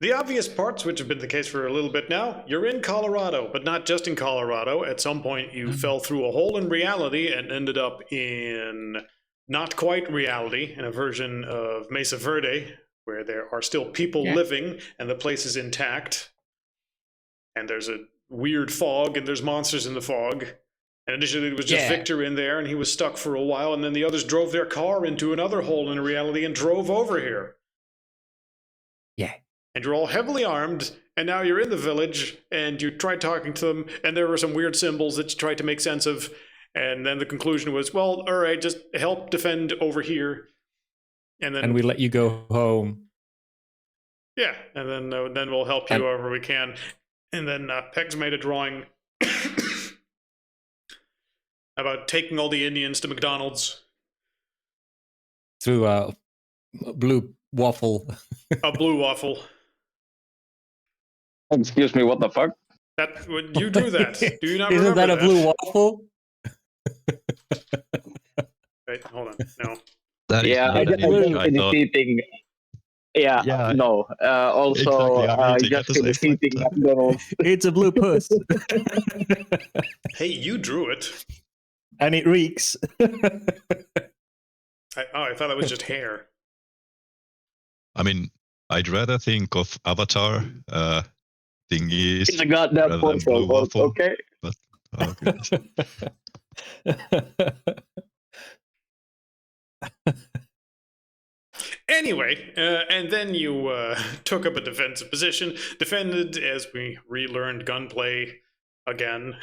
The obvious parts, which have been the case for a little bit now, you're in Colorado, but not just in Colorado. At some point, you fell through a hole in reality and ended up in not quite reality, in a version of Mesa Verde, where there are still people living and the place is intact. And there's a weird fog and there's monsters in the fog. And initially, it was just Victor in there and he was stuck for a while. And then the others drove their car into another hole in reality and drove over here. Yeah. And you're all heavily armed, and now you're in the village, and you tried talking to them, and there were some weird symbols that you tried to make sense of, and then the conclusion was, well, all right, just help defend over here, and we let you go home. Yeah, and then we'll help you however we can. And then Pegs made a drawing about taking all the Indians to McDonald's through a blue waffle. A blue waffle. Excuse me, what the fuck? That you drew that. Do you not Isn't remember that a blue waffle? Wait, hold on. No. That is I just finished eating. Yeah, no. Also, I just finished eating McDonald's. It's a blue puss. Hey, you drew it. And it reeks. I thought it was just hair. I mean, I'd rather think of Avatar thingies. It's a goddamn waffle, okay? But, oh, goodness. Anyway, and then you took up a defensive position, defended as we relearned gunplay again.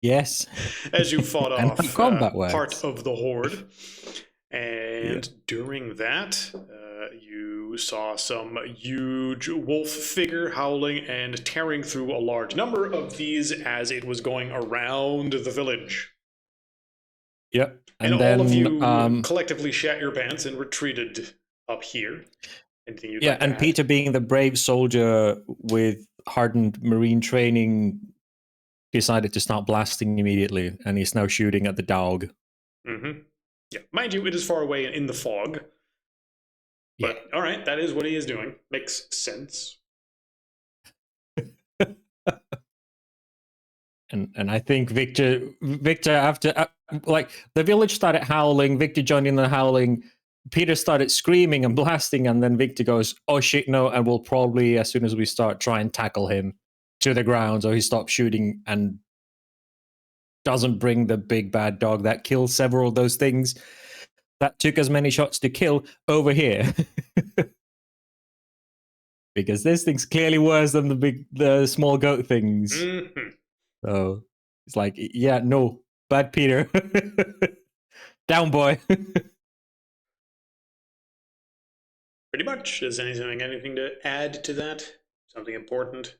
Yes. As you fought off part of the horde. And during that, you saw some huge wolf figure howling and tearing through a large number of these as it was going around the village. Yep. And then, all of you collectively shat your pants and retreated up here. And Peter, being the brave soldier with hardened marine training, decided to start blasting immediately, and he's now shooting at the dog. Mm-hmm. Yeah, mind you, it is far away in the fog. But all right, that is what he is doing. Makes sense. And I think Victor after like the village started howling, Victor joined in the howling, Peter started screaming and blasting, and then Victor goes, "Oh shit, no!" And we'll probably, as soon as we start, try and tackle him to the ground, so he stops shooting and doesn't bring the big bad dog that kills several of those things that took as many shots to kill over here. Because this thing's clearly worse than the small goat things. Mm-hmm. So it's like, yeah, no, bad Peter. Down, boy. Pretty much. Is anything to add to that? Something important?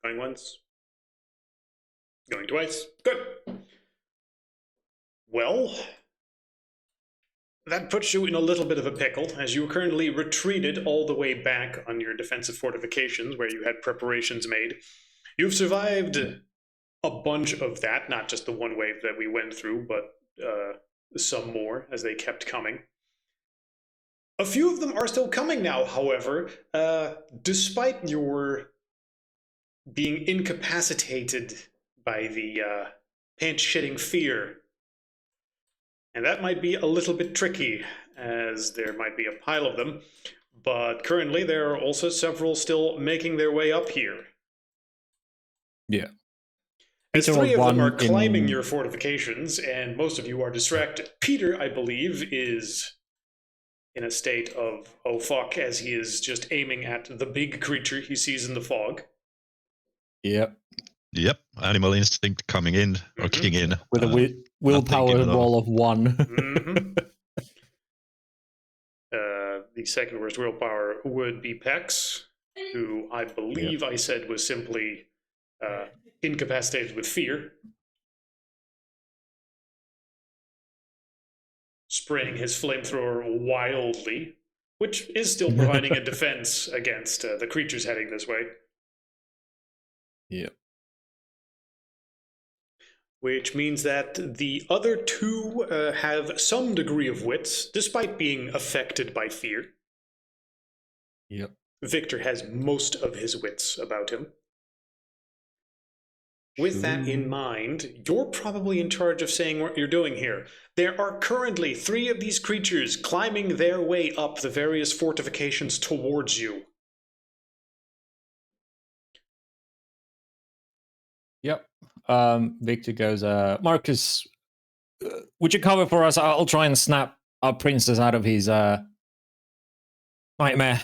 Going once? Going twice? Good. Well, that puts you in a little bit of a pickle, as you currently retreated all the way back on your defensive fortifications where you had preparations made. You've survived a bunch of that, not just the one wave that we went through, but some more as they kept coming. A few of them are still coming now, however, despite your being incapacitated by the pants-shitting fear. And that might be a little bit tricky, as there might be a pile of them. But currently, there are also several still making their way up here. Yeah. As three of them are climbing your fortifications, and most of you are distracted. Peter, I believe, is in a state of, oh fuck, as he is just aiming at the big creature he sees in the fog. Yep. Yep. Animal instinct coming in, or kicking in. With a willpower roll of 1. Mm-hmm. The second worst willpower would be Pex, who I believe I said was simply incapacitated with fear. Spraying his flamethrower wildly, which is still providing a defense against the creatures heading this way. Yep. Which means that the other two have some degree of wits, despite being affected by fear. Yep. Victor has most of his wits about him. With that in mind, you're probably in charge of saying what you're doing here. There are currently 3 of these creatures climbing their way up the various fortifications towards you. Yep. Victor goes, Marcus, would you cover for us? I'll try and snap our princess out of his nightmare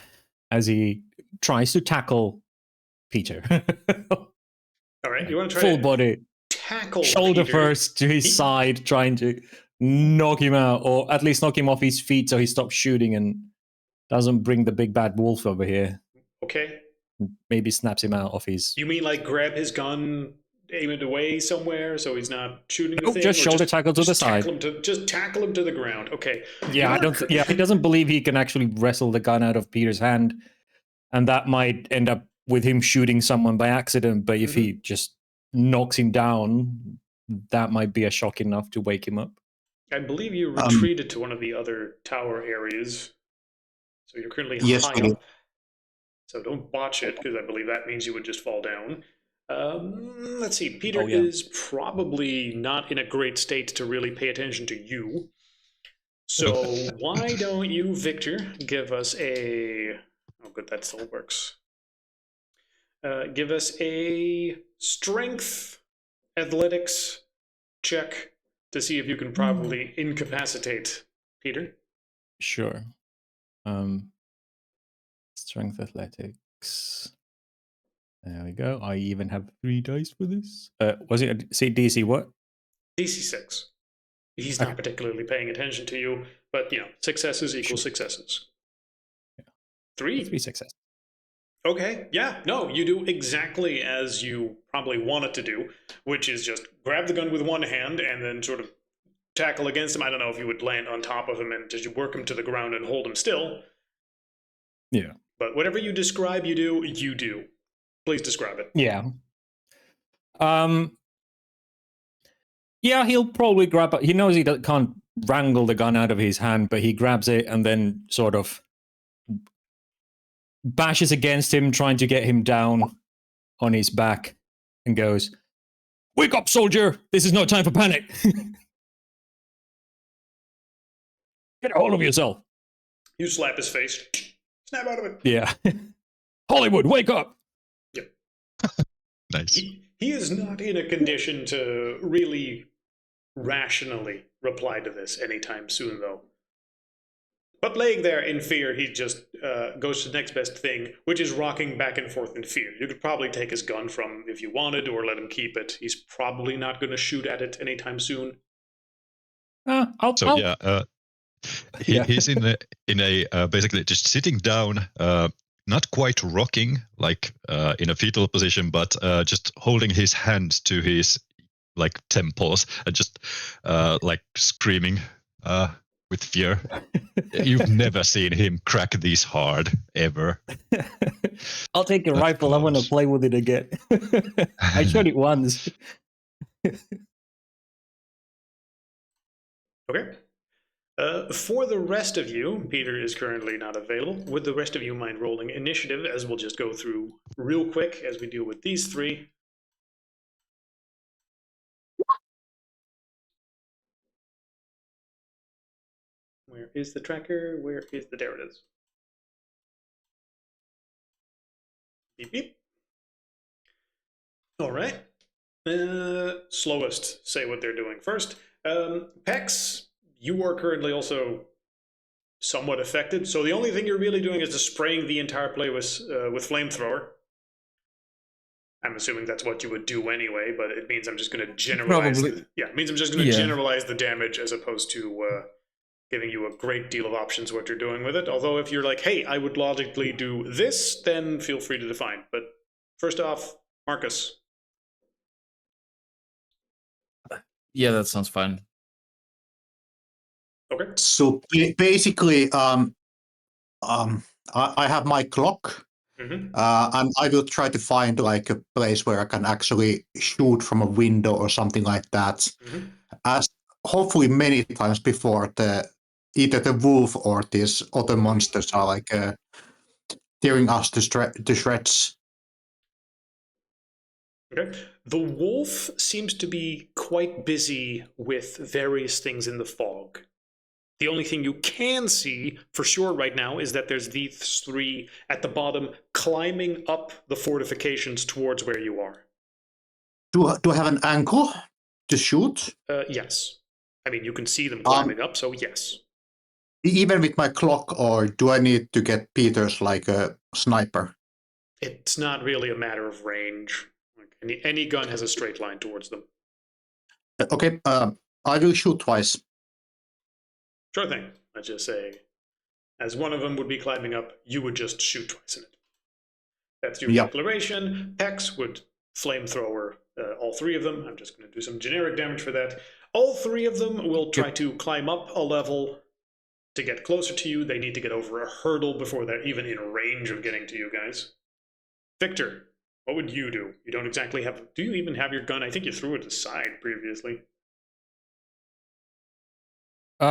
as he tries to tackle Peter. All right, you want to try full to body, tackle shoulder Peter. first to his side, trying to knock him out, or at least knock him off his feet so he stops shooting and doesn't bring the big bad wolf over here. Okay. Maybe snaps him out of his. You mean like grab his gun, aim it away somewhere so he's not shooting the thing? Just shoulder tackle to the side. Just tackle him to the ground. Okay. Yeah, he doesn't believe he can actually wrestle the gun out of Peter's hand, and that might end up with him shooting someone by accident. But if he just knocks him down, that might be a shock enough to wake him up. I believe you retreated to one of the other tower areas, so you're currently high up. So don't botch it, because I believe that means you would just fall down. Let's see. Peter is probably not in a great state to really pay attention to you. So why don't you, Victor, give us a... Oh, good, that still works. Give us a strength athletics check to see if you can properly incapacitate Peter. Sure. Strength athletics. There we go. I even have 3 dice for this. Was it DC what? DC 6. He's not particularly paying attention to you, but successes equal successes. Yeah. 3 successes. Okay, yeah, no, you do exactly as you probably wanted to do, which is just grab the gun with one hand and then sort of tackle against him. I don't know if you would land on top of him and just work him to the ground and hold him still. Yeah. But whatever you describe you do. Please describe it. Yeah. Yeah, he'll probably grab it. He knows he can't wrangle the gun out of his hand, but he grabs it and then sort of bashes against him, trying to get him down on his back, and goes, "Wake up, soldier! This is no time for panic. Get a hold of yourself." You slap his face. Snap out of it. Yeah. Hollywood, wake up! Yep. Nice. He is not in a condition to really rationally reply to this anytime soon, though. But laying there in fear, he just goes to the next best thing, which is rocking back and forth in fear. You could probably take his gun from him if you wanted, or let him keep it. He's probably not going to shoot at it anytime soon. He's in a basically just sitting down, not quite rocking like in a fetal position, but just holding his hand to his like temples and just like screaming with fear. You've never seen him crack this hard ever. I'll take a rifle. I want to play with it again. I shot it once. Okay. For the rest of you, Peter is currently not available. Would the rest of you mind rolling initiative, as we'll just go through real quick as we deal with these 3? Where is the tracker? Where is the... There it is. Beep, beep. All right. Slowest say what they're doing first. Pex, you are currently also somewhat affected, so the only thing you're really doing is just spraying the entire play with flamethrower. I'm assuming that's what you would do anyway, but it means I'm just going to generalize. It means I'm just going to generalize the damage as opposed to giving you a great deal of options what you're doing with it. Although if you're like, hey, I would logically do this, then feel free to define. But first off, Marcus. Yeah, that sounds fine. Okay. So basically, I have my clock, and I will try to find like a place where I can actually shoot from a window or something like that. As hopefully many times before, either the wolf or these other monsters are like tearing us to shreds. Okay. The wolf seems to be quite busy with various things in the fog. The only thing you can see for sure right now is that there's these three at the bottom climbing up the fortifications towards where you are. Do I have an angle to shoot? Yes. I mean, you can see them climbing up, so yes. Even with my clock, or do I need to get Peter's like a sniper? It's not really a matter of range. Any gun has a straight line towards them. Okay, I will shoot twice. Sure thing. Let's just say, as one of them would be climbing up, you would just shoot twice in it. That's your declaration. Pex would flamethrower all three of them. I'm just going to do some generic damage for that. All three of them will try to climb up a level to get closer to you. They need to get over a hurdle before they're even in range of getting to you guys. Victor, what would you do? You don't exactly have... Do you even have your gun? I think you threw it aside previously. He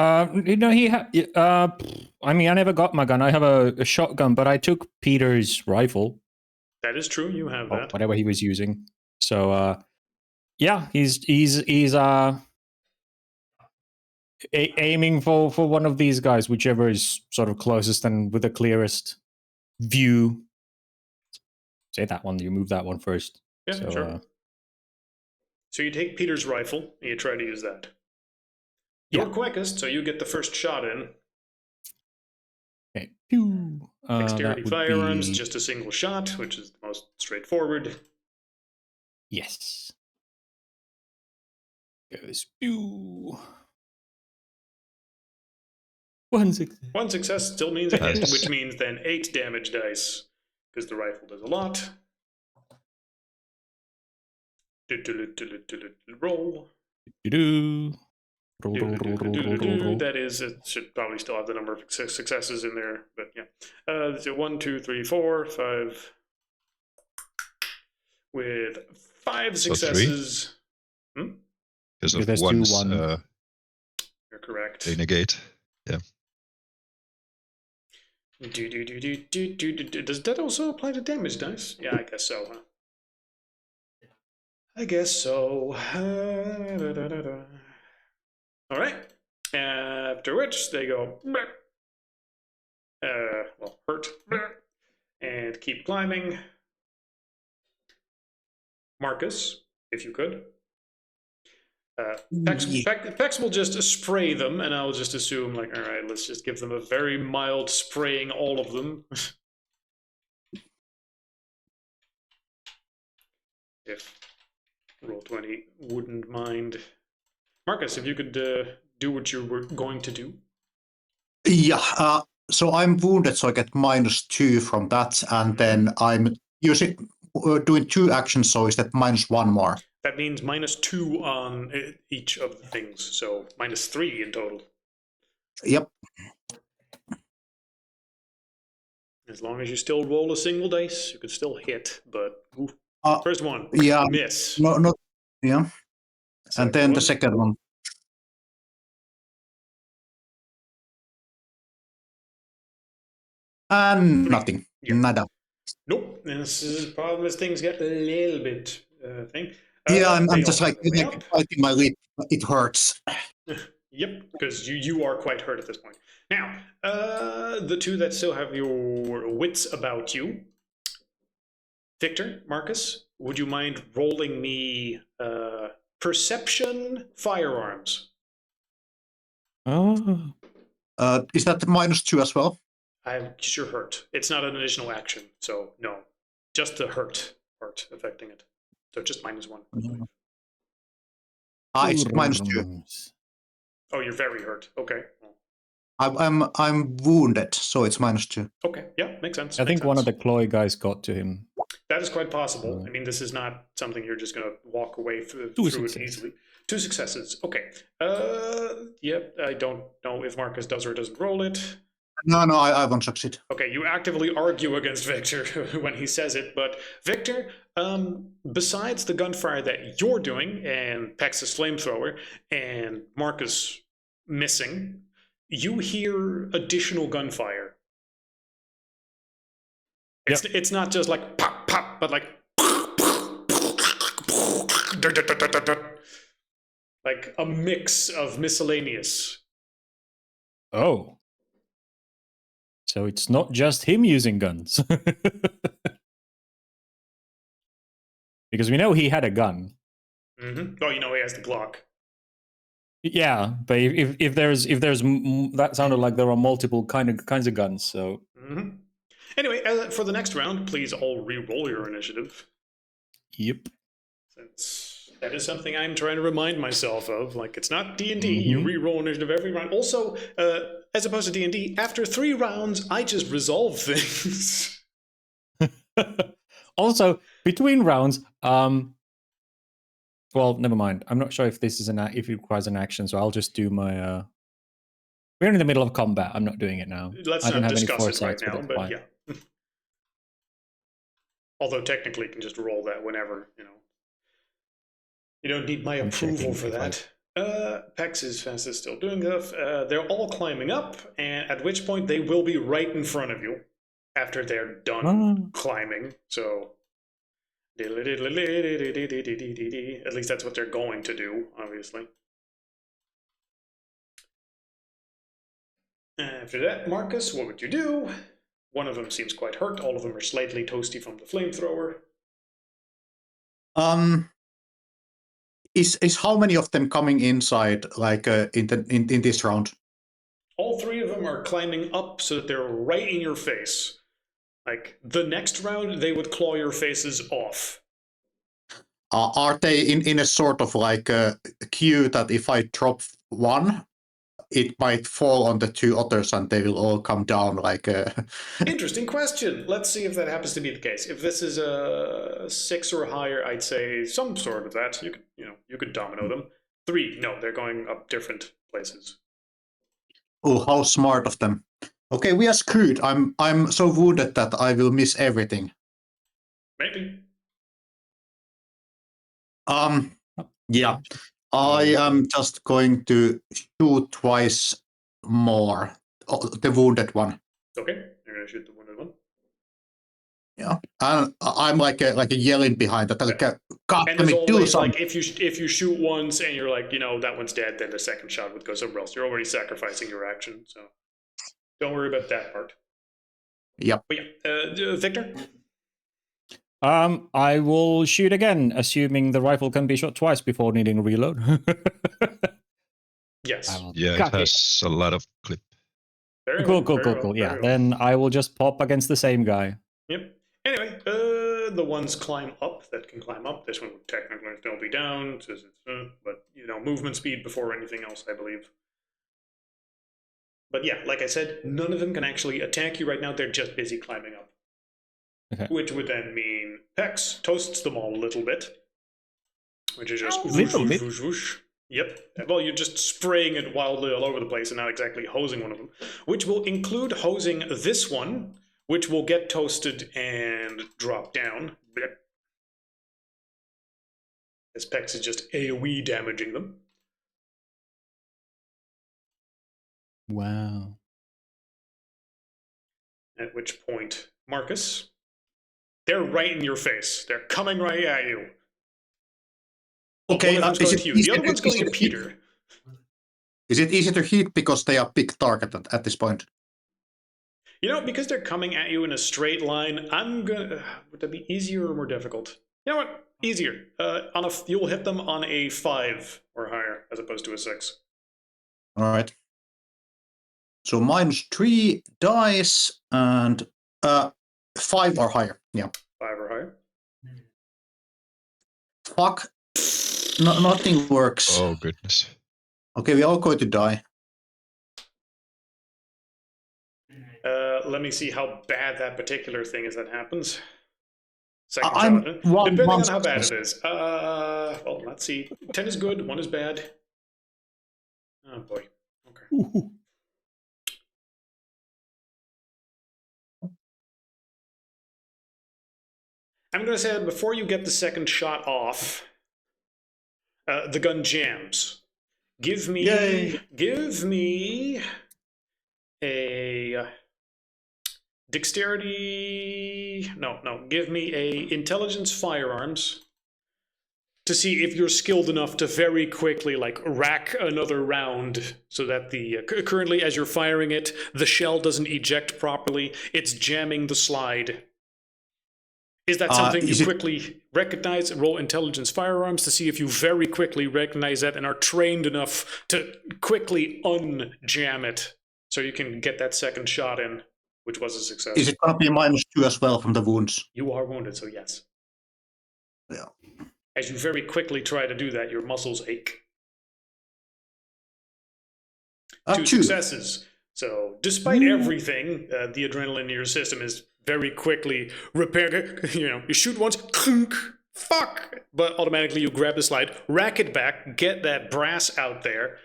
had. I mean, I never got my gun. I have a shotgun, but I took Peter's rifle. That is true. You have that. Whatever he was using. So, yeah, he's aiming for one of these guys, whichever is sort of closest and with the clearest view. Say that one. You move that one first. Yeah, so, sure. So you take Peter's rifle and you try to use that. You're quickest, so you get the first shot in. Okay. Dexterity firearms, just a single shot, which is the most straightforward. Yes. Goes. Pew. One success. One success still means a hit, which means then 8 damage dice, because the rifle does a lot. Roll. That is, it should probably still have the number of successes in there, but yeah. So 1, 2, 3, 4, 5. With 5 successes. Because of one's, you're correct. They negate. Yeah. Does that also apply to damage dice? Yeah, I guess so, huh? I guess so. All right. After which they go, well, hurt, and keep climbing. Marcus, if you could. Pex will just spray them, and I'll just assume, like, all right, let's just give them a very mild spraying all of them. If Roll20 wouldn't mind. Marcus, if you could do what you were going to do. Yeah, so I'm wounded, so I get -2 from that, and then I'm using doing 2 actions, so is that -1 more? That means -2 on each of the things, so -3 in total. Yep. As long as you still roll a single dice, you could still hit, but first one, miss. No, yeah. Second and then one. The second one. And nothing. Yeah. Nada. Nope. This is the problem as things get a little bit thing. Yeah, I'm just like biting my lip. It hurts. Yep, because you are quite hurt at this point. Now, the two that still have your wits about you, Victor, Marcus, would you mind rolling me perception firearms? Oh. Is that -2 as well? I'm sure hurt. It's not an additional action, so no. Just the hurt part affecting it. So just -1. It's -2. Oh, you're very hurt. Okay. I'm wounded, so it's -2. Okay, yeah, makes sense. I think one of the Chloe guys got to him. That is quite possible. I mean, this is not something you're just going to walk away through it easily. 2 successes. Okay. Yep, I don't know if Marcus does or doesn't roll it. No, I won't succeed. Okay, you actively argue against Victor when he says it, but Victor, besides the gunfire that you're doing, and Pex's flamethrower, and Marcus missing, you hear additional gunfire. It's not just like pop, pop, but like like a mix of miscellaneous. Oh. So it's not just him using guns. Because we know he had a gun. Mm-hmm. Oh, you know he has the Glock. Yeah, but if there's that sounded like there are multiple kinds of guns. So Mm-hmm. Anyway, for the next round, please all re-roll your initiative. yep. Since that is something I'm trying to remind myself of. Like, it's not D&D. You re-roll initiative every round. Also, as opposed to D&D, after 3 rounds, I just resolve things. Also, between rounds, well, never mind. I'm not sure if this is if it requires an action, so I'll just do my. We're in the middle of combat. I'm not doing it now. Let's I don't not have any discuss it right foresights, now, it's but fine. yeah. Although technically you can just roll that whenever, you know. You don't need my approval for that. Pex is fast is still doing stuff. They're all climbing up, and at which point they will be right in front of you after they're done climbing. So, at least that's what they're going to do, obviously. After that, Marcus, what would you do? One of them seems quite hurt. All of them are slightly toasty from the flamethrower. Is how many of them coming inside, like in this round? All 3 of them are climbing up so that they're right in your face. Like, the next round, they would claw your faces off. Are they in a sort of like a queue that if I drop one, it might fall on the 2 others and they will all come down like Interesting question. Let's see if that happens to be the case. If this is a 6 or higher, I'd say some sort of that. You could domino them. 3, no, they're going up different places. Oh, how smart of them. Okay, we are screwed. I'm so wounded that I will miss everything. Maybe. Yeah. I am just going to shoot twice more. The wounded one. Okay, you're gonna shoot the wounded one. Yeah, and I'm like a yelling behind that. Like, God, and let as me do always, something. like if you shoot once and you're like, that one's dead, then the second shot would go somewhere else. You're already sacrificing your action, so don't worry about that part. Yep. But yeah, Victor. I will shoot again, assuming the rifle can be shot twice before needing a reload. Yes. Yeah, it has a lot of clip. Cool. Yeah, then I will just pop against the same guy. Yep. Anyway, the ones climb up that can climb up. This one would technically still be down, but movement speed before anything else, I believe. But yeah, like I said, none of them can actually attack you right now. They're just busy climbing up. Okay. Which would then mean Pex toasts them all a little bit. Which is just whoosh, whoosh, whoosh, whoosh. Yep. Well, you're just spraying it wildly all over the place and not exactly hosing one of them. Which will include hosing this one, which will get toasted and drop down. As Pex is just AoE damaging them. Wow. At which point, Marcus, they're right in your face. They're coming right at you. Okay, one of them's going to you. The other one's going to Peter. Is it easy to hit because they are big target at this point? Because they're coming at you in a straight line, would that be easier or more difficult? You know what? Easier. You'll hit them on a 5 or higher, as opposed to a 6. All right. So -3 dice and 5 or higher. Yeah. 5 or higher. Fuck. No, nothing works. Oh goodness. Okay, we're all going to die. Let me see how bad that particular thing is that happens. Second I'm shot. one Depending on month how bad it is. Well, let's see. 10 is good, 1 is bad. Oh boy. Okay. Ooh. I'm going to say that before you get the second shot off, the gun jams. Give me a Dexterity. No. Give me a intelligence firearms to see if you're skilled enough to very quickly like rack another round so that the currently as you're firing it, the shell doesn't eject properly. It's jamming the slide. Is that something you quickly recognize? Roll intelligence firearms to see if you very quickly recognize that and are trained enough to quickly unjam it so you can get that second shot in, which was a success. Is it going to be -2 as well from the wounds? You are wounded, so yes. Yeah. As you very quickly try to do that, your muscles ache. 2 successes. So, despite everything, the adrenaline in your system is very quickly repaired. You shoot once, clunk, fuck, but automatically you grab the slide, rack it back, get that brass out there.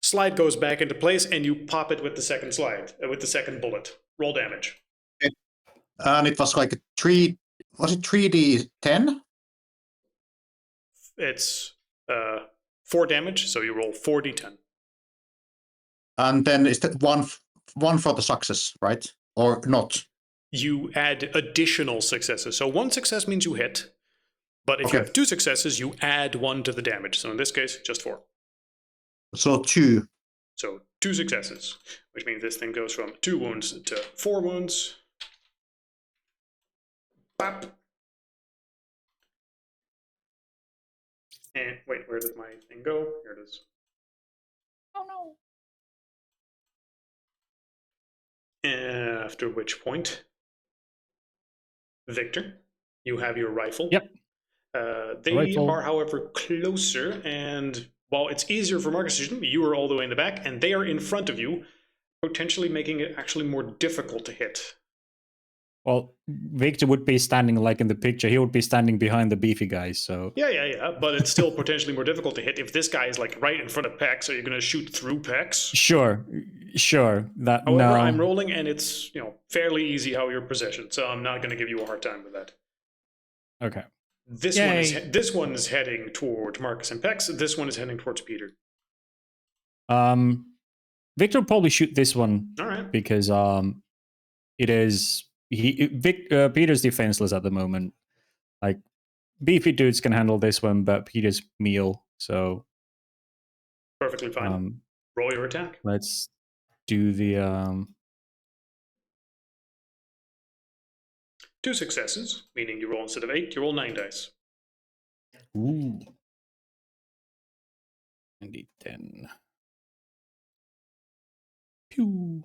Slide goes back into place, and you pop it with the second slide, with the second bullet. Roll damage. And it was like 3d10? It's 4 damage, so you roll 4d10. And then is that one for the success, right? Or not? You add additional successes. So 1 success means you hit, but if you have 2 successes, you add 1 to the damage. So in this case, just 4. So 2. So 2 successes, which means this thing goes from 2 wounds to 4 wounds. Bop. And wait, where did my thing go? Here it is. Oh no. After which point, Victor, you have your rifle. Yep. They Rifle. are, however, closer, and while it's easier for Marcus to shoot, you are all the way in the back, and they are in front of you, potentially making it actually more difficult to hit. Well, Victor would be standing like in the picture. He would be standing behind the beefy guys. So Yeah. But it's still potentially more difficult to hit if this guy is like right in front of Pex. Are you going to shoot through Pex? Sure. That However, no. I'm rolling, and it's fairly easy how you're positioned, so I'm not going to give you a hard time with that. Okay. This one is heading toward Marcus and Pex. This one is heading towards Peter. Victor will probably shoot this one. All right. Because it is Peter's defenseless at the moment. Like beefy dudes can handle this one, but Peter's meal. So Perfectly fine. Roll your attack. Let's do the 2 successes, meaning you roll instead of 8, you roll 9 dice. Ooh. 10. Pew.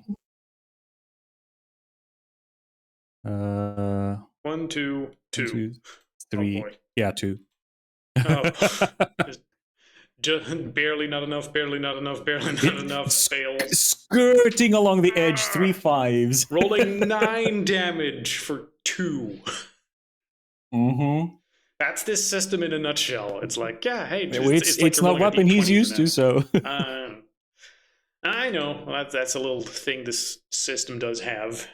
1, 2, 2. 3. Oh boy. Yeah, 2. Oh, just barely not enough. Fail. Skirting along the edge, 3 5s. Rolling 9 damage for 2. Mm-hmm. That's this system in a nutshell. It's like, yeah, hey, It's like not weapon he's used to, so. I know. That's a little thing this system does have.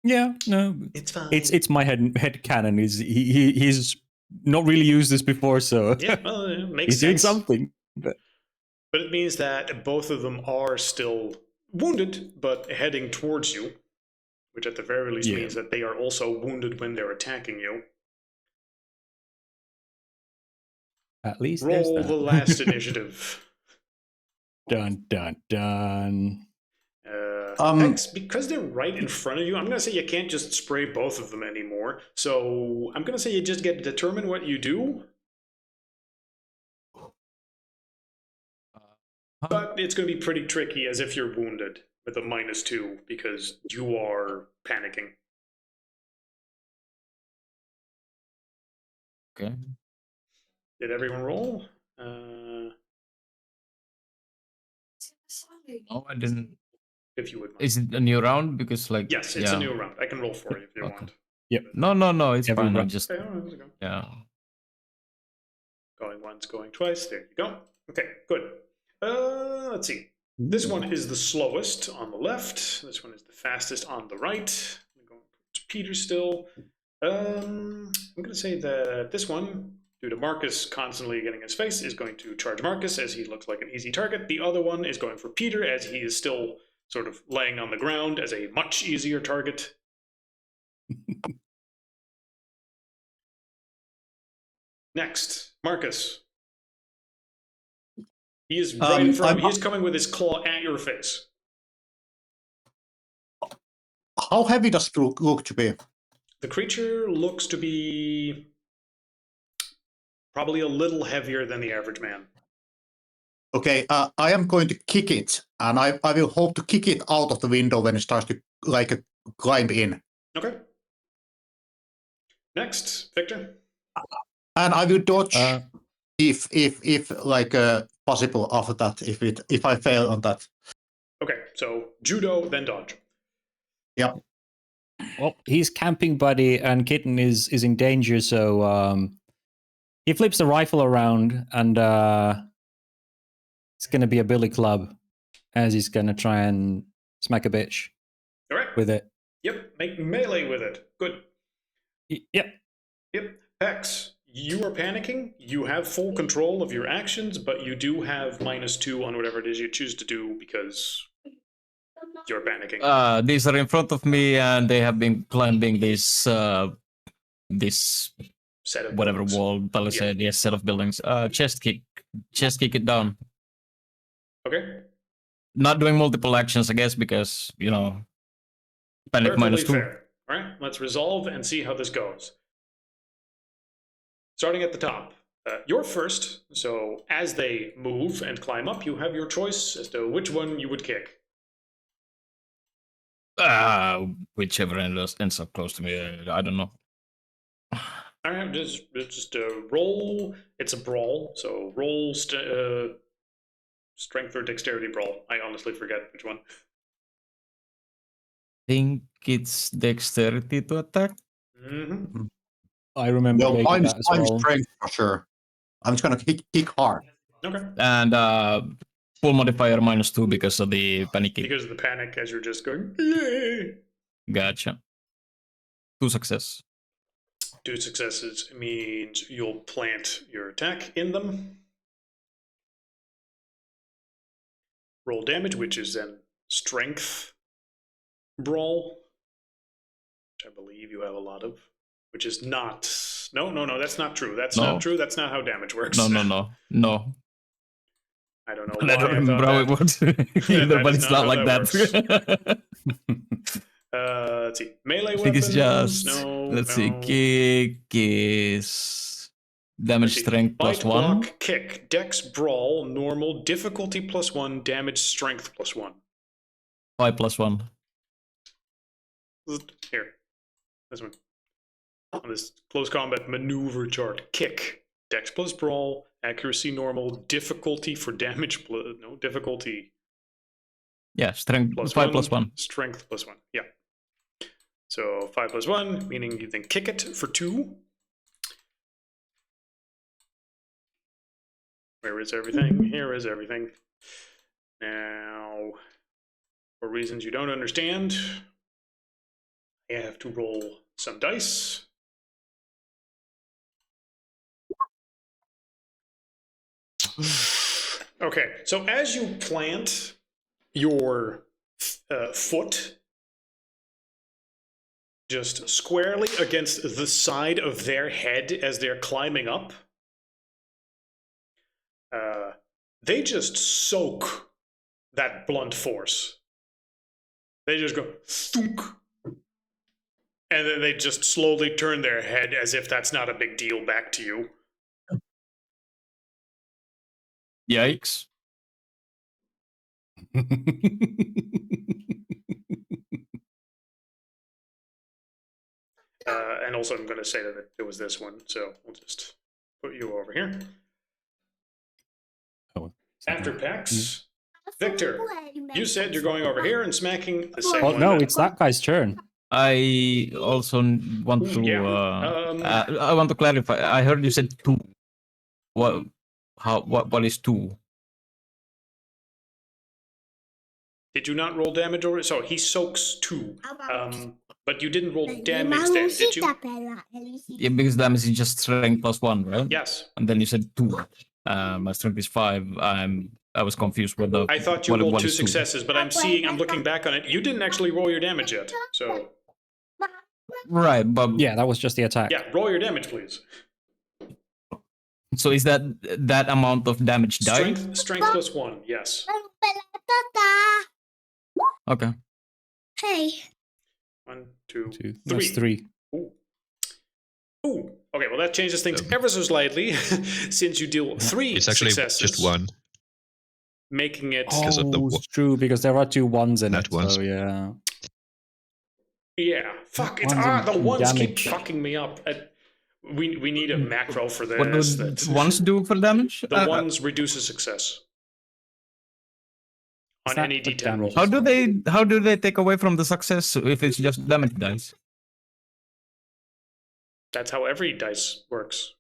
Yeah, no. It's fine. It's my head canon. He's not really used this before, so. Yeah, well, it makes he's sense. doing something. But it means that both of them are still wounded, but heading towards you, which at the very least means that they are also wounded when they're attacking you. At least roll the last initiative. Dun. Because they're right in front of you, I'm going to say you can't just spray both of them anymore. So I'm going to say you just get to determine what you do. But it's going to be pretty tricky as if you're wounded with a -2 because you are panicking. Okay. Did everyone roll? No, I didn't. If you would mind. Is it a new round? Because yes, it's a new round. I can roll for you if you want. Yep. No, it's Every fine. I round. just yeah. Going once, going twice. There you go. Okay, good. Let's see. This one is the slowest on the left. This one is the fastest on the right. I'm going towards Peter still. I'm going to say that this one, due to Marcus constantly getting his face, is going to charge Marcus as he looks like an easy target. The other one is going for Peter as he is still sort of laying on the ground as a much easier target. Next, Marcus. He is right in front. He's coming with his claw at your face. How heavy does it look to be? The creature looks to be probably a little heavier than the average man. Okay, I am going to kick it, and I will hope to kick it out of the window when it starts to climb in. Okay. Next, Victor. And I will dodge if possible after that. If I fail on that. Okay, so judo, then dodge. Yep. Well, he's camping buddy, and Kitten is in danger, so he flips the rifle around, and it's going to be a billy club as he's going to try and smack a bitch. All right. With it. Yep, make melee with it. Good. Yep. Pex, you are panicking. You have full control of your actions, but you do have -2 on whatever it is you choose to do because you're panicking. These are in front of me, and they have been climbing this set of whatever buildings. wall, palisade, yes, set of buildings. Chest kick it down. Okay. Not doing multiple actions, I guess, because panic Perfectly -2. fair. All right, let's resolve and see how this goes. Starting at the top, you're first, so as they move and climb up, you have your choice as to which one you would kick. Whichever ends up close to me, I don't know. All right, just roll. It's a brawl, so roll strength or dexterity brawl. I honestly forget which one. Think it's dexterity to attack. Mm-hmm. I remember No, making I'm that as well. strength for sure. I'm just gonna kick hard. Okay. And full modifier -2 because of the panic kick. Because of the panic as you're just going, yay! Gotcha. 2 success. 2 successes means you'll plant your attack in them. Roll damage, which is then strength brawl, which I believe you have a lot of, which is not... No, that's not true. That's not true. That's not how damage works. No. I don't know I why don't remember how it works either, but it's not like that. Let's see. Melee I think weapons. it's just... No. Let's see. Kick is... Damage strength Bite, +1. block, kick, dex, brawl, normal, difficulty +1, damage, strength +1. 5 +1. Here. This one. On this close combat maneuver chart. Kick, dex plus brawl, accuracy normal, difficulty for damage no, difficulty. Yeah, strength +5 +1. Strength +1, yeah. So 5 +1, meaning you then kick it for 2. Where is everything? Here is everything. Now, for reasons you don't understand, I have to roll some dice. Okay, so as you plant your foot just squarely against the side of their head as they're climbing up, they just soak that blunt force. They just go thunk, and then they just slowly turn their head as if that's not a big deal back to you. Yikes. And also I'm going to say that it was this one, so we'll just put you over here. After Pex, Victor, you said you're going over here and smacking the same one. Oh, no, it's that guy's turn. I also want to... I want to clarify. I heard you said 2. What is 2? Did you not roll damage over? So he soaks 2. But you didn't roll damage then, did you? Yeah, because damage is just strength +1, right? Yes. And then you said 2. My strength is 5. I'm I was confused with the. I thought you rolled what 2 is successes, but I'm looking back on it, you didn't actually roll your damage yet. So Right, but Yeah, that was just the attack. yeah, roll your damage, please. so is that amount of damage die? Strength plus 1, yes. Okay. Hey. 1, 2, 3. That's 3. Ooh. Ooh. Okay, well that changes things ever so slightly, since you deal 3 It's actually successes, just 1. making it. Because of the it's true, because there are 2 ones in Nat it. ones. So yeah. Yeah, fuck. It's Ones and the ones keep damage. fucking me up. We need a macro for What do this. ones do for damage? The ones reduce a success on any D10 roll. How do they take away from the success if it's just damage dice? That's how every dice works.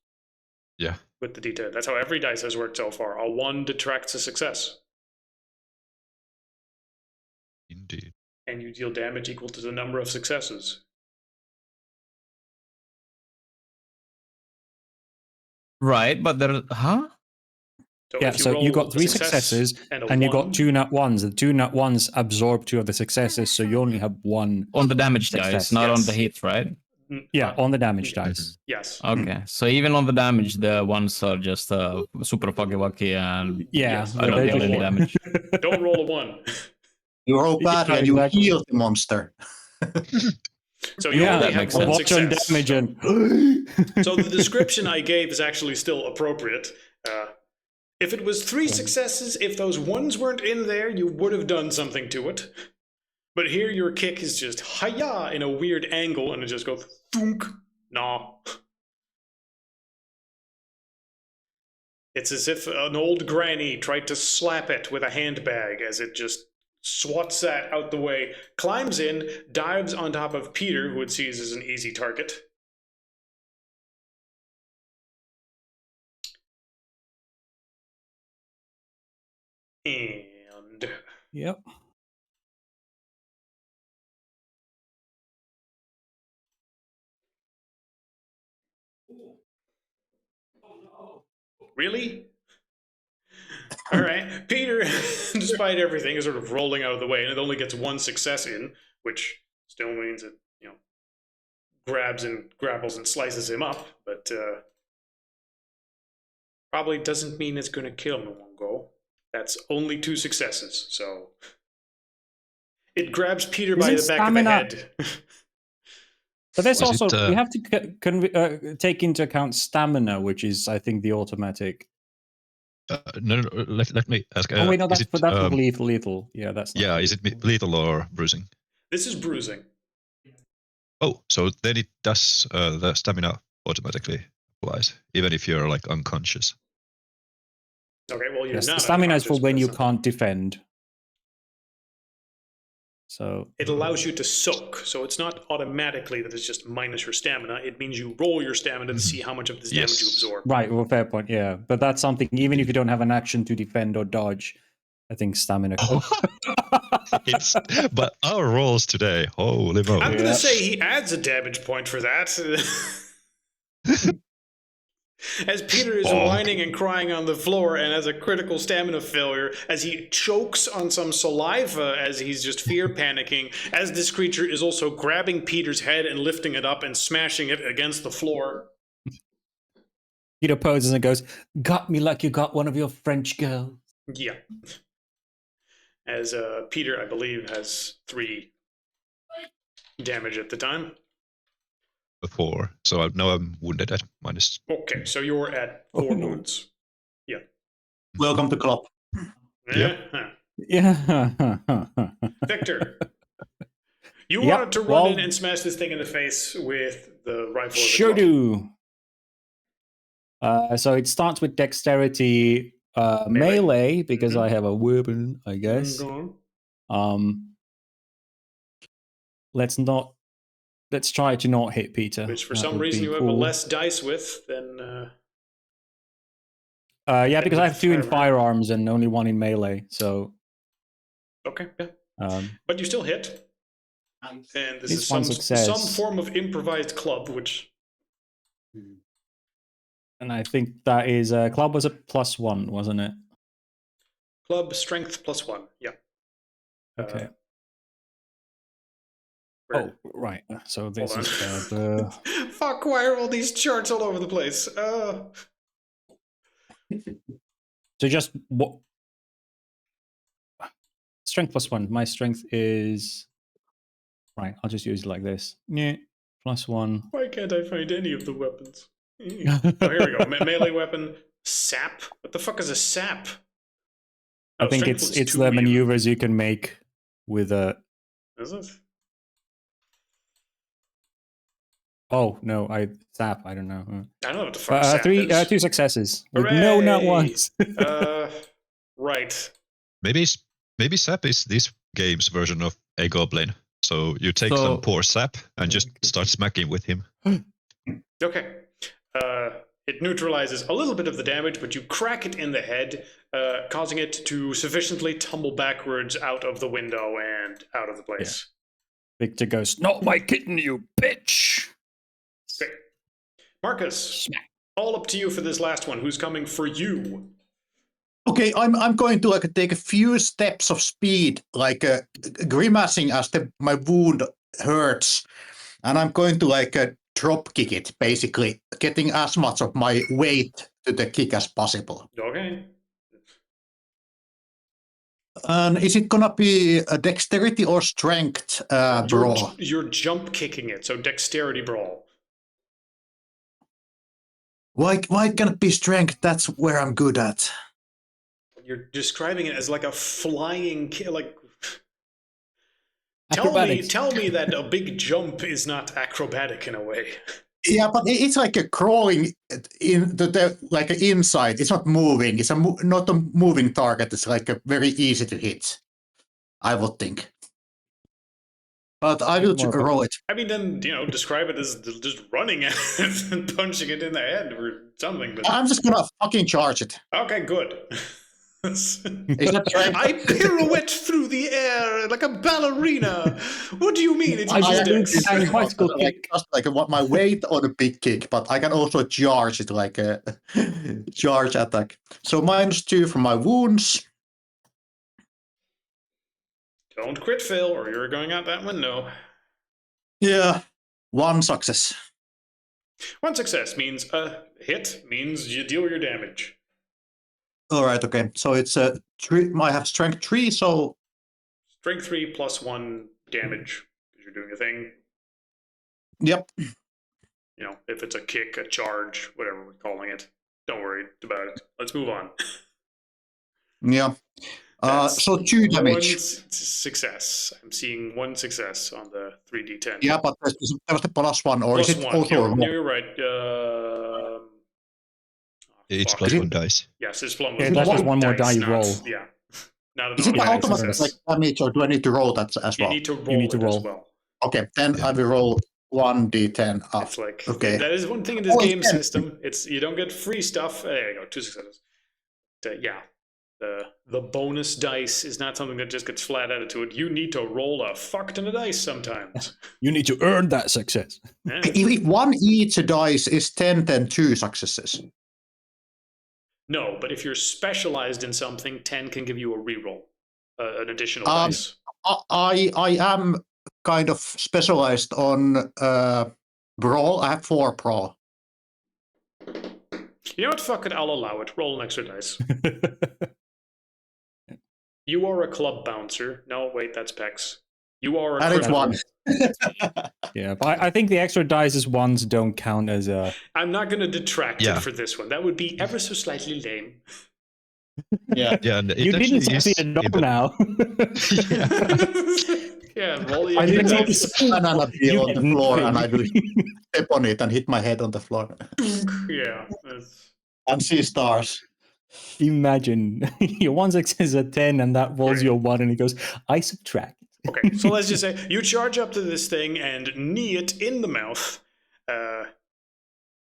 Yeah. With the D10. That's how every dice has worked so far. A 1 detracts a success. Indeed. And you deal damage equal to the number of successes. Right, but there. Huh? So Yeah, if so you roll got a 3 success successes, a and you 1, got 2 nat ones. The 2 nat ones absorb 2 of the successes, so you only have 1 On the damage dice, success. not on Yes. the hit, right? Yeah, on the damage dice. Yes. Okay, so even on the damage, the ones are just super fucky and Yes, I don't they're deal just any damage. Don't roll a 1. You roll badly and you exactly. heal the monster. So you Yeah, only that have makes 1 sense. Watch on success. damage and. So the description I gave is actually still appropriate. If it was 3 successes, if those ones weren't in there, you would have done something to it. But here your kick is just hi-ya in a weird angle, and it just goes thunk. Nah. It's as if an old granny tried to slap it with a handbag as it just swats that out the way, climbs in, dives on top of Peter, who it sees as an easy target. And Yep. really? All right. Peter, despite everything, is sort of rolling out of the way, and it only gets 1 success in, which still means it, grabs and grapples and slices him up, but probably doesn't mean it's going to kill him in one go. That's only 2 successes, so it grabs Peter by the back of the head. But there's Was also it, we have to take into account stamina, which is I think the automatic. No, let me ask. Oh wait, no, is that's it, lethal. Yeah, that's not yeah, is it lethal or bruising? This is bruising. Oh, so then it does the stamina automatically applies, even if you're like unconscious. Okay, well, you're Yes, not stamina is for unconscious, when but you it's not- can't defend. So It allows you to soak, so it's not automatically that it's just minus your stamina. It means you roll your stamina to see how much of this damage you Yes. absorb. right, well, fair point. Yeah, but that's something. Even if you don't have an action to defend or dodge, I think stamina. It's but our rolls today, holy moly! I'm gonna say he adds a damage point for that. As Peter is whining and crying on the floor and has a critical stamina failure, as he chokes on some saliva as he's just fear panicking, as this creature is also grabbing Peter's head and lifting it up and smashing it against the floor. Peter poses and goes, "Got me like you got one of your French girls." Yeah. As Peter, I believe, has 3 damage at the time. Before, so now I'm wounded at minus. Okay, so you're at 4 wounds. Yeah. Welcome to club. Yep. Uh-huh. Yeah. Victor, you Yep, wanted to run well- in and smash this thing in the face with the rifle. of the Sure club. do. So it starts with dexterity melee because I have a weapon, I guess. Go on. Let's try to not hit Peter. Which for That some would reason be you have cool. less dice with than. Yeah, because I with have 2 in firearm. firearms and only 1 in melee. So Okay, yeah. But you still hit. And this It's is one some success. form of improvised club, which. and I think that is club was a +1, wasn't it? Club strength +1. Yeah. Okay. Where- Oh, right. So this Hold is on. the Fuck, why are all these charts all over the place? So just what? Strength +1. My strength is right. I'll just use it like this. Yeah, +1. Why can't I find any of the weapons? Oh, here we go. Melee weapon. Sap? What the fuck is a sap? I think strength it's +2 the even. maneuvers you can make with a. Is it? Oh no, sap. I don't know. I don't know what the fuck sap three, is. 2 successes. With Hooray! no, not once. Right. Maybe Sap is this game's version of a goblin. So you take some poor Sap and just start smacking with him. Okay. It neutralizes a little bit of the damage, but you crack it in the head, causing it to sufficiently tumble backwards out of the window and out of the place. Yeah. Victor goes, "Not my kitten, you bitch!" Okay. Marcus, all up to you for this last one. Who's coming for you? Okay, I'm going to take a few steps of speed, grimacing as my wound hurts, and I'm going to drop kick it, basically getting as much of my weight to the kick as possible. Okay. And is it gonna be a dexterity or strength brawl? You're jump kicking it, so dexterity brawl. Why can't it be strength? That's where I'm good at. You're describing it as like a flying like. Tell me that a big jump is not acrobatic in a way. Yeah, but it's like a crawling in like inside. It's not moving. It's not a moving target. It's like a very easy to hit, I would think. But I will roll it. I mean, then describe it as just running at it and punching it in the head or something. But I'm just gonna fucking charge it. Okay, good. Is that right? I pirouette through the air like a ballerina. What do you mean? It's just like what my weight on a big kick, but I can also charge it like a charge attack. So -2 from my wounds. Don't crit fail, or you're going out that window. Yeah, 1 success. 1 success means a hit, means you deal your damage. All right, okay. So it's a 3. I have strength 3, so strength 3 +1 damage because you're doing a thing. Yep. If it's a kick, a charge, whatever we're calling it. Don't worry about it. Let's move on. Yeah. So 2 damage. 1 success. I'm seeing 1 success on the 3d10. Yeah, but that was the +1, or is it +1. also? You're right. It's +1 dice. Yes, it's +1. Yeah, that's just one more die you roll. Yeah. Not an is it automatic success. damage, or do I need to roll that as well? You need to roll as well. Okay, then I will roll 1d10 up. It's like, okay. That is one thing in this game system. It's you don't get free stuff. There you go, 2 successes. Yeah. The bonus dice is not something that just gets flat added to it. You need to roll a fuck ton of dice sometimes. You need to earn that success. Yeah. If 1 each dice is 10, then 2 successes. No, but if you're specialized in something, 10 can give you a reroll, an additional dice. I am kind of specialized on brawl. I have 4 brawl. You know what? Fuck it, I'll allow it. Roll an extra dice. You are a club bouncer. No, wait, that's Pex. You are a criminal. Yeah, but I think the extra dice ones don't count as a... I'm not going to detract it for this one. That would be ever so slightly lame. Yeah. You didn't succeed at all now. Yeah, well, I need to banana peel on the floor, and I will step on it and hit my head on the floor. Yeah. And see stars. Imagine your 1 success is a 10, and that rolls your 1, and he goes, I subtract. Okay, so let's just say you charge up to this thing and knee it in the mouth.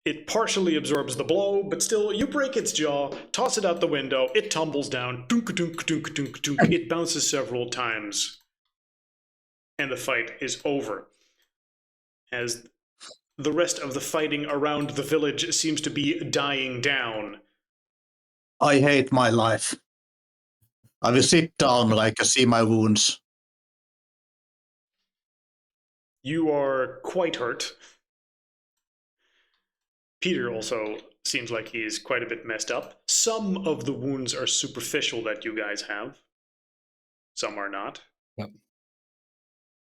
It partially absorbs the blow, but still, you break its jaw, toss it out the window, it tumbles down, dunk, dunk, dunk, dunk, dunk. It bounces several times, and the fight is over. As the rest of the fighting around the village seems to be dying down. I hate my life. I will sit down, like, see my wounds. You are quite hurt. Peter also seems like he is quite a bit messed up. Some of the wounds are superficial that you guys have. Some are not. Yep.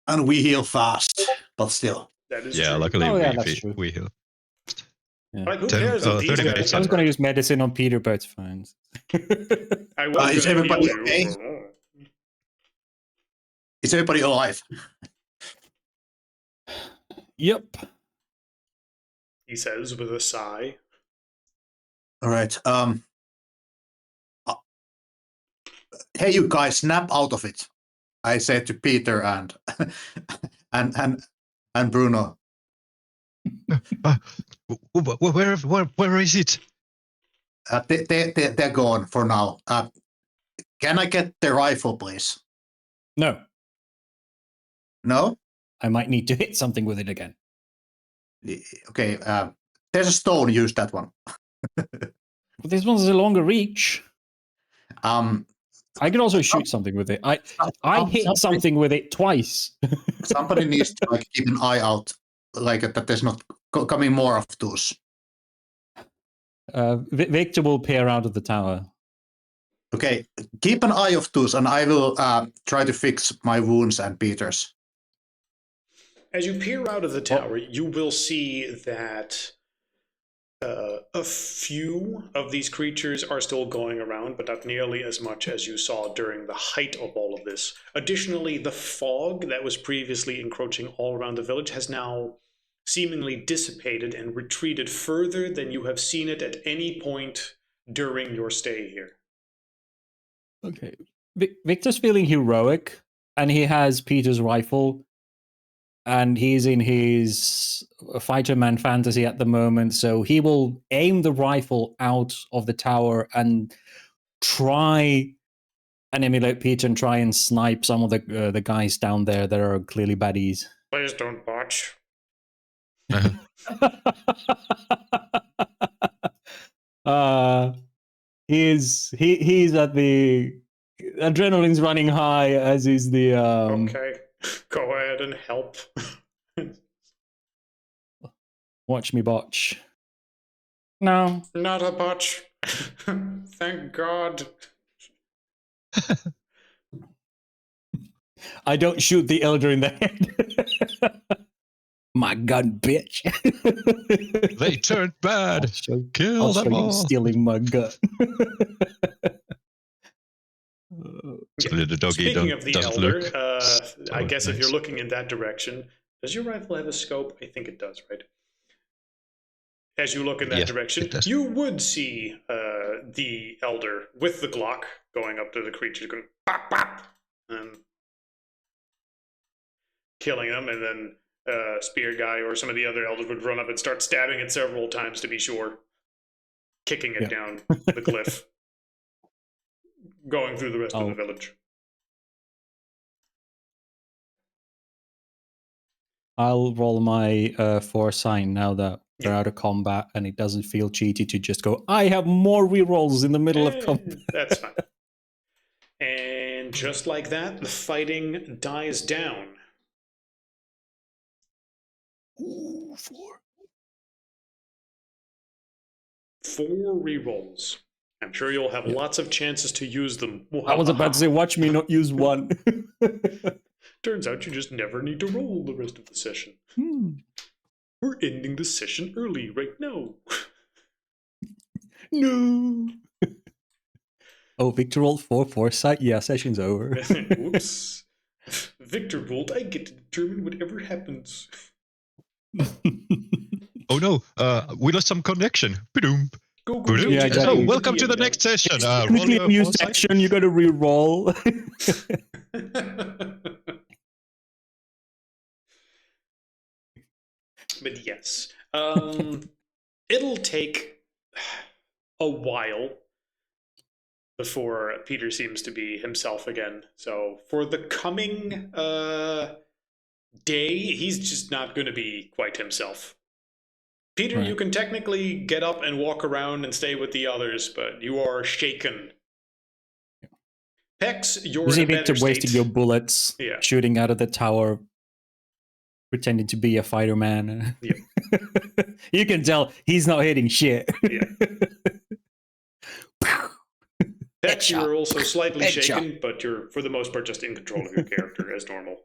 And we heal fast, but still. That is Yeah, true. luckily that's true. we heal. Yeah. Like, who cares if these 30 guys minutes I was get going to hurt? use medicine on Peter, but it's fine. I was Is going to everybody heal okay? you. Is everybody alive? Yep. He says with a sigh. All right. Hey, you guys, snap out of it. I said to Peter and and Bruno. Where is it? They're gone for now. Can I get the rifle, please? No, No? I might need to hit something with it again. Okay. There's a stone. Use that one. But this one's a longer reach. I could also shoot something with it. I hit something with it twice. Somebody needs to like keep an eye out, like that. There's not coming more of those. Victor will peer out of the tower. Okay, keep an eye of those, and I will try to fix my wounds and Peter's. As you peer out of the tower, you will see that a few of these creatures are still going around, but not nearly as much as you saw during the height of all of this. Additionally, the fog that was previously encroaching all around the village has now seemingly dissipated and retreated further than you have seen it at any point during your stay here. Okay. Victor's feeling heroic, and he has Peter's rifle, and he's in his fighter man fantasy at the moment, so he will aim the rifle out of the tower and try and emulate Peter and try and snipe some of the guys down there that are clearly baddies. Please don't botch. He's at the adrenaline's running high, as is the Okay, go ahead and help. Watch me botch. No, not a botch. Thank God. I don't shoot the elder in the head. My gun, bitch. They turned bad. Kill I'll them show you all. stealing my gun. The doggy Speaking of the doesn't elder, look I guess if nice. you're looking in that direction, does your rifle have a scope? I think it does, right? As you look in that Yeah, direction, it does. you would see the elder with the Glock going up to the creature, going pop, pop, and killing them, and then Spear Guy or some of the other elders would run up and start stabbing it several times to be sure, kicking it down the cliff, going through the rest of the village. I'll roll my foresight now that they're out of combat, and it doesn't feel cheaty to just go, I have more rerolls in the middle of combat. That's fine. And just like that, the fighting dies down. Ooh, 4 rerolls. I'm sure you'll have lots of chances to use them. I was about to say, watch me not use one. Turns out you just never need to roll the rest of the session. We're ending the session early right now. No. Oh, Victor rolled 4 foresight. Yeah, session's over. Whoops. Victor rolled. I get to determine whatever happens. Oh no, we lost some connection. Ba-doom. Go. Yeah, So, exactly. welcome to the next session. Technically, roll you your use foresight. action, you got to re-roll. But yes, it'll take a while before Peter seems to be himself again. So for the coming day, he's just not going to be quite himself. Peter, Right. You can technically get up and walk around and stay with the others, but you are shaken. Pex, you're You see in a better Victor wasting state. your bullets, Yeah. shooting out of the tower, pretending to be a fighter man. Yeah. You can tell he's not hitting shit. Yeah. Pex, Headshot. you're also slightly Headshot. shaken, but you're, for the most part, just in control of your character as normal.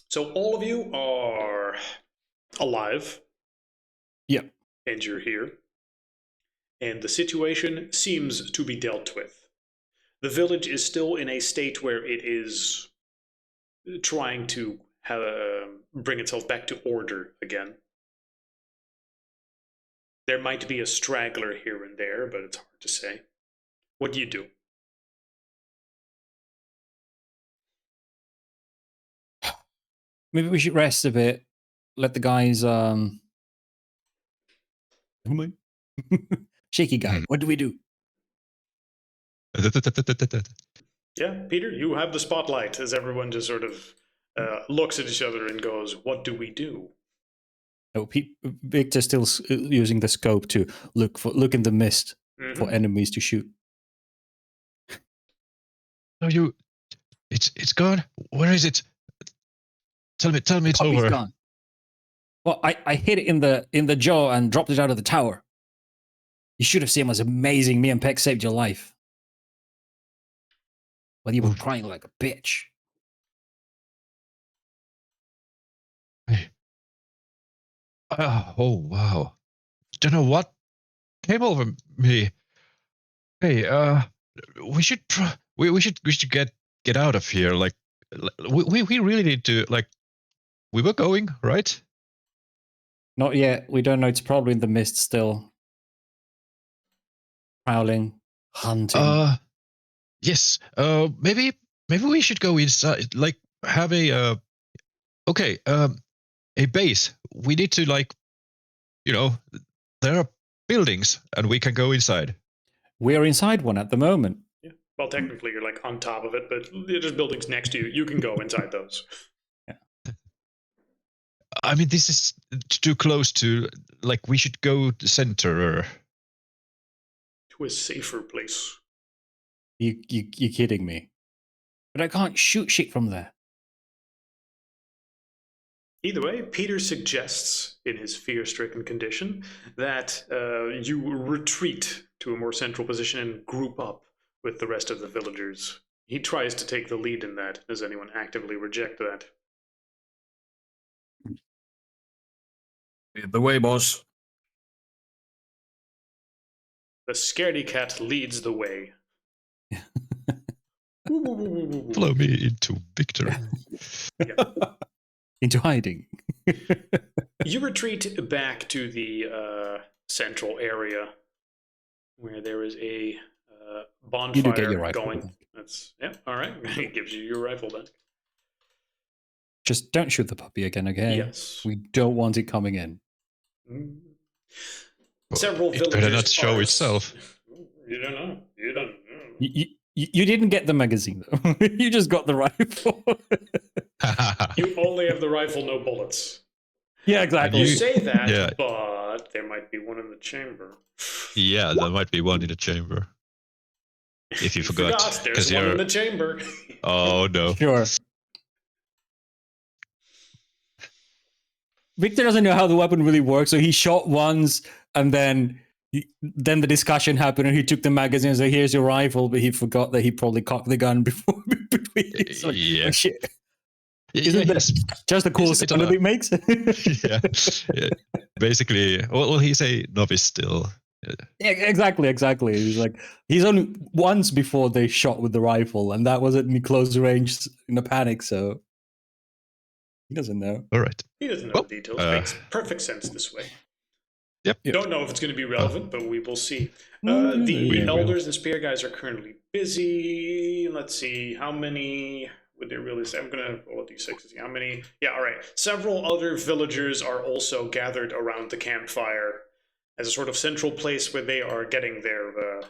So all of you are alive. Yep. And you're here. And the situation seems to be dealt with. The village is still in a state where it is trying to bring itself back to order again. There might be a straggler here and there, but it's hard to say. What do you do? Maybe we should rest a bit. Let the guys shaky guy. What do we do? Yeah, Peter, you have the spotlight as everyone just sort of looks at each other and goes, "What do we do?" Oh, Victor's still using the scope to look in the mist for enemies to shoot. No, it's gone. Where is it? Tell me it's Puppy's over. Gone. Well, I hit it in the jaw and dropped it out of the tower. You should have seen it was amazing. Me and Peck saved your life. Well, you were crying like a bitch. Hey. Oh wow! Don't know what came over me. Hey, we should we should get out of here. Like, we really need to, like. We were going, right? Not yet. We don't know. It's probably in the mist still. Prowling, hunting. Yes. Maybe we should go inside. Like, have a a base. We need to, like, there are buildings and we can go inside. We're inside one at the moment. Yeah. Well, technically, you're like on top of it, but there's buildings next to you. You can go inside those. I mean, this is too close to, like, we should go to center. To a safer place. You kidding me? But I can't shoot shit from there. Either way, Peter suggests, in his fear-stricken condition, that you retreat to a more central position and group up with the rest of the villagers. He tries to take the lead in that. Does anyone actively reject that? Lead the way, boss. The scaredy cat leads the way. Follow me into victory. Yeah. Into hiding. You retreat back to the central area where there is a bonfire You do get your rifle going. back. That's all right. It gives you your rifle back. Just don't shoot the puppy again, okay? Yes. We don't want it coming in. Several It villagers better not show itself. You don't know. You don't know. You didn't get the magazine though. You just got the rifle. You only have the rifle, no bullets. Yeah, exactly. You say that, Yeah. but there might be one in the chamber. Yeah, there might be one in the chamber. If you forgot. There's one in the chamber. Oh no. Sure. Victor doesn't know how the weapon really works, so he shot once, and then the discussion happened, and he took the magazine and said, "Here's your rifle," but he forgot that he probably cocked the gun before between. It's like, Yeah. oh, shit. Yeah, Isn't that just the cool sound that it makes? yeah. Basically, well, he's a novice still. Yeah, exactly. He's only once before they shot with the rifle, and that was at close range in a panic, so he doesn't know. All right. He doesn't know the details. Makes perfect sense this way. Yep. Don't know if it's going to be relevant, but we will see. The elders and spear guys are currently busy. Let's see, how many would they really say? I'm going to roll a d6 to see how many. Yeah, all right. Several other villagers are also gathered around the campfire as a sort of central place where they are getting their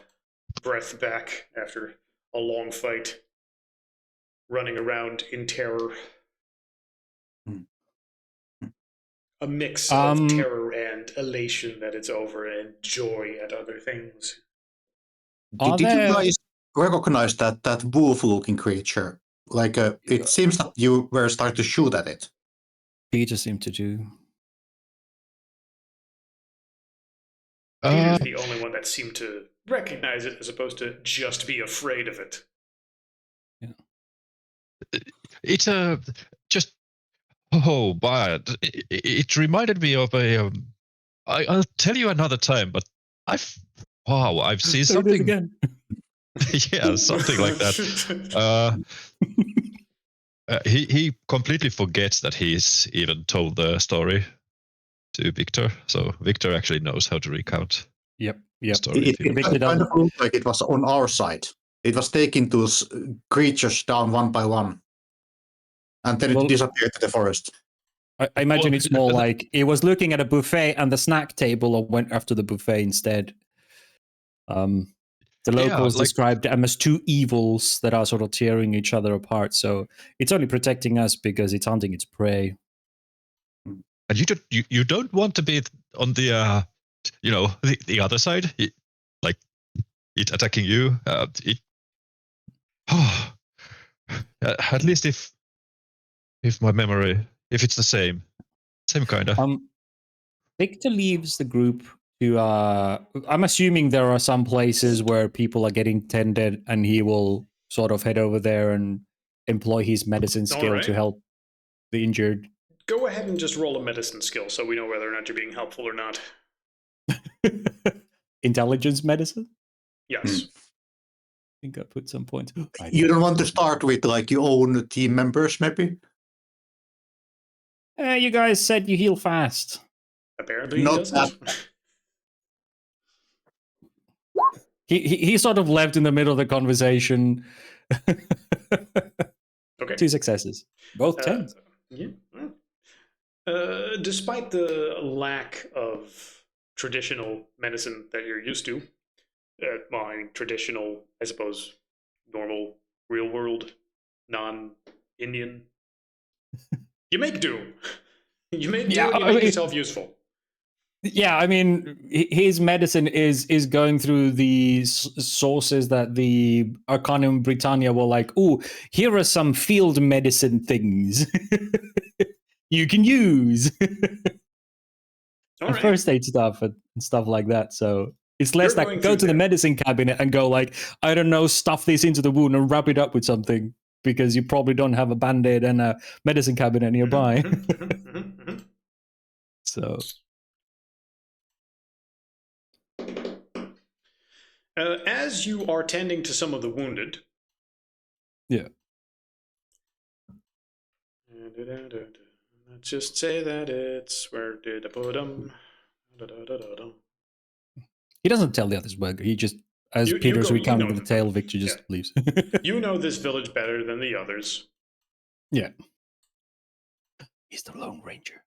breath back after a long fight, running around in terror. a mix of terror and elation that it's over, and joy at other things. Did you guys recognize that wolf-looking creature? Like, it seems that you were starting to shoot at it. Peter seemed to do. Peter's the only one that seemed to recognize it as opposed to just be afraid of it. Yeah. It's just but it reminded me of a. I'll tell you another time, but I've seen something again. Yeah, something like that. He completely forgets that he's even told the story to Victor, so Victor actually knows how to recount. Yep. Story. It kind of looked like it was on our side. It was taking those creatures down one by one, and then it disappeared to the forest. I imagine it's more like it was looking at a buffet and the snack table, and went after the buffet instead. The locals described them as two evils that are sort of tearing each other apart. So it's only protecting us because it's hunting its prey. And you don't want to be on the the other side, like it attacking you. At least if my memory, if it's the same kind of. Victor leaves the group to. I'm assuming there are some places where people are getting tended, and he will sort of head over there and employ his medicine skill to help the injured. Go ahead and just roll a medicine skill so we know whether or not you're being helpful or not. Intelligence medicine? Yes. I think I put some points. You don't want to start with like your own team members, maybe? You guys said you heal fast. Apparently he doesn't. He sort of left in the middle of the conversation. Okay. 2 successes. Both 10s. Yeah. Despite the lack of traditional medicine that you're used to, traditional, I suppose, normal, real world, non-Indian, you make do. You make do and you make yourself useful. Yeah, I mean, his medicine is going through the sources that the Arcanum Britannia were like, oh, here are some field medicine things you can use. And first aid stuff and stuff like that. So it's less like go to the medicine cabinet and go like, I don't know, stuff this into the wound and wrap it up with something, because you probably don't have a Band-Aid and a medicine cabinet nearby. So... as you are tending to some of the wounded, yeah. Let's just say that it's where did I put them? He doesn't tell the others where. He just, as Peter's recounting the tale, Victor just leaves. You know this village better than the others. Yeah. He's the Lone Ranger.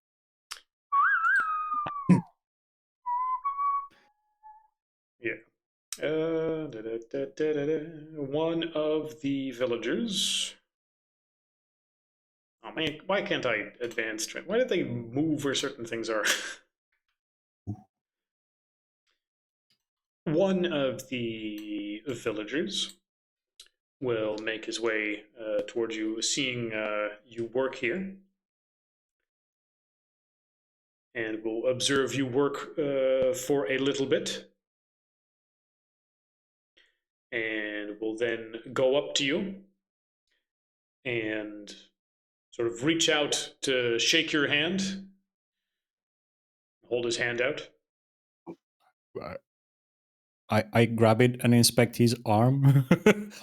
Yeah. One of the villagers. Oh man, why can't I advance? Why did they move where certain things are? One of the villagers will make his way towards you, seeing you work here, and will observe you work for a little bit. And will then go up to you and sort of reach out to shake your hand, hold his hand out. I grab it and inspect his arm,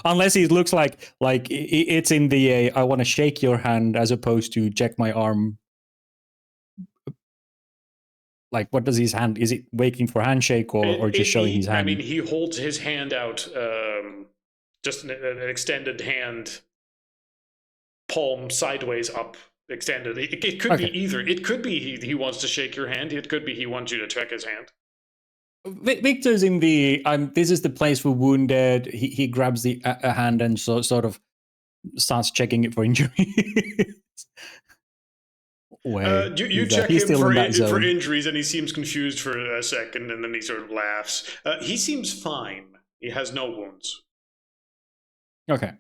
unless he looks like it's in the I want to shake your hand as opposed to check my arm. Like, what does his hand? Is it waiting for handshake or just showing his hand? I mean, he holds his hand out, just an extended hand, palm sideways up, extended. It could be either. It could be he wants to shake your hand. It could be he wants you to check his hand. Victor's in the. This is the place for wounded. He grabs the a hand and sort of starts checking it for injury. way. You check him still for, in that for zone. injuries, and he seems confused for a second, and then he sort of laughs. He seems fine. He has no wounds. Okay.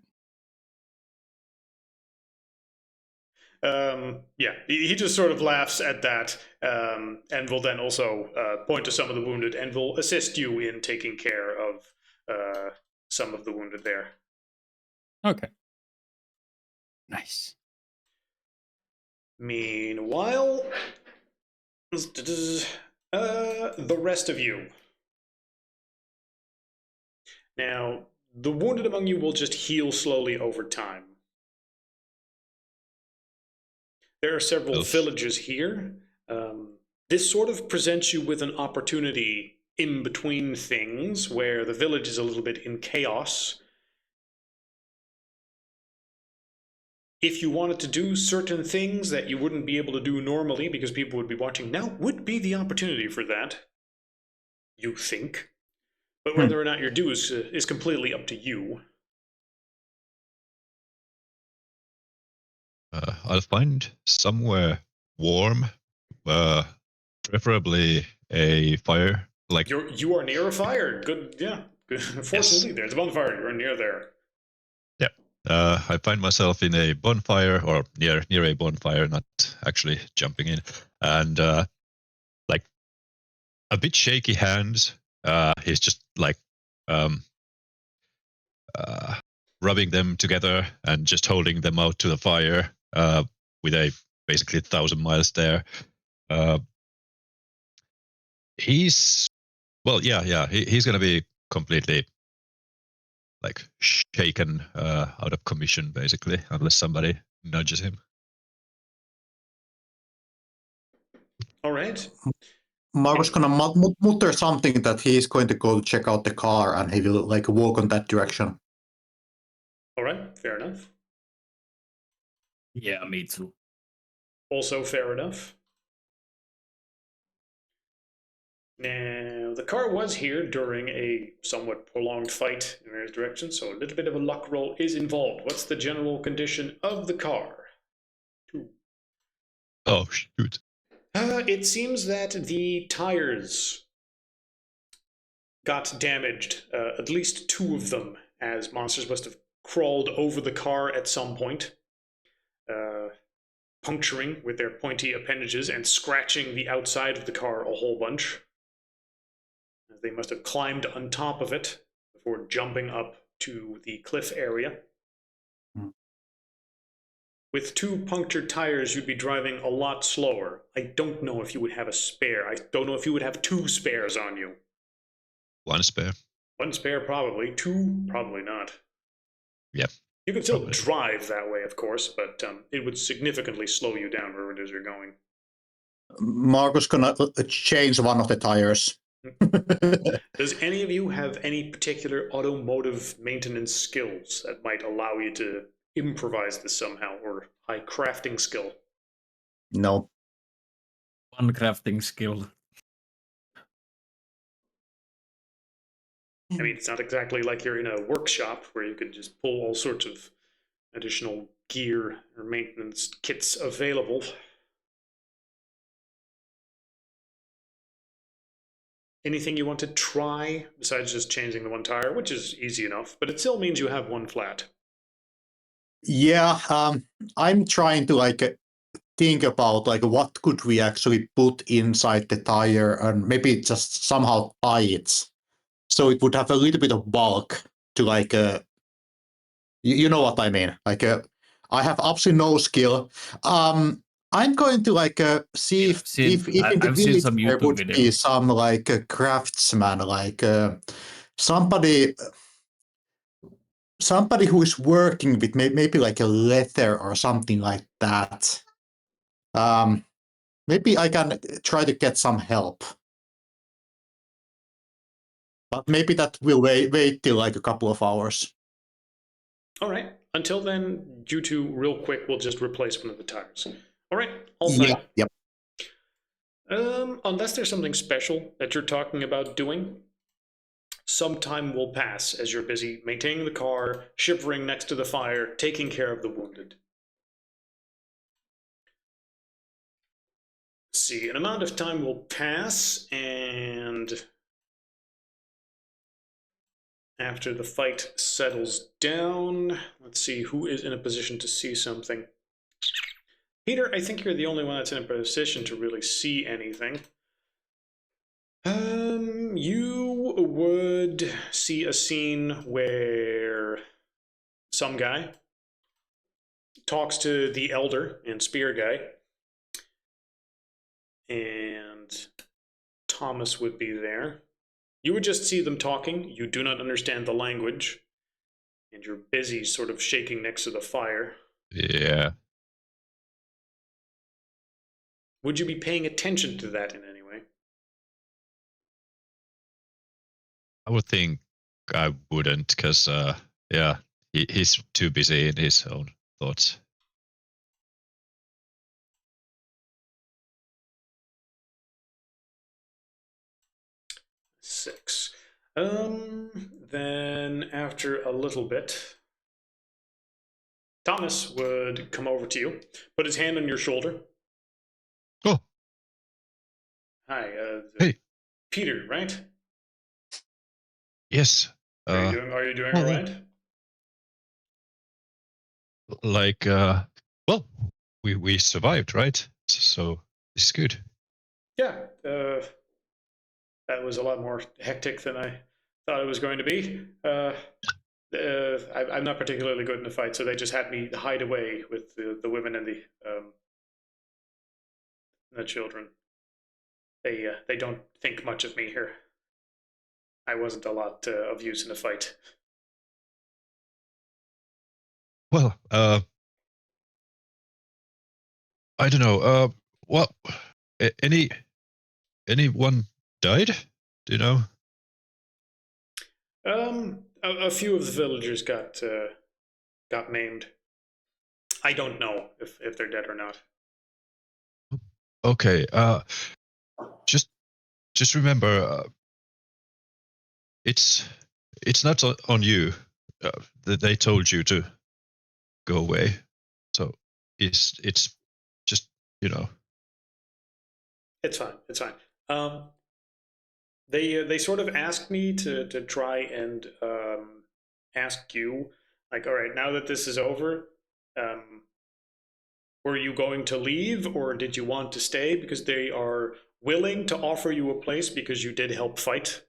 Yeah, he just sort of laughs at that, and will then also point to some of the wounded, and will assist you in taking care of some of the wounded there. Okay. Nice. Meanwhile, the rest of you. Now, the wounded among you will just heal slowly over time. There are several villages here. This sort of presents you with an opportunity in between things where the village is a little bit in chaos. If you wanted to do certain things that you wouldn't be able to do normally because people would be watching, now would be the opportunity for that, you think. But whether or not you do is completely up to you. I'll find somewhere warm, preferably a fire. Like you are near a fire. Good, yeah. Good. Fortunately, there's a bonfire. You're near there. Yeah. I find myself in a bonfire, or near a bonfire, not actually jumping in, and like a bit shaky hands. He's just like rubbing them together and just holding them out to the fire with a basically 1,000 miles there. He's he's gonna be completely like shaken out of commission basically, unless somebody nudges him. All right. Marco's gonna mutter something that he's going to go check out the car, and he will like walk on that direction. All right, fair enough. Yeah, me too. Also fair enough. Now, the car was here during a somewhat prolonged fight in various directions, so a little bit of a luck roll is involved. What's the general condition of the car? 2. Oh, shoot. It seems that the tires got damaged, at least 2 of them, as monsters must have crawled over the car at some point, puncturing with their pointy appendages and scratching the outside of the car a whole bunch. They must have climbed on top of it before jumping up to the cliff area. With 2 punctured tires, you'd be driving a lot slower. I don't know if you would have a spare. I don't know if you would have 2 spares on you. 1 spare. 1 spare, probably. 2, probably not. Yeah. You can still drive that way, of course, but it would significantly slow you down wherever it is you're going. Marco's gonna change one of the tires. Does any of you have any particular automotive maintenance skills that might allow you to improvise this somehow, or high crafting skill? No. 1 crafting skill. I mean, it's not exactly like you're in a workshop where you could just pull all sorts of additional gear or maintenance kits available. Anything you want to try besides just changing the 1 tire, which is easy enough, but it still means you have 1 flat. Yeah, I'm trying to like think about like what could we actually put inside the tire, and maybe just somehow tie it so it would have a little bit of bulk to like you know what I mean. Like I have absolutely no skill. I'm going to like see if in the village there would be some like a craftsman, like somebody who is working with maybe like a leather or something like that. Maybe I can try to get some help, but maybe that will wait till like a couple of hours. All right. Until then, you 2 real quick will just replace 1 of the tires. All right. All fine. Yep. Unless there's something special that you're talking about doing, some time will pass as you're busy maintaining the car, shivering next to the fire, taking care of the wounded. see. An amount of time will pass, and after the fight settles down, let's see who is in a position to see something. Peter, I think you're the only one that's in a position to really see anything. You would see a scene where some guy talks to the elder and spear guy, and Thomas would be there. You would just see them talking. You do not understand the language, and you're busy sort of shaking next to the fire. Yeah. Would you be paying attention to that in any way? I would think I wouldn't, because yeah, he's too busy in his own thoughts. Six. Then after a little bit, Thomas would come over to you, put his hand on your shoulder. Oh. Hi. Hey. Peter, right? Yes. Are you doing all right? Like, well, we survived, right? So it's good. Yeah. That was a lot more hectic than I thought it was going to be. I'm not particularly good in a fight, so they just had me hide away with the women and the children. They don't think much of me here. I wasn't a lot of use in a fight. Well, I don't know. Well, anyone died? Do you know? A few of the villagers got maimed. I don't know if they're dead or not. Okay. Just remember, it's not on you. That they told you to go away. So it's just, you know. It's fine. It's fine. They sort of asked me to try and ask you, like, all right, now that this is over, were you going to leave or did you want to stay? Because they are willing to offer you a place because you did help fight.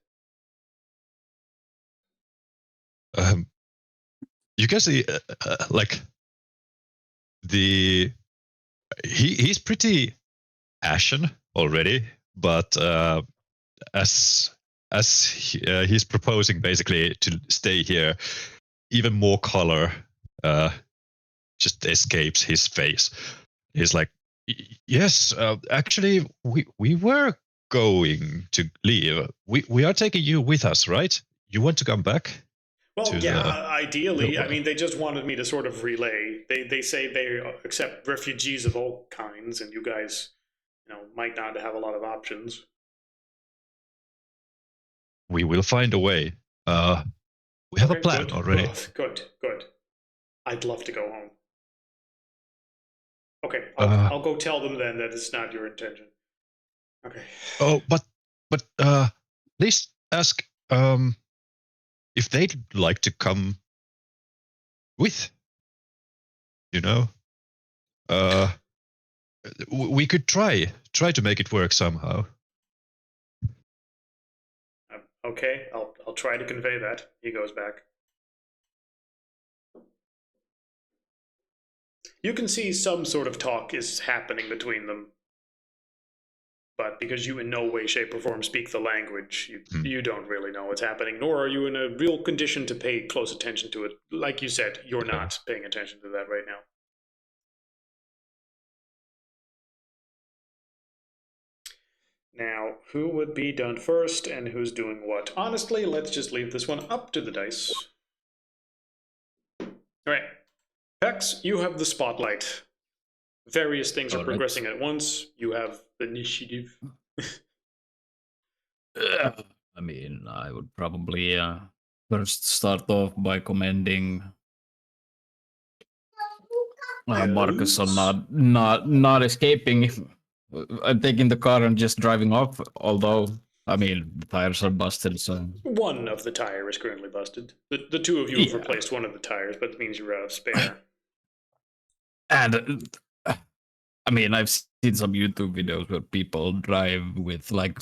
You can see, like, he's pretty ashen already, but as he's proposing basically to stay here, even more color just escapes his face. He's like, yes, actually, we were going to leave. We are taking you with us, right? You want to come back? Well, yeah, ideally. I mean, they just wanted me to sort of relay. They say they accept refugees of all kinds, and you guys, might not have a lot of options. We will find a way. We have a plan already. Good. I'd love to go home. Okay, I'll go tell them then that it's not your intention. Okay. Oh, but please ask if they'd like to come with. We could try to make it work somehow. Okay, I'll try to convey that. He goes back. You can see some sort of talk is happening between them. But because you in no way, shape, or form speak the language, you don't really know what's happening, nor are you in a real condition to pay close attention to it. Like you said, you're not paying attention to that right now. Now, who would be done first and who's doing what? Honestly, let's just leave this one up to the dice. All right. Pex, you have the spotlight. Various things are progressing at once. You have initiative. I mean, I would probably first start off by commending Marcus on not escaping I'm taking the car and just driving off. Although, I mean, the tires are busted, so One of the tire is currently busted. The two of you have replaced one of the tires, but it means you're out of spare. And I mean, I've seen some YouTube videos where people drive with like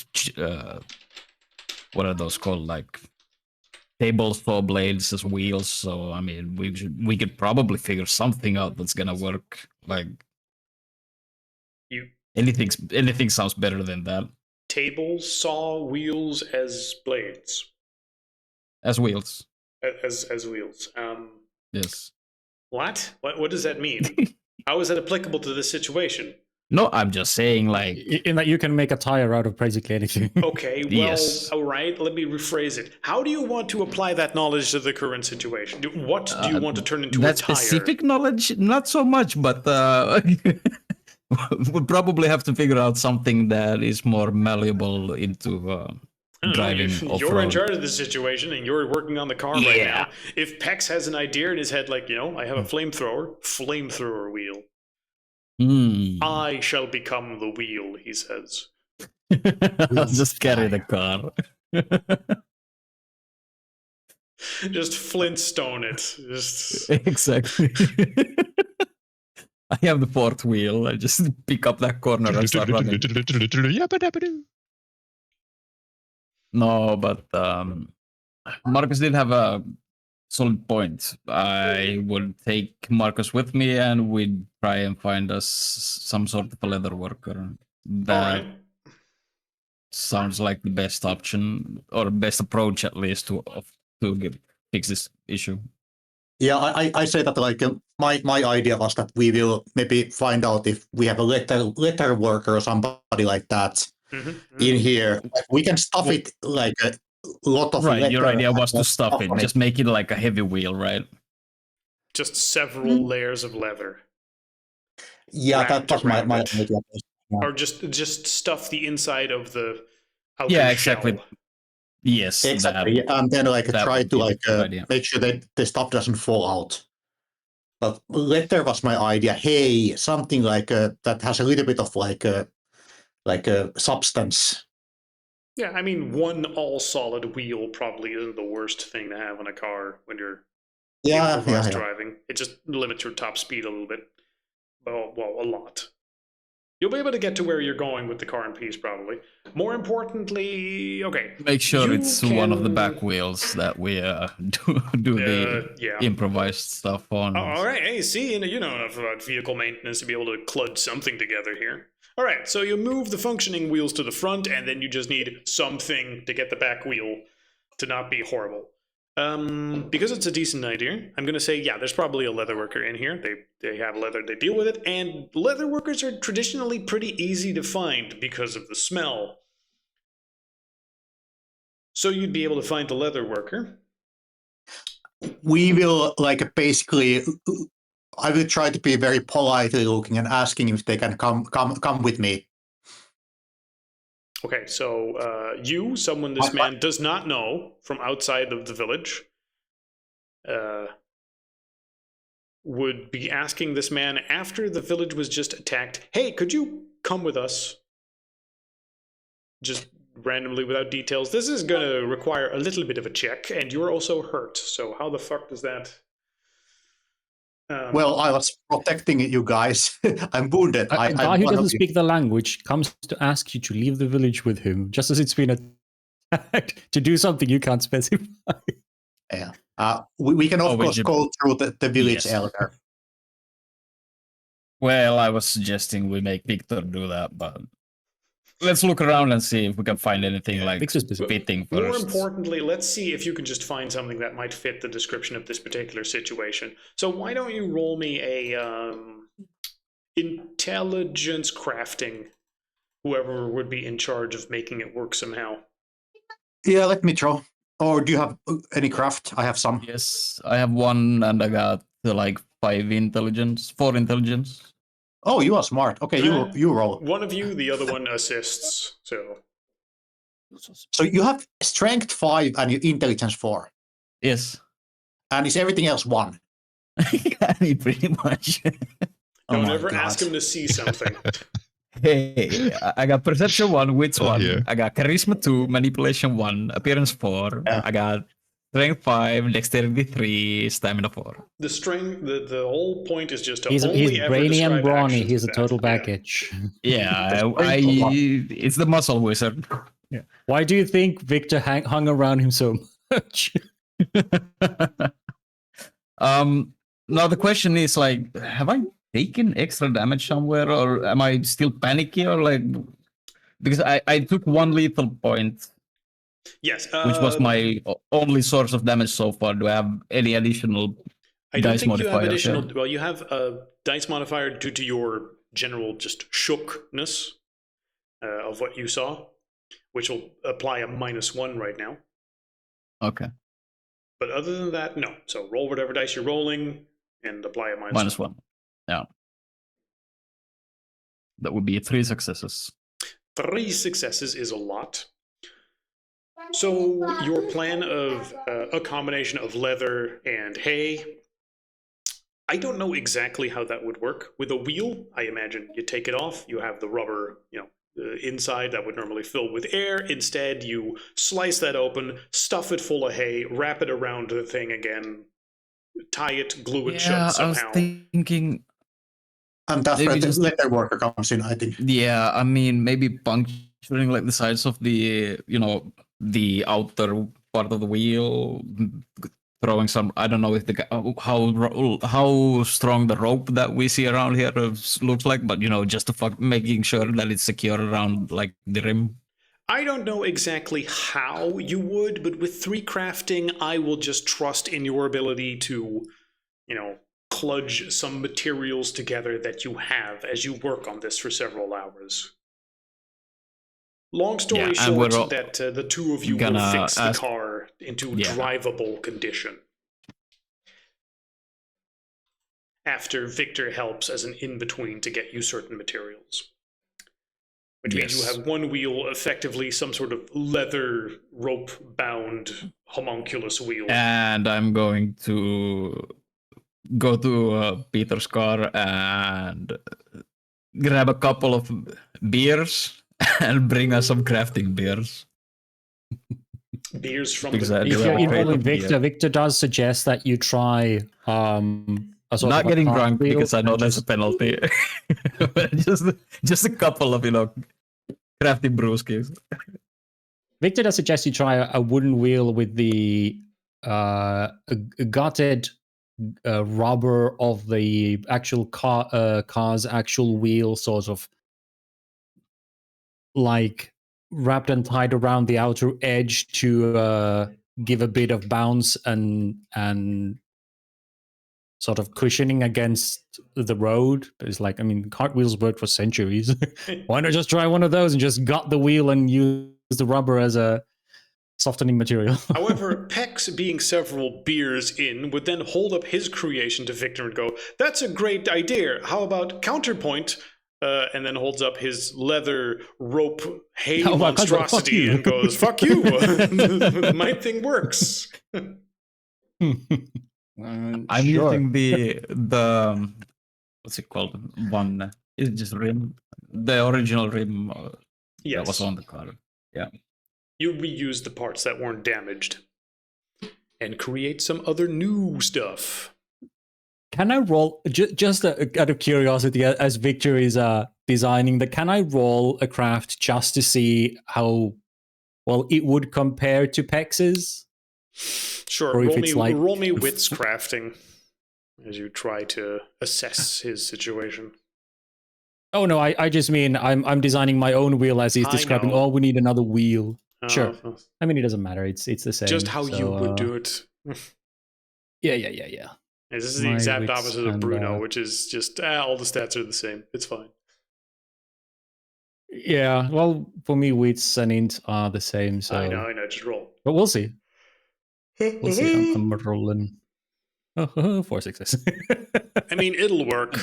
what are those called, like table saw blades as wheels. So I mean, we could probably figure something out that's gonna work. Like anything sounds better than that. Table saw wheels as blades. As wheels. As wheels. Yes. What? What does that mean? How is that applicable to this situation? No, I'm just saying, like, in that you can make a tire out of basically anything. Okay, well, yes. All right, let me rephrase it. How do you want to apply that knowledge to the current situation? What do you want to turn into a tire? That specific knowledge, not so much, but we'll probably have to figure out something that is more malleable into driving off-road. You're in charge of the situation, and you're working on the car right now. If Pex has an idea in his head, like, I have a flamethrower wheel. I shall become the wheel, he says. I'll just carry the car. Just Flintstone it. Exactly. I have the fourth wheel. I just pick up that corner and start running. No, but Marcus did have a solid point. I would take Marcus with me, and we'd try and find us some sort of a leather worker. That sounds like the best option, or best approach at least, to fix this issue. Yeah, I say that like my idea was that we will maybe find out if we have a letter worker or somebody like that in here. We can stuff it like a lot of right. Your idea was to stuff it, just make it like a heavy wheel, right? Just several layers of leather. Yeah, that was my idea. Yeah. Or just stuff the inside of the outer exactly. shell. Yes, exactly. And then like try to like make sure that the stuff doesn't fall out. But leather was my idea. Hey, something like that has a little bit of like a substance. Yeah, I mean, one all-solid wheel probably isn't the worst thing to have on a car when you're improvised driving. It just limits your top speed a little bit. Well, a lot. You'll be able to get to where you're going with the car in peace, probably. More importantly, okay. Make sure it's one of the back wheels that we do the improvised stuff on. All right, hey, see, you know enough about vehicle maintenance to be able to clud something together here. All right, so you move the functioning wheels to the front, and then you just need something to get the back wheel to not be horrible. Because it's a decent idea, I'm going to say, yeah, there's probably a leather worker in here. They have leather, they deal with it, and leather workers are traditionally pretty easy to find because of the smell. So you'd be able to find the leather worker. We will like basically, I will try to be very politely looking and asking if they can come with me. Okay, so someone this man does not know from outside of the village, would be asking this man after the village was just attacked, hey, could you come with us? Just randomly without details. This is going to require a little bit of a check, and you're also hurt, so how the fuck does that... well, I was protecting you guys. I'm wounded. A guy who doesn't speak the language comes to ask you to leave the village with him, just as it's been attacked, to do something you can't specify. Yeah. We can, of course, go through the village elder. Well, I was suggesting we make Victor do that, but let's look around and see if we can find anything fitting first. More importantly, let's see if you can just find something that might fit the description of this particular situation. So why don't you roll me a intelligence crafting, whoever would be in charge of making it work somehow. Yeah, let me draw. Or do you have any craft? I have some. Yes, I have one, and I got like 4 intelligence. Oh, you are smart. Okay, you roll. One of you, the other one assists. So you have strength 5 and your intelligence 4. Yes. And is everything else 1? I mean, pretty much. Don't ever ask him to see something. Hey, I got perception 1, wits 1. Yeah. I got charisma 2, manipulation 1, appearance 4. Yeah. I got strength 5, dexterity 3, stamina 4. The string, the whole point is just to He's only ever brainy and describe brawny. actions He's a with total that. Yeah. package. Yeah, it's the muscle wizard. Yeah. Why do you think Victor hung around him so much? Now the question is like, have I taken extra damage somewhere, or am I still panicky, or like, because I took 1 lethal point, Yes. which was my only source of damage so far. Do I have any additional I don't dice think you have modifiers additional. here? Well, you have a dice modifier due to your general just shookness of what you saw, which will apply a -1 right now. Okay, But other than that, no. So roll whatever dice you're rolling and apply a -1. Yeah, that would be 3 successes. 3 successes is a lot. So your plan of a combination of leather and hay, I don't know exactly how that would work. With a wheel, I imagine you take it off, you have the rubber, inside that would normally fill with air. Instead, you slice that open, stuff it full of hay, wrap it around the thing again, tie it, glue it shut somehow. I was thinking, And that's Maybe where the just- letter worker comes in, I think. yeah, I mean, maybe puncturing like the sides of the, the outer part of the wheel, throwing some, I don't know if how strong the rope that we see around here looks like, but just to making sure that it's secure around like the rim. I don't know exactly how you would, but with 3 crafting, I will just trust in your ability to, kludge some materials together that you have as you work on this for several hours. Long story short, that the 2 of you will fix the car into drivable condition. After Victor helps as an in-between to get you certain materials. Which means you have 1 wheel, effectively some sort of leather rope-bound homunculus wheel. And I'm going to go to Peter's car and grab a couple of beers and bring us some crafting beers. Beers from Because the... If you're involving Victor, Victor does suggest that you try not getting drunk because I know there's a penalty. just a couple of crafting brewskis. Victor does suggest you try a wooden wheel with the gutted rubber of the actual car's actual wheel, sort of like wrapped and tied around the outer edge to give a bit of bounce and sort of cushioning against the road. It's like, I mean, cartwheels worked for centuries. Why not just try one of those and just gut the wheel and use the rubber as a softening material? However, Pex, being several beers in, would then hold up his creation to Victor and go, "That's a great idea. How about counterpoint?" And then holds up his leather rope hay monstrosity and goes, "Fuck you. My thing works." I'm using the what's it called? One is it just rim? The original rim that was on the car. Yeah. You reuse the parts that weren't damaged and create some other new stuff. Can I roll, just out of curiosity, as Victor is designing that, can I roll a craft just to see how well it would compare to Pex's? Sure, roll me wits crafting as you try to assess his situation. Oh no, I just mean I'm designing my own wheel as he's describing. Oh, we need another wheel. Sure. I mean, it doesn't matter. It's the same. Just how you would do it. Yeah. This is the exact opposite of Bruno, which is just all the stats are the same. It's fine. Yeah, well, for me, wits and int are the same. So I know. Just roll. But we'll see. We'll see. I'm rolling. 4 successes. I mean, it'll work.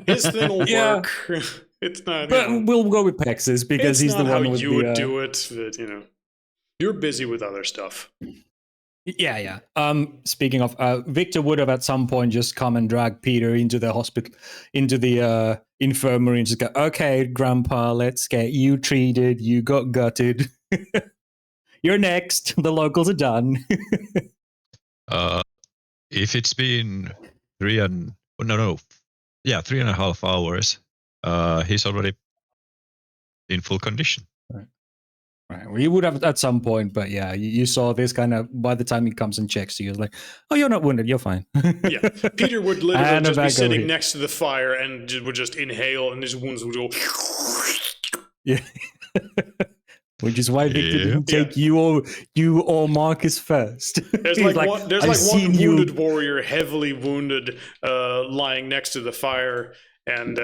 His thing will work. It's not. But we'll go with Pex's because he's the one with you would do it. But you're busy with other stuff. Yeah. Speaking of, Victor would have at some point just come and drag Peter into the hospital, into the infirmary and just go, okay, Grandpa, let's get you treated. You got gutted. You're next. The locals are done. If it's been 3.5 hours, he's already in full condition. Right. Well, you would have at some point, but yeah, you saw this kind of by the time he comes and checks you, like, oh, you're not wounded, you're fine. Yeah, Peter would literally And just be back over sitting here. next to the fire and would just inhale, and his wounds would go. Yeah. Which is why Victor Yeah. didn't take you or Marcus first. There's He's like one, there's "I've like one seen you." wounded warrior, heavily wounded, lying next to the fire, and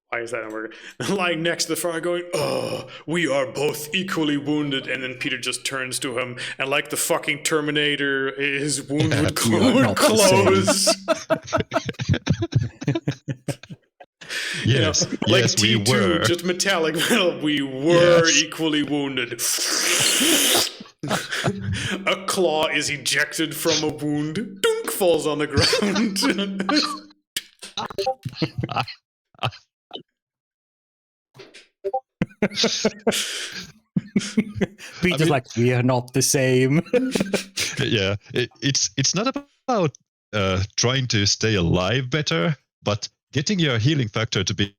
why is that not working? Lying next to the fire, going, "Oh, we are both equally wounded." And then Peter just turns to him, and like the fucking Terminator, his wound would We are not the same. close. Yes, Like yes, we T2, were. just metallic metal. We were Yes. equally wounded. A claw is ejected from a wound. Dunk, falls on the ground. Peter's like, we are not the same. Yeah, it's not about trying to stay alive better, but getting your healing factor to be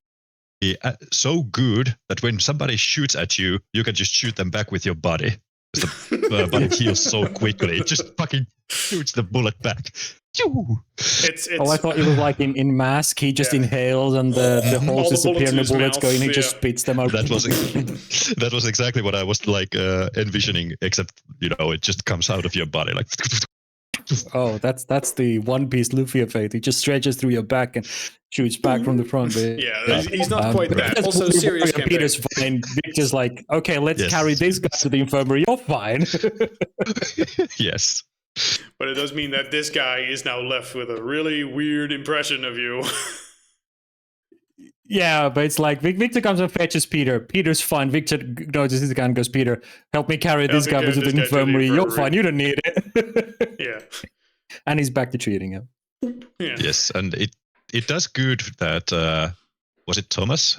so good that when somebody shoots at you, you can just shoot them back with your body. The body heals so quickly. It just fucking shoots the bullet back. It's Oh, I thought it was like in Mask. He just inhales and the All holes the disappear bullets and in the his bullets mouth, go in. He yeah. just spits them out. That was exactly what I was like envisioning, except it just comes out of your body like. Oh, that's the One Piece Luffy effect. He just stretches through your back and shoots back from the front. Yeah, he's not quite that. That's Also, what serious Warrior campaign. Peter's fine. Victor's like, okay, let's Yes. carry this guy to the infirmary. You're fine. Yes. But it does mean that this guy is now left with a really weird impression of you. Yeah, but it's like Victor comes and fetches Peter. Peter's fine. Victor notices the guy and goes, Peter, help me carry this guy carry to this the guy to the infirmary. You're infirmary." fine. You don't need it. Yeah. And he's back to treating him. Yeah. Yes, and it does good that was it Thomas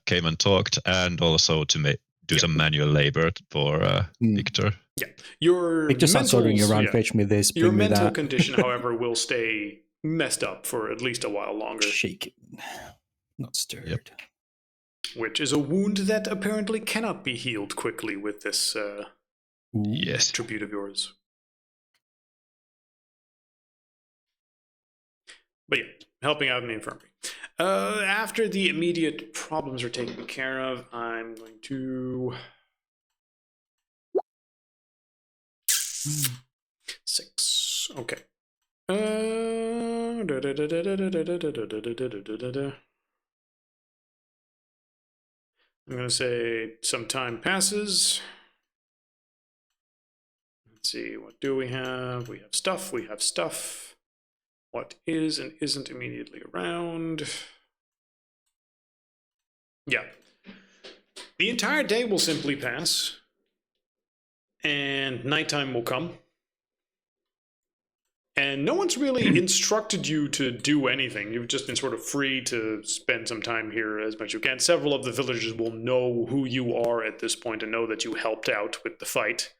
came and talked, and also to do some manual labor for Victor. Your Victor starts ordering around, yeah. fetch me this, Your bring me mental that. condition, however, will stay messed up for at least a while longer, Shaken, not stirred. Yep. which is a wound that apparently cannot be healed quickly with this Yes. attribute of yours. But yeah, helping out in the infirmary. After the immediate problems are taken care of, I'm going to... 6. Okay. I'm going to say some time passes. Let's see, what do we have? We have stuff, we have stuff. What is and isn't immediately around? Yeah. The entire day will simply pass, and nighttime will come. And no one's really instructed you to do anything. You've just been sort of free to spend some time here as much as you can. Several of the villagers will know who you are at this point and know that you helped out with the fight.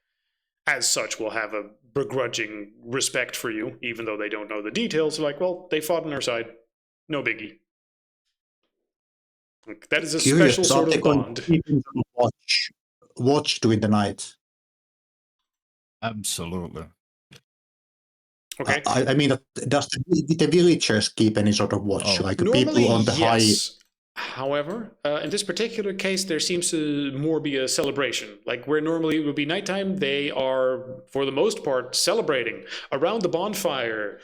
As such, will have a begrudging respect for you, even though they don't know the details. They're like, well, they fought on our side. No biggie. Like, that is a special sort of bond. Watch during the night. Absolutely. Okay. I mean, does the villagers keep any sort of watch, like Normally, people on the yes. However, in this particular case, there seems to more be a celebration. Like where normally it would be nighttime, they are, for the most part, celebrating around the bonfire.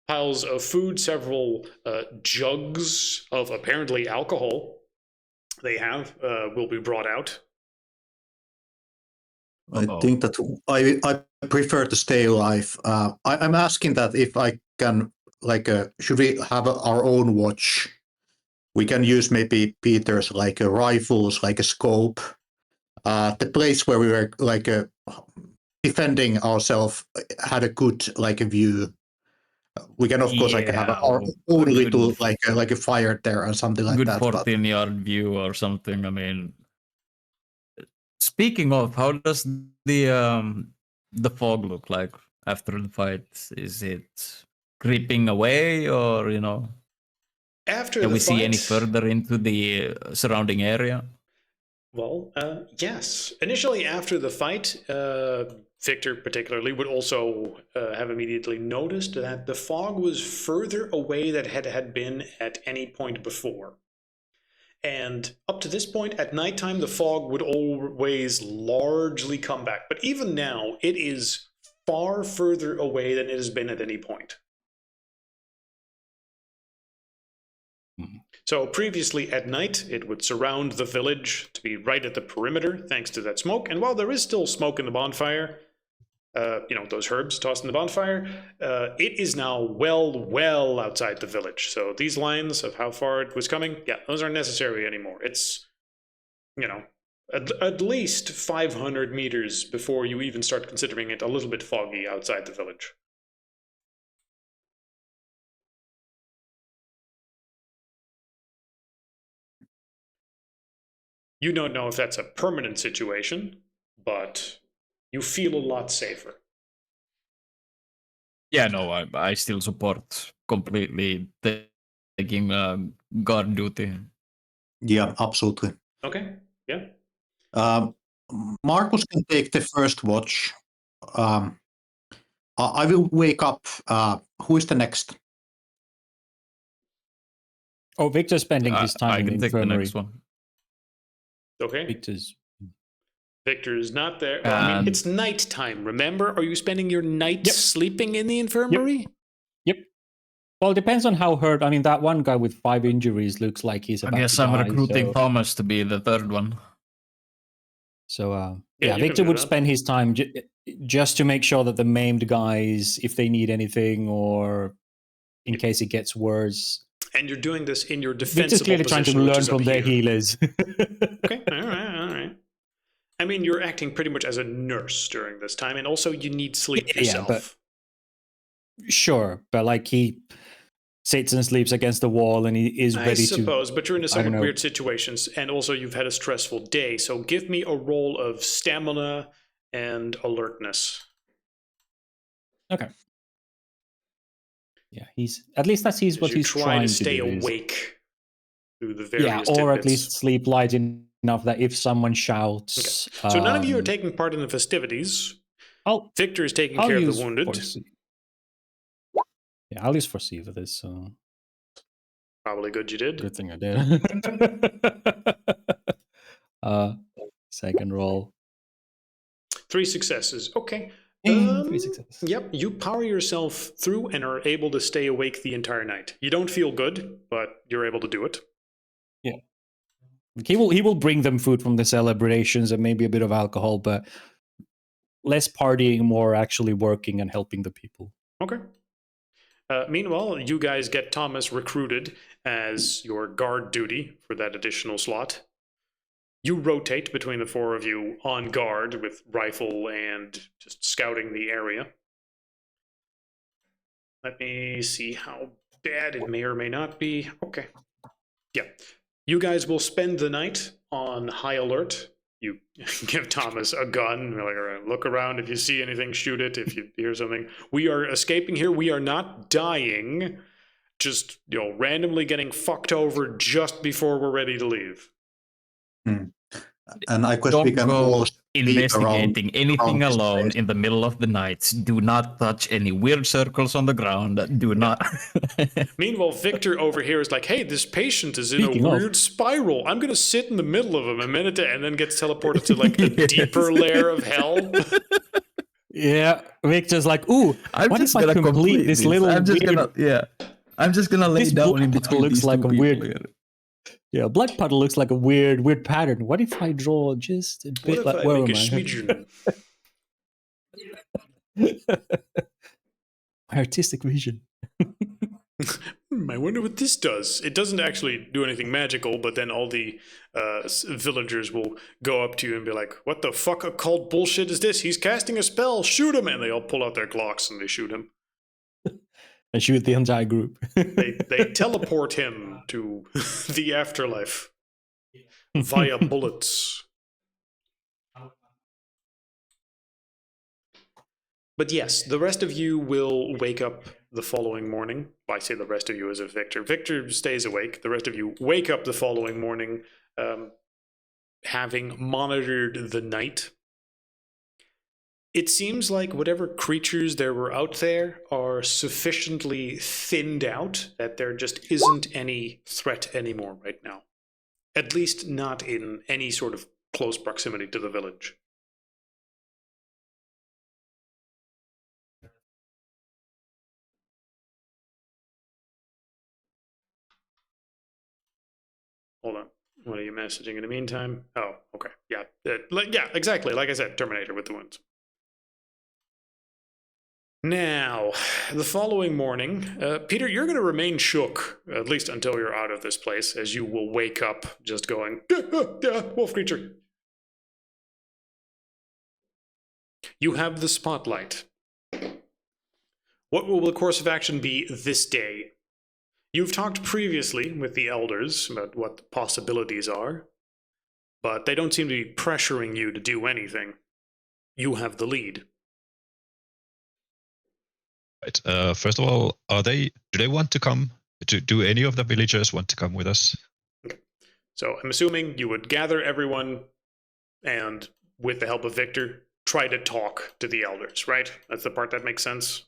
Piles of food, several jugs of apparently alcohol. They have will be brought out. I think that I prefer to stay alive. I'm asking that if I can, should we have our own watch? We can use maybe Peter's rifles, like a scope. The place where we were defending ourselves had a good view. We can of course have our own little like a fire there or something like good that. 14-yard view or something. I mean, speaking of, how does the fog look like after the fight? Is it creeping away, or After can the we see fight, any further into the surrounding area? Well, yes. Initially, after the fight, Victor particularly would also have immediately noticed that the fog was further away than it had been at any point before. And up to this point, at nighttime, the fog would always largely come back. But even now, it is far further away than it has been at any point. So previously at night, it would surround the village to be right at the perimeter, thanks to that smoke. And while there is still smoke in the bonfire, those herbs tossed in the bonfire, it is now well outside the village. So these lines of how far it was coming, those aren't necessary anymore. It's, at least 500 meters before you even start considering it a little bit foggy outside the village. You don't know if that's a permanent situation, but you feel a lot safer. Yeah, no, I still support completely taking guard duty. Yeah, absolutely. Okay, yeah. Marcus can take the first watch. I will wake up. Who is the next? Oh, Victor's spending his time I in can the take the infirmary. next one. Okay. Victor is not there. Well, I mean, it's nighttime, remember? Are you spending your nights sleeping in the infirmary? Yep. Well, it depends on how hurt. I mean, that one guy with 5 injuries looks like he's about to die. I guess I'm recruiting Thomas to be the third one. So, Victor would spend his time just to make sure that the maimed guys, if they need anything or in case it gets worse. And you're doing this in your defensible Victor's clearly trying to learn from their healers. Okay, all right. I mean, you're acting pretty much as a nurse during this time, and also you need sleep yourself. But sure, but like he sits and sleeps against the wall and he is ready to... I suppose, but you're in a somewhat weird situations, and also you've had a stressful day, so give me a roll of stamina and alertness. Okay. Yeah, he's at least what he's trying to stay do. Awake through the various or at least sleep light enough that if someone shouts... Okay. So none of you are taking part in the festivities. Victor is taking care of the wounded. Yeah, I'll use foresee for this. So. Probably good you did. Good thing I did. Second roll. 3 successes. Okay. 3 successes. Yep, you power yourself through and are able to stay awake the entire night. You don't feel good, but you're able to do it. Yeah. He will bring them food from the celebrations and maybe a bit of alcohol, but less partying, more actually working and helping the people. Okay. Meanwhile, you guys get Thomas recruited as your guard duty for that additional slot. You rotate between the 4 of you on guard with rifle and just scouting the area. Let me see how bad it may or may not be. Okay. Yeah. You guys will spend the night on high alert. You give Thomas a gun. We're like, all right, look around. If you see anything, shoot it. If you hear something. We are escaping here. We are not dying. Just, randomly getting fucked over just before we're ready to leave. And I guess Don't we can go investigating anything alone in the middle of the night. Do not touch any weird circles on the ground. Do not. Meanwhile, Victor over here is like, hey, this patient is in a weird spiral. I'm going to sit in the middle of him a minute and then gets teleported to like a deeper layer of hell. Yeah, Victor's like, ooh, what if I complete this little I'm just gonna lay down in between looks these like two a people weird here. Yeah, blood puddle looks like a weird pattern. What if I draw just a bit like where am I? My artistic vision. I wonder what this does. It doesn't actually do anything magical, but then all the villagers will go up to you and be like, what the fuck occult bullshit is this? He's casting a spell. Shoot him. And they all pull out their Glocks and they shoot him. and shoot the entire group. They teleport him to the afterlife via bullets. But yes, the rest of you will wake up the following morning. I say the rest of you as if Victor. Victor stays awake. The rest of you wake up the following morning, having monitored the night. It seems like whatever creatures there were out there are sufficiently thinned out that there just isn't any threat anymore right now. At least not in any sort of close proximity to the village. Hold on. What are you messaging in the meantime? Oh, okay. Yeah. Yeah, exactly. Like I said, Terminator with the wounds. Now, the following morning, Peter, you're going to remain shook, at least until you're out of this place, as you will wake up just going, wolf creature. You have the spotlight. What will the course of action be this day? You've talked previously with the elders about what the possibilities are, but they don't seem to be pressuring you to do anything. You have the lead. Right. First of all, do they want to come? Do any of the villagers want to come with us? Okay. So I'm assuming you would gather everyone and, with the help of Victor, try to talk to the elders, right? That's the part that makes sense?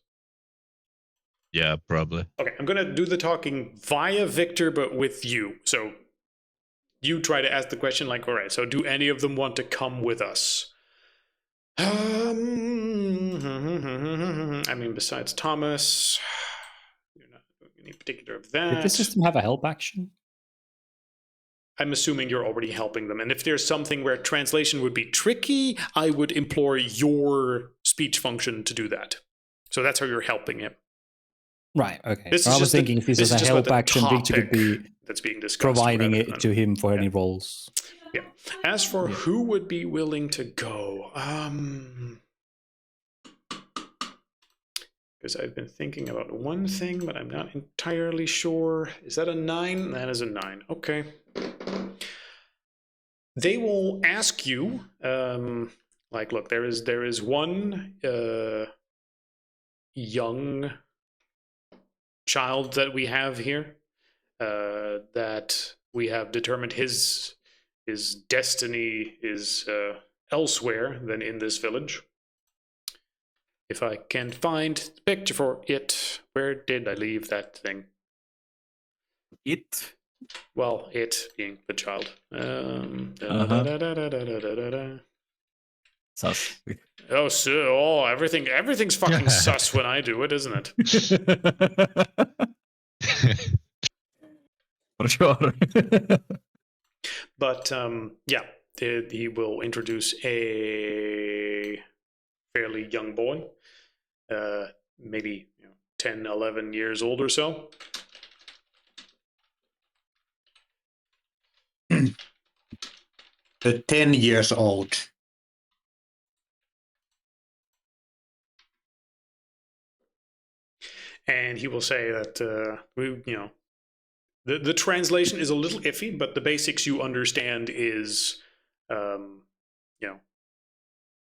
Yeah, probably. Okay, I'm going to do the talking via Victor, but with you. So you try to ask the question like, all right, so do any of them want to come with us? I mean, besides Thomas, you're not doing any particular of that. Did the system have a help action? I'm assuming you're already helping them. And if there's something where translation would be tricky, I would implore your speech function to do that. So that's how you're helping him. Right, okay. This So is I was just thinking if this was a help action, Victor could be that's being discussed, providing it to him for any rolls. Yeah. As for who would be willing to go, because I've been thinking about one thing, but I'm not entirely sure. Is that a 9? That is a 9. Okay. They will ask you, like, look, there is one young child that we have here that we have determined his destiny is elsewhere than in this village. If I can find the picture for it, where did I leave that thing? It? Well, it being the child. Sus. Everything's fucking sus when I do it, isn't it? For sure. But yeah, he will introduce a fairly young boy, maybe 10, 11 years old or so. The 10 years old. And he will say that the translation is a little iffy, but the basics you understand is,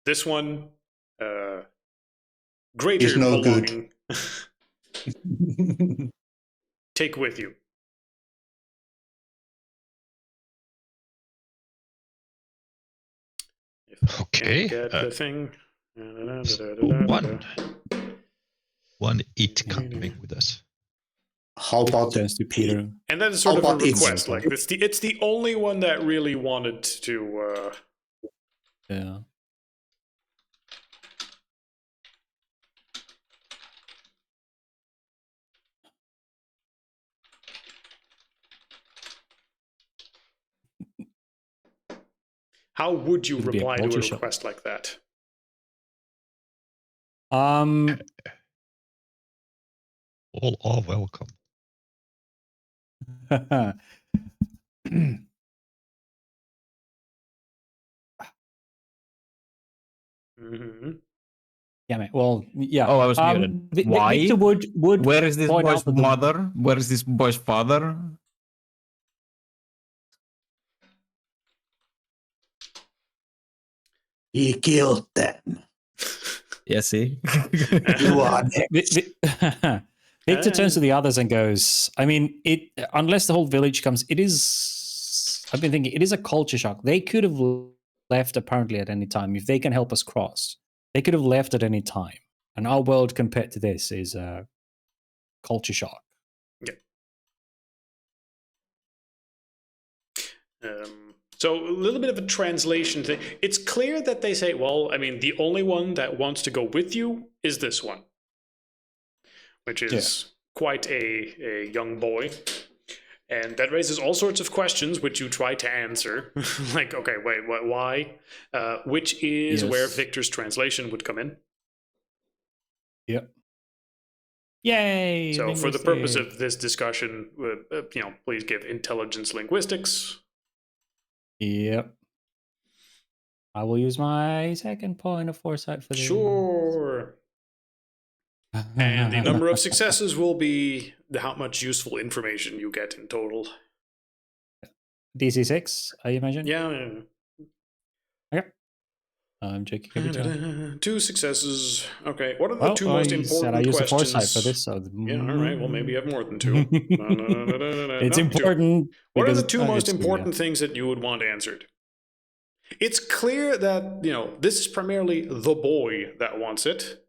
this one, greater is no belonging. good. Take with you. Okay. Get the thing. One it coming with us. How about Turns to Peter. And that is sort How of a about it's- request. Like it's the only one that really wanted to. Yeah. How would you It'd be a reply to a culture shock. request like that? All are welcome. Mm-hmm. Yeah, man. Well, yeah. Oh, I was muted. Why? Victor would Where is this point boy's out that the- mother? Where is this boy's father? He killed them. Yeah, see? You are next. Victor turns to the others and goes, I mean, unless the whole village comes, I've been thinking, it is a culture shock. They could have left apparently at any time. If they can help us cross, they could have left at any time. And our world compared to this is a culture shock. Yeah. So a little bit of a translation thing. It's clear that they say, well, I mean, the only one that wants to go with you is this one, which is quite a young boy. And that raises all sorts of questions, which you try to answer. Like, okay, wait, why? Which is where Victor's translation would come in. Yep. Yay! So for the purpose of this discussion, please give intelligence linguistics. Yep. I will use my second point of foresight for this. Sure. And the number of successes will be how much useful information you get in total. DC6, I imagine? Yeah. Okay. I'm checking every time. 2 successes. Okay. What are the 2 most important I used questions? foresight for this, so Yeah, all right. Well, maybe you have more than 2. It's important. What are the 2 most important things that you would want answered? It's clear that, this is primarily the boy that wants it,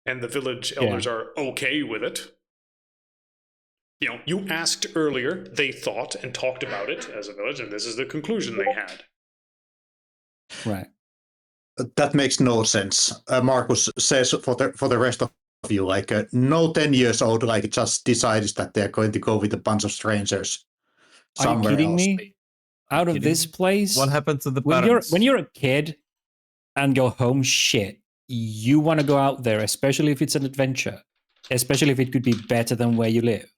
and the village elders are okay with it. You asked earlier, they thought and talked about it as a village, and this is the conclusion they had. Right. That makes no sense. Marcus says for the rest of you, like no 10 years old, like just decides that they're going to go with a bunch of strangers somewhere Are you kidding else. me? Out of this place? What happened to the when parents? when you're a kid and go home, shit, you want to go out there, especially if it's an adventure, especially if it could be better than where you live.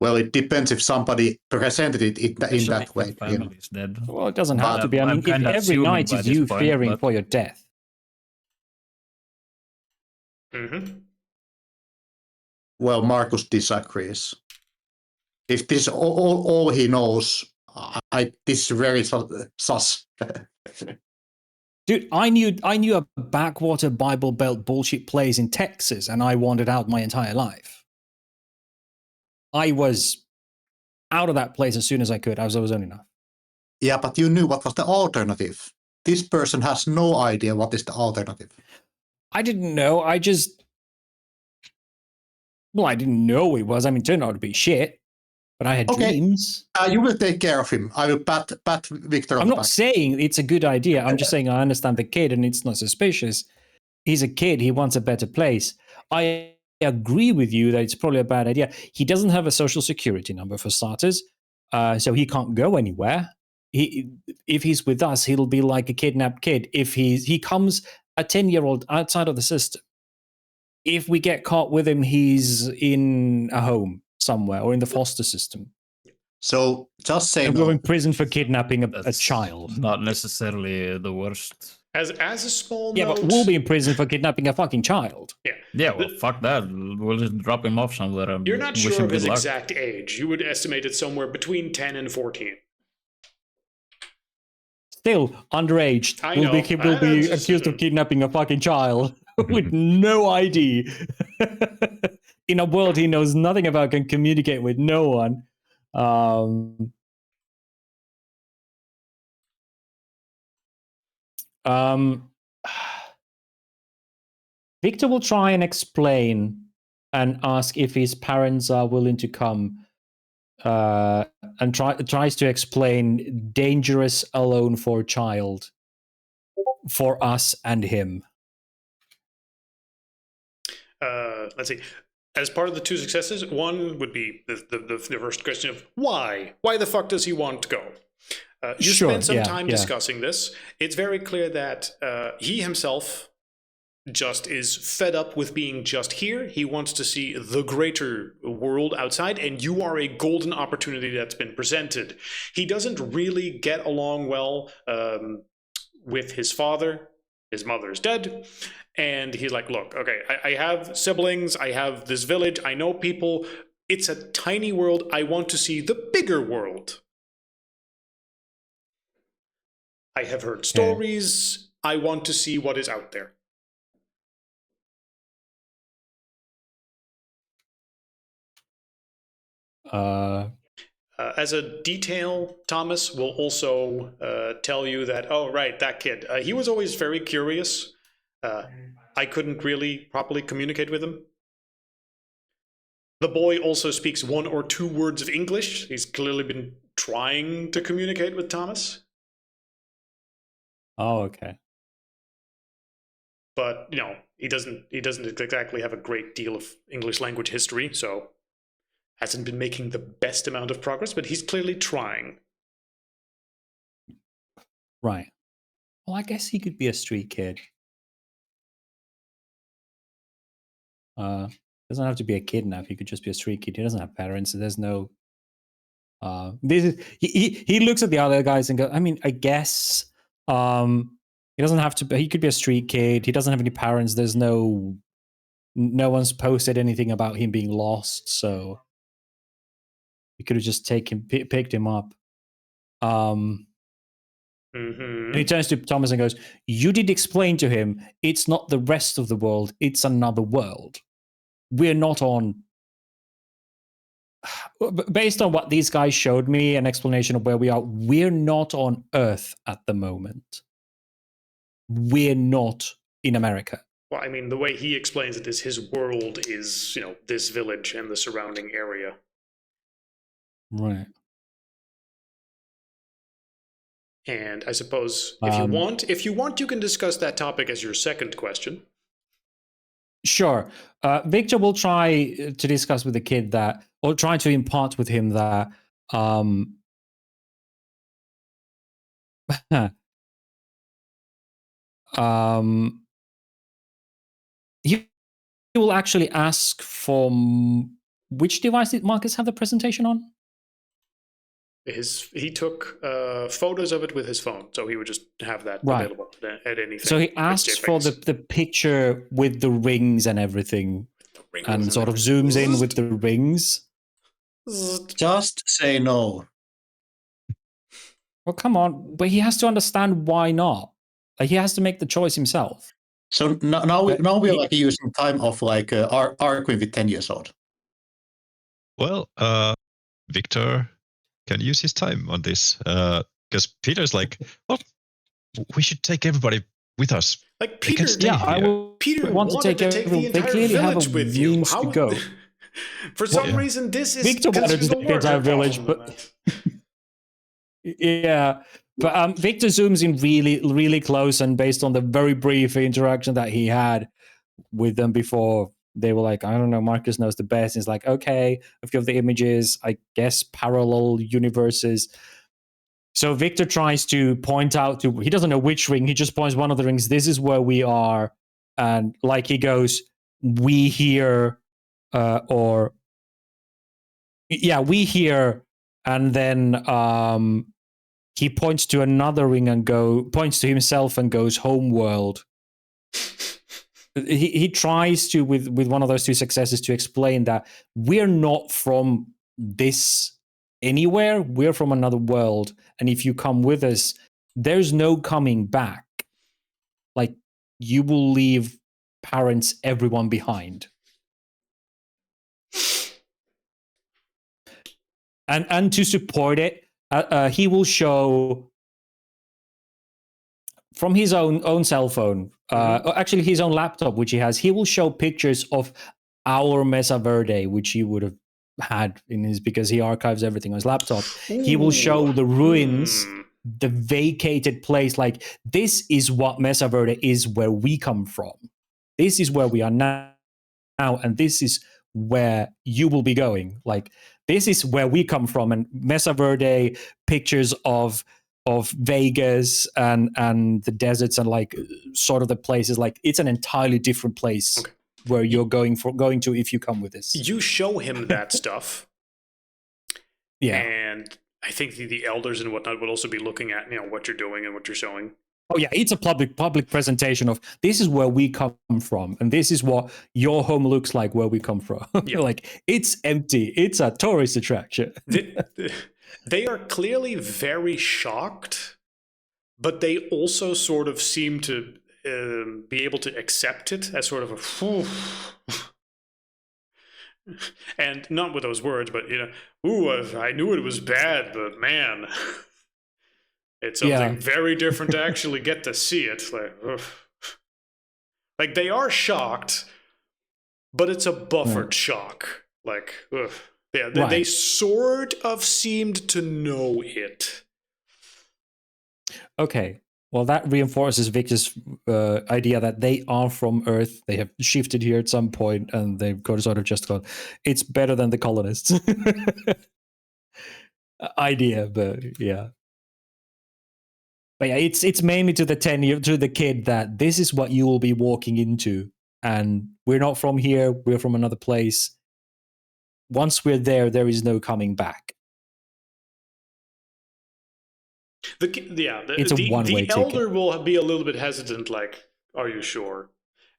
Well, it depends if somebody presented it in that way. Family's dead. Well, it doesn't have to be. I I'm mean, if kinda every assuming night by is this you point, fearing but- for your death. Mm-hmm. Well, Marcus disagrees. If this is all he knows, this is very sus. Dude, I knew a backwater Bible Belt bullshit place in Texas, and I wandered out my entire life. I was out of that place as soon as I could. I was old enough. Yeah, but you knew what was the alternative. This person has no idea what is the alternative. I didn't know. I didn't know it was. I mean, it turned out to be shit. But I had dreams. You will take care of him. I will pat Victor on I'm the not back. saying it's a good idea. I'm just saying I understand the kid and it's not suspicious. He's a kid. He wants a better place. I agree with you that it's probably a bad idea. He doesn't have a social security number for starters, so he can't go anywhere. If he's with us, he'll be like a kidnapped kid. If he comes a 10-year-old outside of the system. If we get caught with him, he's in a home somewhere or in the foster system. So just say we're in prison for kidnapping a child. Not necessarily the worst. As a small Yeah, note, but we'll be in prison for kidnapping a fucking child. Yeah, well, fuck that. We'll just drop him off somewhere. And You're not wish sure him of his good luck. exact age. You would estimate it somewhere between 10 and 14. Still underage. I Will know. be accused of kidnapping a fucking child with no ID. In a world he knows nothing about, can communicate with no one. Victor will try and explain and ask if his parents are willing to come, and tries to explain dangerous alone for child for us and him. Let's see. As part of the 2 successes, one would be the first question of why? Why the fuck does he want to go? You spent some time discussing this. It's very clear that he himself just is fed up with being just here. He wants to see the greater world outside, and you are a golden opportunity that's been presented. He doesn't really get along well with his father. His mother's dead, And he's like, look, okay, I have siblings, I have this village, I know people. It's a tiny world. I want to see the bigger world. I have heard stories. I want to see what is out there. As a detail, Thomas will also tell you that, oh, right, that kid. He was always very curious. I couldn't really properly communicate with him. The boy also speaks 1 or 2 words of English. He's clearly been trying to communicate with Thomas. Oh, okay. But, you know, he doesn't exactly have a great deal of English language history, so hasn't been making the best amount of progress, but he's clearly trying. Right. Well, I guess he could be a street kid. Doesn't have to be a kidnap. He could just be a street kid. He doesn't have parents. So there's no. This is he looks at the other guys and goes, I mean, I guess he doesn't have to. He could be a street kid. He doesn't have any parents. There's no one's posted anything about him being lost. So he could have just picked him up. And he turns to Thomas and goes, you did explain to him it's not the rest of the world, it's another world. We're not on... Based on what these guys showed me, an explanation of where we are, we're not on Earth at the moment. We're not in America. Well, I mean, the way he explains it is his world is, you know, this village and the surrounding area. Right. And I suppose if you want, you can discuss that topic as your second question. Sure. Victor will try to discuss with the kid that, or try to impart with him that he will actually ask for which device did Marcus have the presentation on? He took photos of it with his phone, so he would just have that available at anything. So he asks for the picture with the rings and everything, and sort of zooms in with the rings. Just say no. Well, come on, but he has to understand why not. Like, he has to make the choice himself. So now we're like using time of like Arquin with 10 years old. Well, Victor can use his time on this because Peter's like, well, we should take everybody with us. Like Peter, Peter want to take the entire village with you. How to go? For some reason, this is Victor wanted to take the entire village, but yeah. But Victor zooms in really, really close, and based on the very brief interaction that he had with them before, they were like, I don't know, Marcus knows the best. He's like, okay, a few of the images, I guess parallel universes. So Victor tries to point out to, he doesn't know which ring, he just points one of the rings, this is where we are. And like he goes, we here, we here. And then he points to another ring and points to himself and goes, homeworld. He tries to, with one of those 2 successes, to explain that we're not from this anywhere, we're from another world, and if you come with us, there's no coming back. Like, you will leave parents, everyone behind. And to support it, he will show from his own cell phone, actually his own laptop, which he has, he will show pictures of our Mesa Verde, which he would have had in his, because he archives everything on his laptop. Ooh. He will show the ruins, the vacated place. Like, this is what Mesa Verde is, where we come from. This is where we are now, and this is where you will be going. Like, this is where we come from. And Mesa Verde, pictures of Vegas and the deserts and like sort of the places, like it's an entirely different place where you're going to if you come with us. You show him that stuff. Yeah. And I think the elders and whatnot would also be looking at, you know, what you're doing and what you're showing. Oh yeah, it's a public presentation of this is where we come from, and this is what your home looks like where we come from. Yeah. Like it's empty. It's a tourist attraction. They are clearly very shocked, but they also sort of seem to be able to accept it as sort of a whew. And not with those words, but I knew it was bad, but man, it's something very different to actually get to see it. Like they are shocked, but it's a buffered shock. Like, yeah, they sort of seemed to know it. Okay. Well, that reinforces Victor's idea that they are from Earth. They have shifted here at some point, and they've got sort of just gone, it's better than the colonists. Idea, but yeah. But yeah, it's mainly to the to the kid that this is what you will be walking into, and we're not from here. We're from another place. Once we're there, there is no coming back. It's a one-way ticket. The elder will be a little bit hesitant, like, are you sure?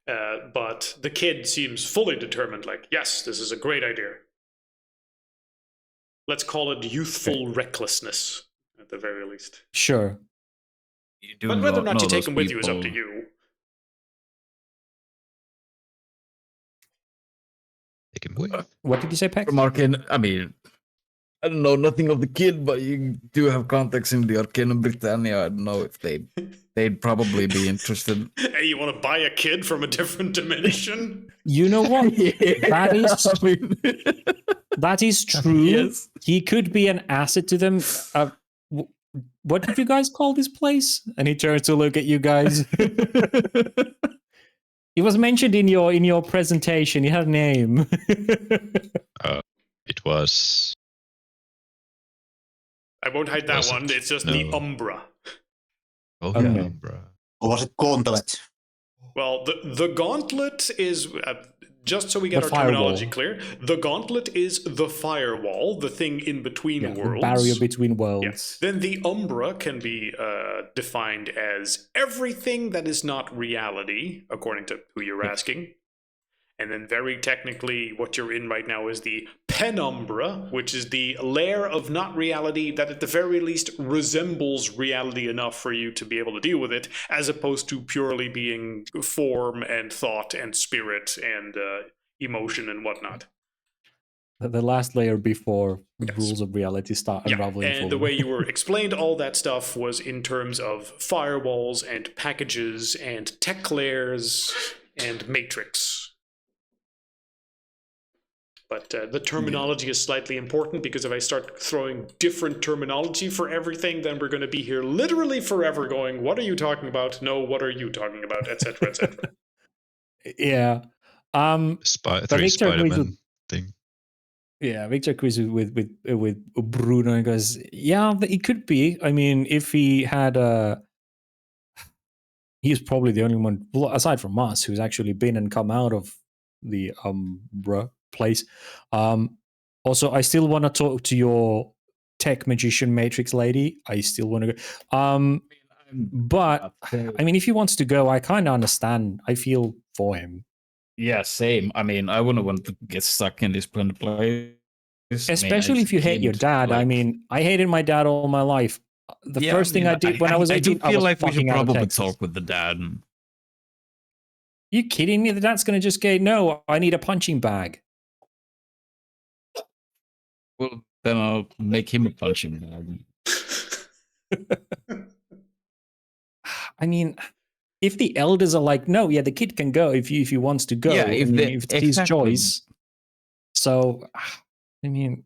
But the kid seems fully determined, like, yes, this is a great idea. Let's call it youthful recklessness, at the very least. Sure. But whether or not you take him with you is up to you. Take him with. What did you say, Peck? Markin, I mean, I don't know nothing of the kid, but you do have contacts in the Arcanum Britannia. I don't know if they'd probably be interested. Hey, you want to buy a kid from a different dimension? You know what? That is true. Yes. He could be an asset to them. What did you guys call this place? And he turns to look at you guys. It was mentioned in your presentation. You had a name. It was. I won't hide that one. It's just the Umbra. Oh, yeah, Umbra. Or was it Gauntlet? Well, the Gauntlet is, just so we get our terminology clear, the Gauntlet is the firewall, the thing in between worlds. The barrier between worlds. Yes. Then the Umbra can be defined as everything that is not reality, according to who you're asking. And then very technically, what you're in right now is the penumbra, which is the layer of not reality that at the very least resembles reality enough for you to be able to deal with it, as opposed to purely being form and thought and spirit and emotion and whatnot. The last layer before the rules of reality start unraveling. And the way you were explained all that stuff was in terms of firewalls and packages and tech layers and matrix. But the terminology is slightly important, because if I start throwing different terminology for everything, then we're going to be here literally forever going, what are you talking about? No, what are you talking about? Etc. etc. Yeah. Spider-Man thing. Yeah, Victor agrees with Bruno and goes, yeah, it could be. I mean, if he had he's probably the only one, aside from us, who's actually been and come out of the Umbra place. Also, I still want to talk to your tech magician matrix lady. I still want to go. But I mean, if he wants to go, I kind of understand. I feel for him. Yeah, same. I mean, I wouldn't want to get stuck in this place. Especially if you hate your dad. I mean, I hated my dad all my life. The first thing I did when I was 18, I feel like we should probably talk with the dad. You kidding me? The dad's going to just go, no, I need a punching bag. Well, then I'll make him a punching bag. I mean, if the elders are like, no, yeah, the kid can go if he wants to go. Yeah, if it's his choice. So, I mean,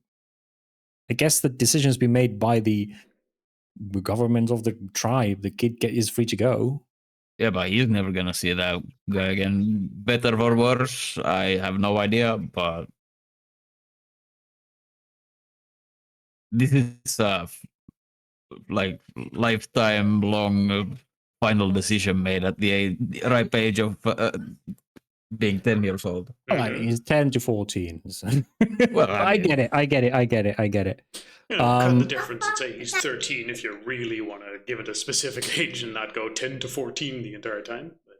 I guess the decision has been made by the government of the tribe. The kid is free to go. Yeah, but he's never gonna see that guy again. Better or worse, I have no idea. But this is like lifetime long final decision made at the ripe age of being 10 years old. Like, he's 10 to 14. So. Well, I get it. You know, cut the difference and say he's 13 if you really want to give it a specific age and not go 10 to 14 the entire time. But,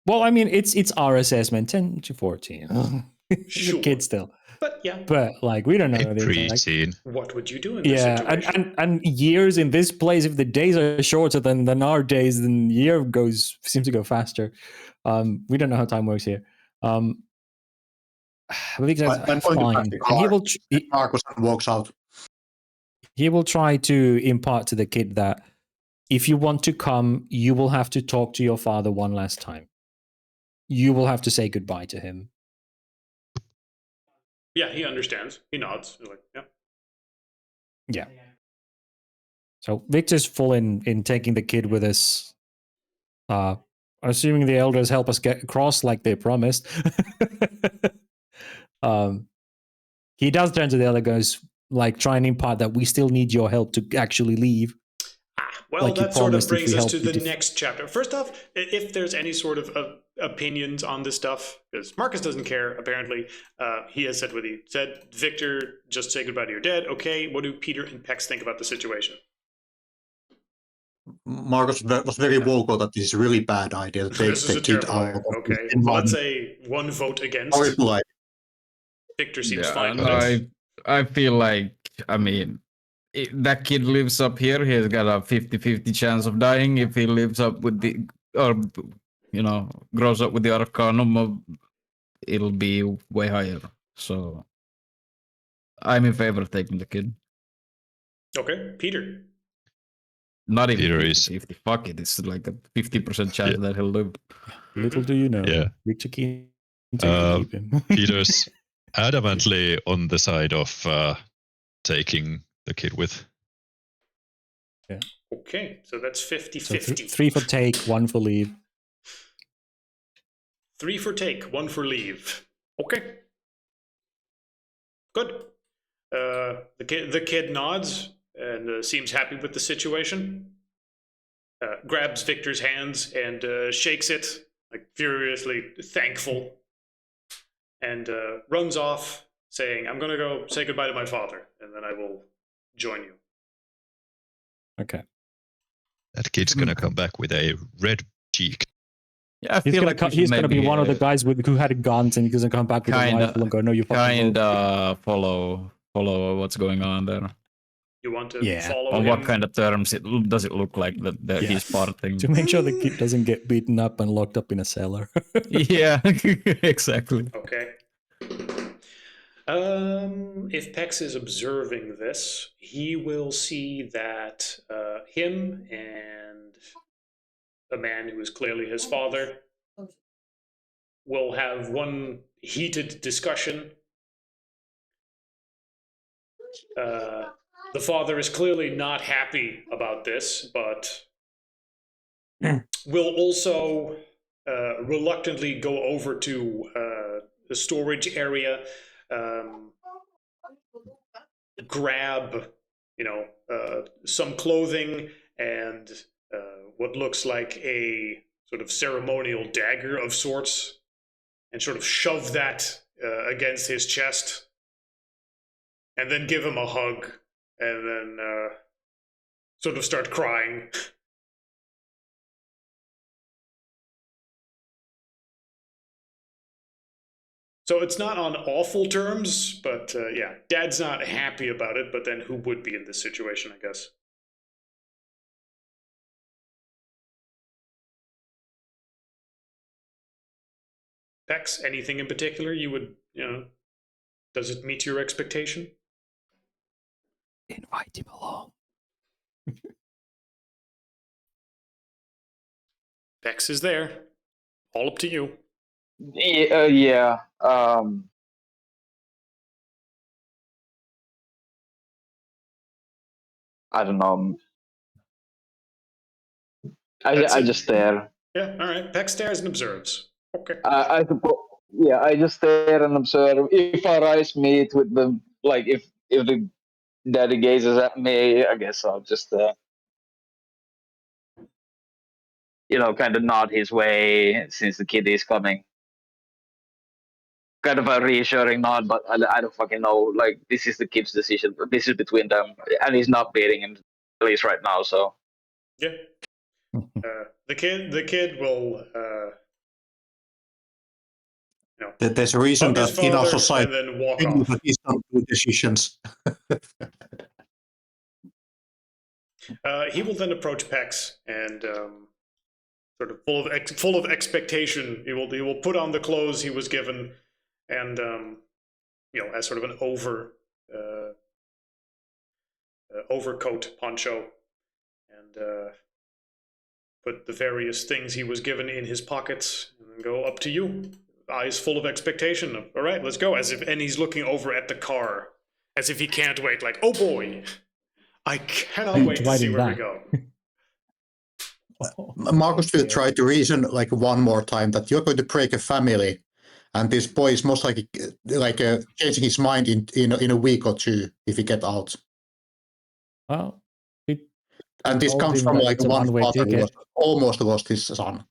well, I mean, it's our assessment, 10 to 14. Sure. A kid still. But yeah. But like, we don't know. Preteen. What would you do in this situation? and years in this place, if the days are shorter than our days, then the year seems to go faster. We don't know how time works here. I think that's I'm going to fine. pass the car. Marcus walks out. He will try to impart to the kid that if you want to come, you will have to talk to your father one last time. You will have to say goodbye to him. Yeah, he understands. He nods. He's like, yeah. Yeah. So Victor's full in taking the kid with us. Assuming the elders help us get across like they promised. He does turn to the elder, goes like try and impart that we still need your help to actually leave. Well, like that sort of brings us to the next chapter. First off, if there's any sort of opinions on this stuff, because Marcus doesn't care, apparently, he has said what he said. Victor, just say goodbye to your dad. Okay, what do Peter and Pex think about the situation? Marcus was very vocal that this is a really bad idea to take the kid out. Okay, so let's say one vote against. Victor seems fine with it. I feel like, I mean, if that kid lives up here, he's got a 50-50 chance of dying. If he lives up with grows up with the Arcanum, it'll be way higher. So I'm in favor of taking the kid. Okay, Peter. Not even 50-50. Fuck it, it's like a 50% chance that he'll live. Little do you know. Yeah. Victor keep him. Peter's adamantly on the side of taking the kid with. Yeah. Okay, so that's 50-50. So 3 for take, 1 for leave. 3 for take, 1 for leave. Okay. Good. The kid nods and seems happy with the situation. Grabs Victor's hands and shakes it, like furiously thankful. And runs off, saying, I'm going to go say goodbye to my father, and then I will join you. Okay. That kid's going to come back with a red cheek. Yeah, I he's feel gonna like he's going to be one of the guys who had guns, and he's going to come back with a rifle and go, no, you fucking follow what's going on there. You want to follow On him? what kind of terms does it look like that he's parting? To make sure the kid doesn't get beaten up and locked up in a cellar. Yeah, exactly. Okay. If Pex is observing this, he will see that him and a man who is clearly his father will have one heated discussion. The father is clearly not happy about this, but will also reluctantly go over to the storage area, grab, some clothing and what looks like a sort of ceremonial dagger of sorts, and sort of shove that against his chest, and then give him a hug, and then sort of start crying. So it's not on awful terms, but yeah, Dad's not happy about it, but then who would be in this situation, I guess? Pex, anything in particular you would, does it meet your expectation? Invite him along. Pex is there. All up to you. Yeah. I don't know. I just stare. Yeah, all right. Pex stares and observes. Okay. I suppose. Yeah, I just stare and observe. If our eyes meet with the if the daddy gazes at me, I guess I'll just kind of nod his way since the kid is coming. kind of a reassuring nod, but I don't fucking know. Like, this is the kid's decision. This is between them, and he's not beating him, at least right now. So Yeah. The kid will, There's a reason hug his that in our father society, and then walk off. he's not good decisions. He will then approach Pex and sort of full of expectation. He will put on the clothes he was given, and as sort of an overcoat poncho, and put the various things he was given in his pockets, and then go up to you, eyes full of expectation. All right, let's go. And he's looking over at the car, as if he can't wait. Like, oh boy, I cannot wait to see where we go. Marcus will try to reason like one more time that you're going to break a family, and this boy is most likely changing his mind in a week or two if he get out. Well, and this told comes him from that like it's a one one-way father who ticket. almost lost his son.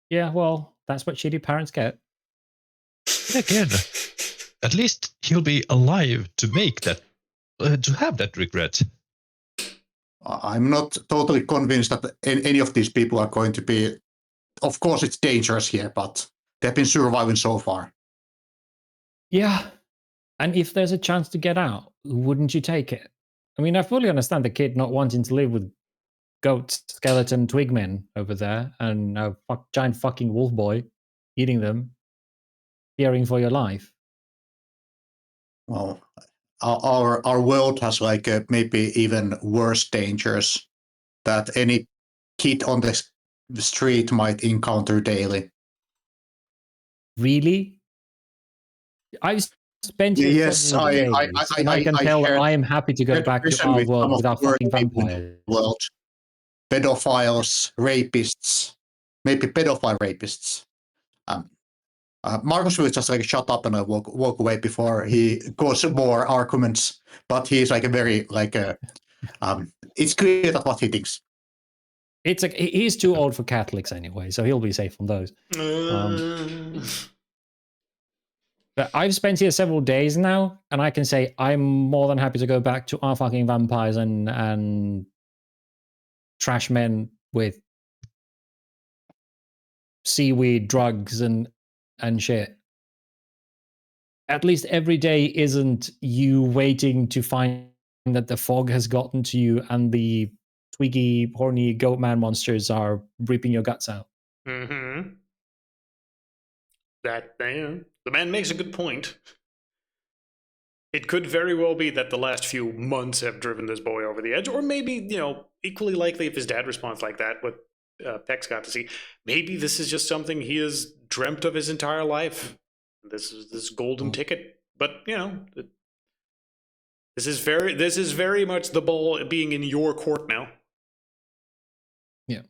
Yeah, well, that's what shitty parents get. Again, at least he'll be alive to make that, to have that regret. I'm not totally convinced that any of these people are going to be. Of course, it's dangerous here, but they've been surviving so far. Yeah, and if there's a chance to get out, wouldn't you take it? I mean, I fully understand the kid not wanting to live with goat, skeleton, twigmen over there, and a giant fucking wolf boy eating them, fearing for your life. Well, our world has maybe even worse dangers that any kid on the street might encounter daily. Really? I've spent here Yes, several days, and I can tell shared I am happy to go back to our with some world of without the worst fucking people in the vampires. world. Pedophiles, rapists, maybe pedophile rapists. Marcus will just shut up and walk away before he goes more arguments. But he's a very it's clear that what he thinks. He's too old for Catholics anyway, so he'll be safe from those. But I've spent here several days now, and I can say I'm more than happy to go back to our fucking vampires and trash men with seaweed, drugs, and shit. At least every day isn't you waiting to find that the fog has gotten to you and the twiggy, horny goat man monsters are ripping your guts out. Mm-hmm. The man makes a good point. It could very well be that the last few months have driven this boy over the edge, or maybe, equally likely if his dad responds like that, what Pex got to see, maybe this is just something he has dreamt of his entire life. This is this golden ticket. But, this is very much the ball being in your court now. Yeah.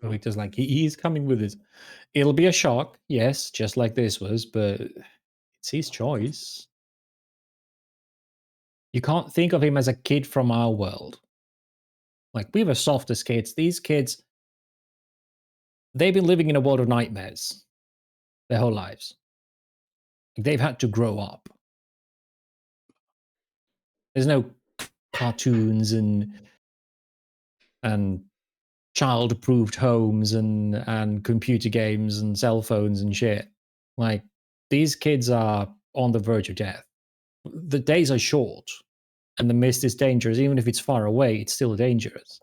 Victor's like, he's coming with it. It'll be a shock, yes, just like this was, but it's his choice. You can't think of him as a kid from our world. Like, we were soft as kids. These kids, they've been living in a world of nightmares their whole lives. They've had to grow up. There's no cartoons and child-approved homes and computer games and cell phones and shit. Like, these kids are on the verge of death. The days are short, and the mist is dangerous. Even if it's far away, it's still dangerous.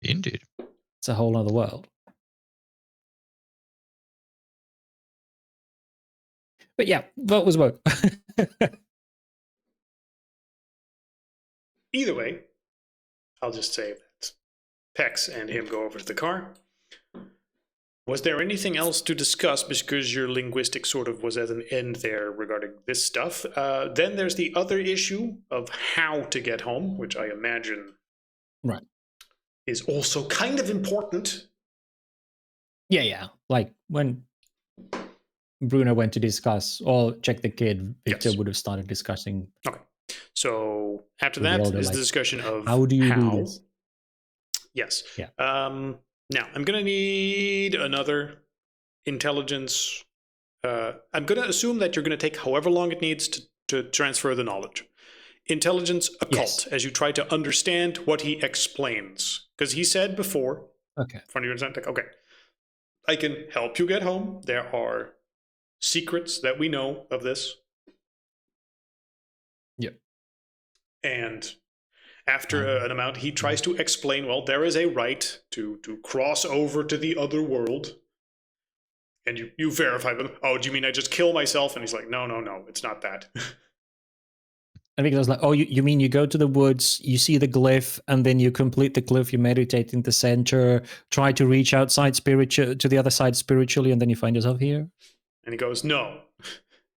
Indeed. It's a whole other world. But yeah, vote was vote. Either way, I'll just say that Pex and him go over to the car. Was there anything else to discuss, because your linguistic sort of was at an end there regarding this stuff? Then there's the other issue of how to get home, which I imagine is also kind of important. Yeah. Like when Bruno went to discuss or check the kid, Victor would have started discussing. Okay. So after that is the discussion of how do you do this? Yes. Yeah. Now, I'm going to need another intelligence. I'm going to assume that you're going to take however long it needs to transfer the knowledge. Intelligence occult, Yes. as you try to understand what he explains. Because he said before, Okay. from your like, okay, I can help you get home. There are secrets that we know of this. Yep. And after an amount, he tries to explain, well, there is a right to cross over to the other world. And you verify with him, oh, do you mean I just kill myself? And he's like, no, it's not that. And Victor's like, oh, you mean you go to the woods, you see the glyph, and then you complete the glyph, you meditate in the center, try to reach outside to the other side spiritually, and then you find yourself here? And he goes, no.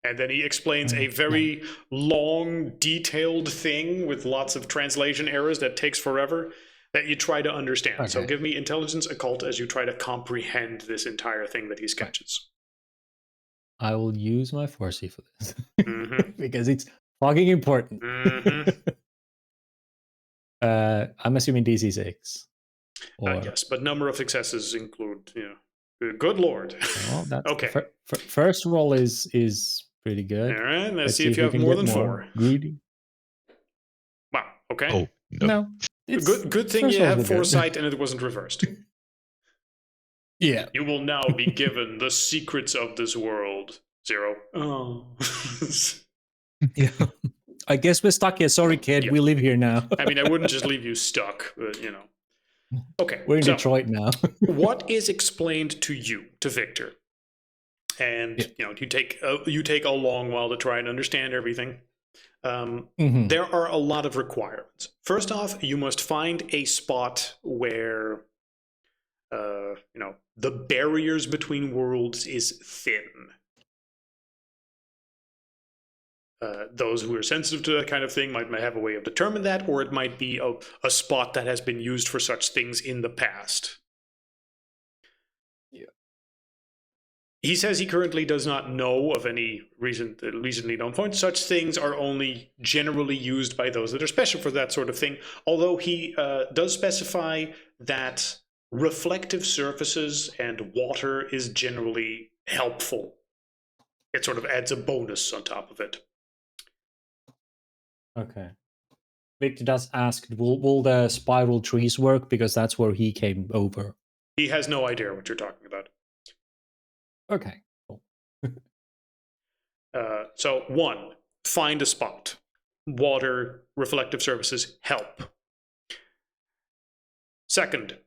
And then he explains a very long, detailed thing with lots of translation errors that takes forever that you try to understand. Okay. So give me intelligence occult as you try to comprehend this entire thing that he sketches. I will use my 4C for this. Mhm. Because it's fucking important. Mhm. I'm assuming DC 6. Yes, but number of successes include, good lord. Well, that's Okay. First roll is pretty good. All right, let's see if you we have can more get than 4. Greedy. Wow, okay. Oh, no. No. Good thing first you rolls have were good. foresight and it wasn't reversed. Yeah. You will now be given the secrets of this world. 0. Oh. Yeah. I guess we're stuck here. Sorry, kid. Yeah. We live here now. I mean, I wouldn't just leave you stuck, but, Okay. We're in so Detroit now. what is explained to you, to Victor? And, you take a long while to try and understand everything. Mhm. There are a lot of requirements. First off, you must find a spot where, the barriers between worlds is thin. Those who are sensitive to that kind of thing might have a way of determining that, or it might be a spot that has been used for such things in the past. Yeah. He says he currently does not know of any recently known point. Such things are only generally used by those that are special for that sort of thing, although he does specify that reflective surfaces and water is generally helpful. It sort of adds a bonus on top of it. Okay. Victor does ask, will the spiral trees work? Because that's where he came over. He has no idea what you're talking about. Okay. Cool. So 1, find a spot. Water, reflective surfaces, help. Second,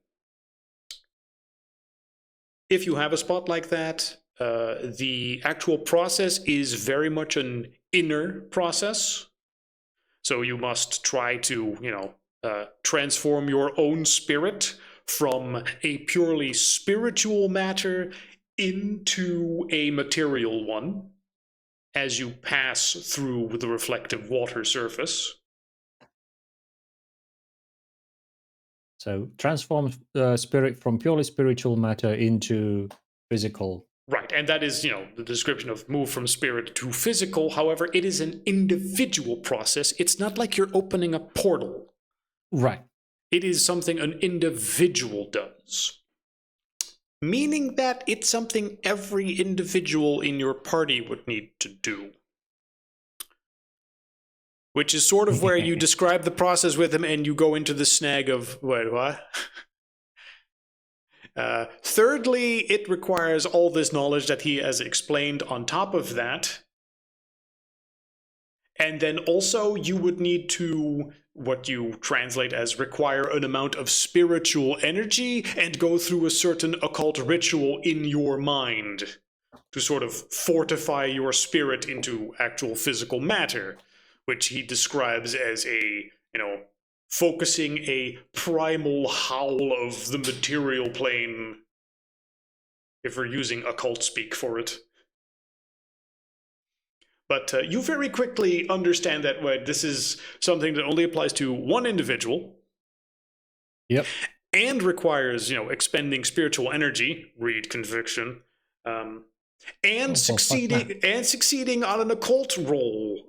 if you have a spot like that, the actual process is very much an inner process. So you must try to, transform your own spirit from a purely spiritual matter into a material one as you pass through the reflective water surface. So transform the spirit from purely spiritual matter into physical. Right, and that is, the description of move from spirit to physical. However, it is an individual process. It's not like you're opening a portal. Right. It is something an individual does. Meaning that it's something every individual in your party would need to do. Which is sort of where you describe the process with him and you go into the snag of, wait, what? Thirdly, it requires all this knowledge that he has explained on top of that. And then also you would need to, what you translate as require an amount of spiritual energy and go through a certain occult ritual in your mind to sort of fortify your spirit into actual physical matter, which he describes as a, focusing a primal howl of the material plane, if we're using occult speak for it. But you very quickly understand that this is something that only applies to one individual. Yep. And requires, expending spiritual energy, read conviction, and succeeding on an occult roll,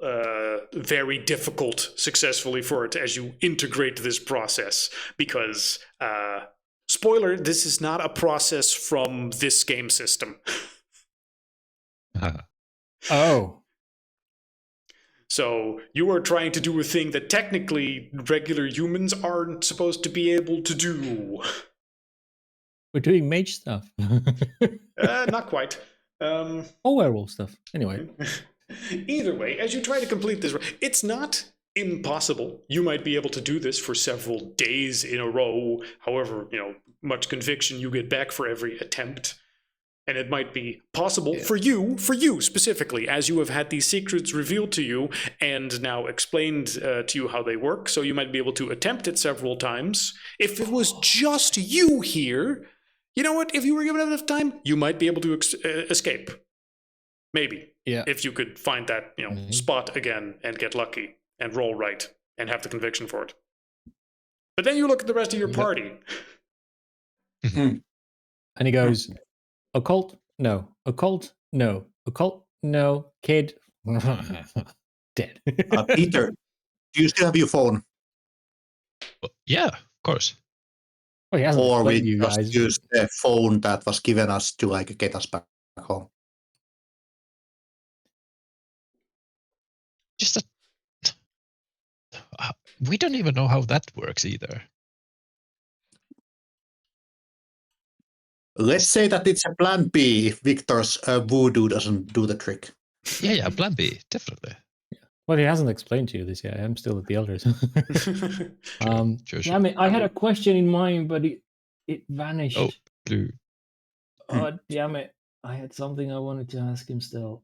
very difficult successfully for it as you integrate this process, because spoiler, this is not a process from this game system. Oh. So you are trying to do a thing that technically regular humans aren't supposed to be able to do. We're doing mage stuff. Not quite. Or werewolf stuff. Anyway. Either way, as you try to complete this, it's not impossible. You might be able to do this for several days in a row, however, much conviction you get back for every attempt. And it might be possible for you specifically, as you have had these secrets revealed to you and now explained to you how they work. So you might be able to attempt it several times. If it was just you here, you know what? If you were given enough time, you might be able to escape. Maybe. Yeah. If you could find that, spot again and get lucky and roll right and have the conviction for it. But then you look at the rest of your party. And he goes, occult? No. Occult? No. Occult? No. Kid? Dead. Peter, do you still have your phone? Well, yeah, of course. Well, he hasn't Or we explained you just guys. use the phone that was given us to get us back home? Just that we don't even know how that works either. Let's say that it's a plan B if Victor's voodoo doesn't do the trick. Yeah, plan B, definitely. Well, he hasn't explained to you this yet. I'm still at the elders. Sure. Yeah, I mean, I had a question in mind, but it vanished. Oh, blue. Oh, damn it. I had something I wanted to ask him still.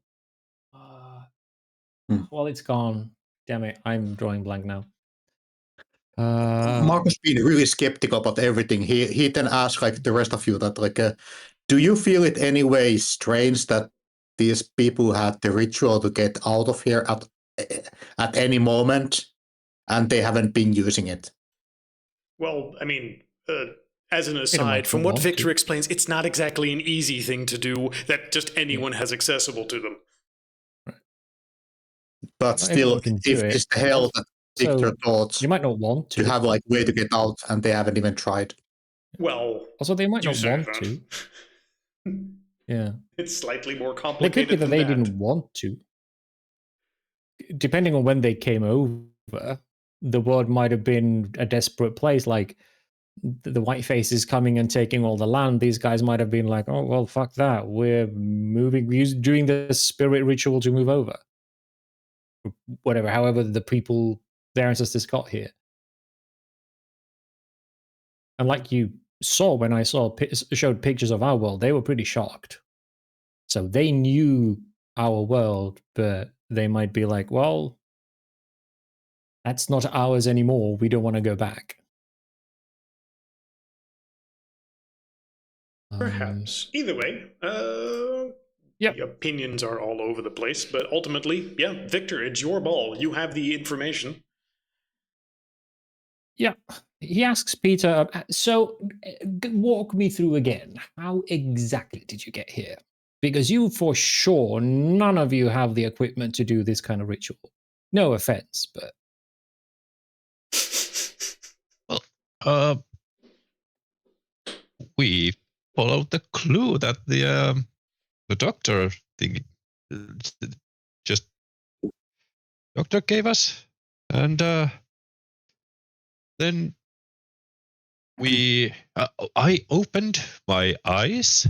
Well, it's gone. Damn it. I'm drawing blank now. Marco's been really skeptical about everything. He then asked the rest of you that do you feel it anyway strange that these people had the ritual to get out of here at any moment and they haven't been using it? Well, I mean, as an aside, from what Victor explains, it's not exactly an easy thing to do that just anyone has accessible to them. But still, if it's the hell that Victor thought you might not want to have way to get out and they haven't even tried. Well, also they might not want to. Yeah, it's slightly more complicated. It could be that they didn't want to. Depending on when they came over, the world might have been a desperate place. Like the white faces coming and taking all the land. These guys might have been like, "Oh well, fuck that. We're moving, doing the spirit ritual to move over." Whatever, however the people, their ancestors got here. And like you saw when I showed pictures of our world, they were pretty shocked. So they knew our world, but they might be like, well, that's not ours anymore. We don't want to go back. Perhaps. Either way, the opinions are all over the place, but ultimately, yeah, Victor, it's your ball. You have the information. Yeah. He asks Peter, so walk me through again. How exactly did you get here? Because you, for sure, none of you have the equipment to do this kind of ritual. No offense, but... Well, we followed the clue that the doctor thing doctor gave us, and then I opened my eyes,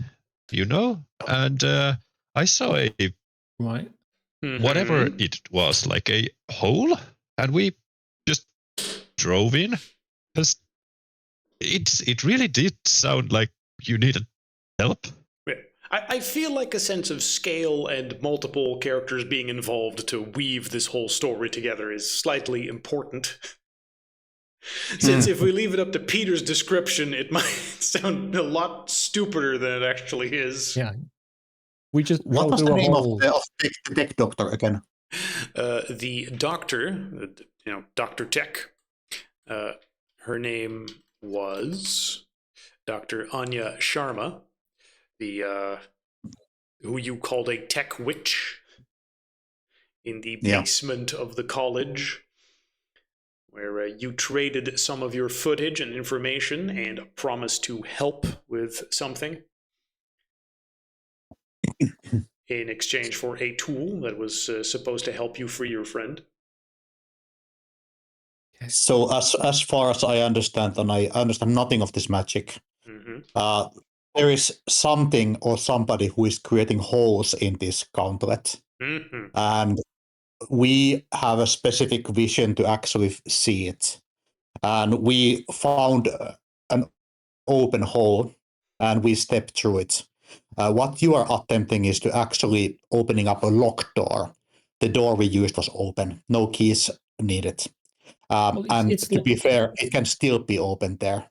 and I saw a whatever it was, like a hole, and we just drove in because it really did sound like you needed help. I feel like a sense of scale and multiple characters being involved to weave this whole story together is slightly important. Since if we leave it up to Peter's description, it might sound a lot stupider than it actually is. Yeah. We just what was the name of the tech doctor again? The doctor, Dr. Tech, her name was Dr. Anya Sharma, the who you called a tech witch in the basement of the college, where you traded some of your footage and information and promised to help with something in exchange for a tool that was supposed to help you free your friend. So as far as I understand, and I understand nothing of this magic, there is something or somebody who is creating holes in this gauntlet, and we have a specific vision to actually see it. And we found an open hole, and we stepped through it. What you are attempting is to actually opening up a locked door. The door we used was open, no keys needed. And to be fair, it can still be opened there.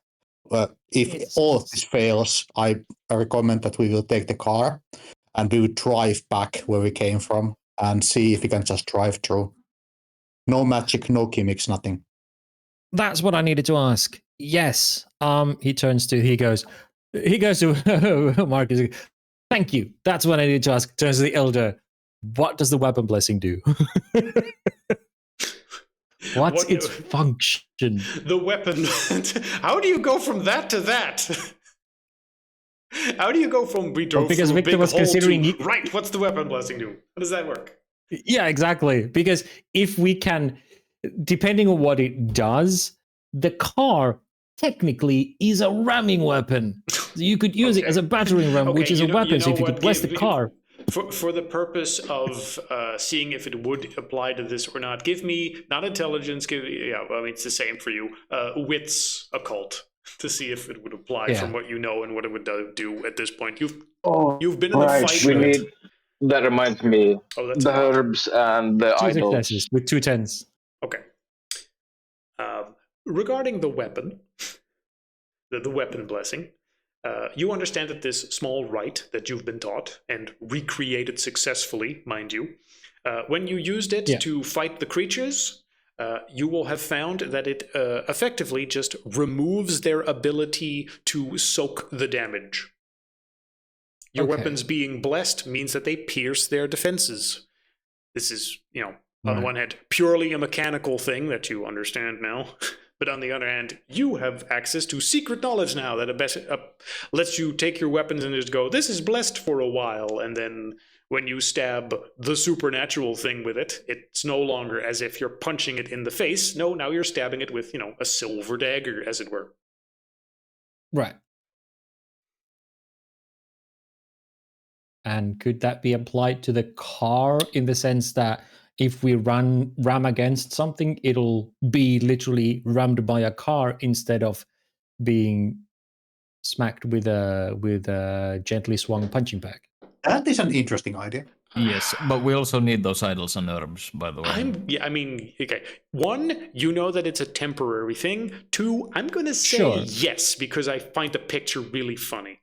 If all of this fails, I recommend that we will take the car and we will drive back where we came from and see if we can just drive through. No magic, no gimmicks, nothing. That's what I needed to ask. Yes. He goes to Marcus. Thank you. That's what I needed to ask. Turns to the elder. What does the weapon blessing do? What's its function? The weapon. How do you go from that to that? How do you go from we drove because through a Victor big was hole considering to, right, what's the weapon blessing do? How does that work? Yeah, exactly. Because if we can, depending on what it does, the car technically is a ramming weapon. So you could use it as a battering ram, which is a weapon. So if you could bless the car. For the purpose of seeing if it would apply to this or not, give me, not intelligence, it's the same for you, wits occult, to see if it would apply from what you know and what it would do at this point. You've been in the fight. That reminds me, the herbs and the two idols. Successes with 2 10s. Okay. Regarding the weapon, the weapon blessing, you understand that this small rite that you've been taught and recreated successfully, mind you, when you used it to fight the creatures, you will have found that it effectively just removes their ability to soak the damage. Your weapons being blessed means that they pierce their defenses. This is, on the one hand, purely a mechanical thing that you understand now. But on the other hand, you have access to secret knowledge now that lets you take your weapons and just go, this is blessed for a while. And then when you stab the supernatural thing with it, it's no longer as if you're punching it in the face. No, now you're stabbing it with, a silver dagger, as it were. Right. And could that be applied to the car in the sense that if we ram against something, it'll be literally rammed by a car instead of being smacked with a gently swung punching bag? That is an interesting idea. Yes, but we also need those idols and herbs, by the way. Okay. 1, you know that it's a temporary thing. 2, I'm going to say yes, because I find the picture really funny.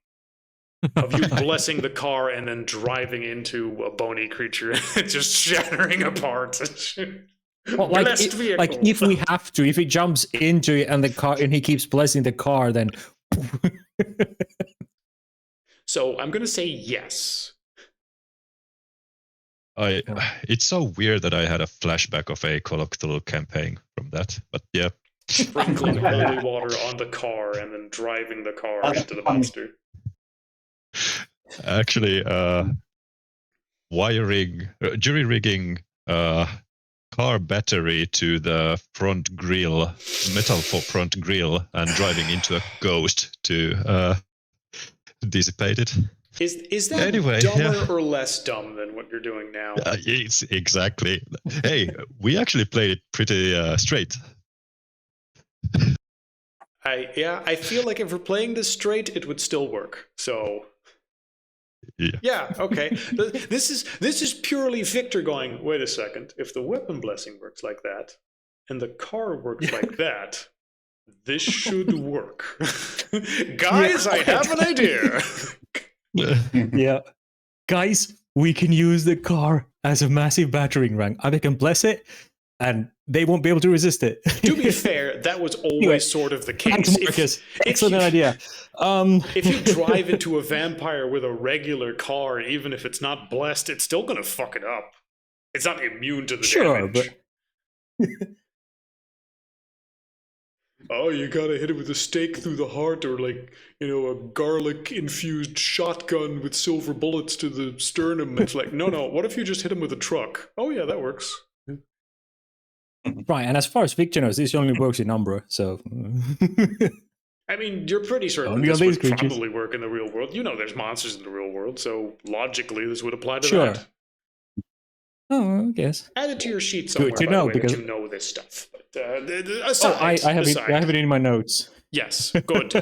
Of you blessing the car and then driving into a bony creature and just shattering apart. Well, if we have to, if he jumps into it and the car and he keeps blessing the car, then. So I'm going to say yes. It's so weird that I had a flashback of a Call of Cthulhu campaign from that, but yeah. Sprinkling holy water on the car and then driving the car into the monster. Actually, jury rigging car battery to the front grille, metal front grille, and driving into a ghost to dissipate it. Is that dumber or less dumb than what you're doing now? It's exactly. Hey, we actually played it pretty straight. I feel like if we're playing this straight, it would still work. So. Yeah, okay. This is purely Victor going, wait a second, if the weapon blessing works like that, and the car works like that, this should work. Guys, I have an idea. Yeah. Guys, we can use the car as a massive battering ram. I can bless it, and they won't be able to resist it. To be fair, that was always sort of the case. Thanks, Marcus. Excellent idea. If you drive into a vampire with a regular car, even if it's not blessed, it's still going to fuck it up. It's not immune to the damage. Oh, you gotta hit it with a stake through the heart, or like, a garlic-infused shotgun with silver bullets to the sternum. It's like, no, what if you just hit him with a truck? Oh yeah, that works. Right, and as far as Victor knows, this only works in Umbra, so I mean, you're pretty certain Only that on this these would creatures. probably work in the real world. There's monsters in the real world, so logically this would apply to Sure. that. Oh, I guess. Add it to your sheet somewhere, Good to by know, the way, because that you know this stuff. But I aside, have it. I have it in my notes. Yes, good,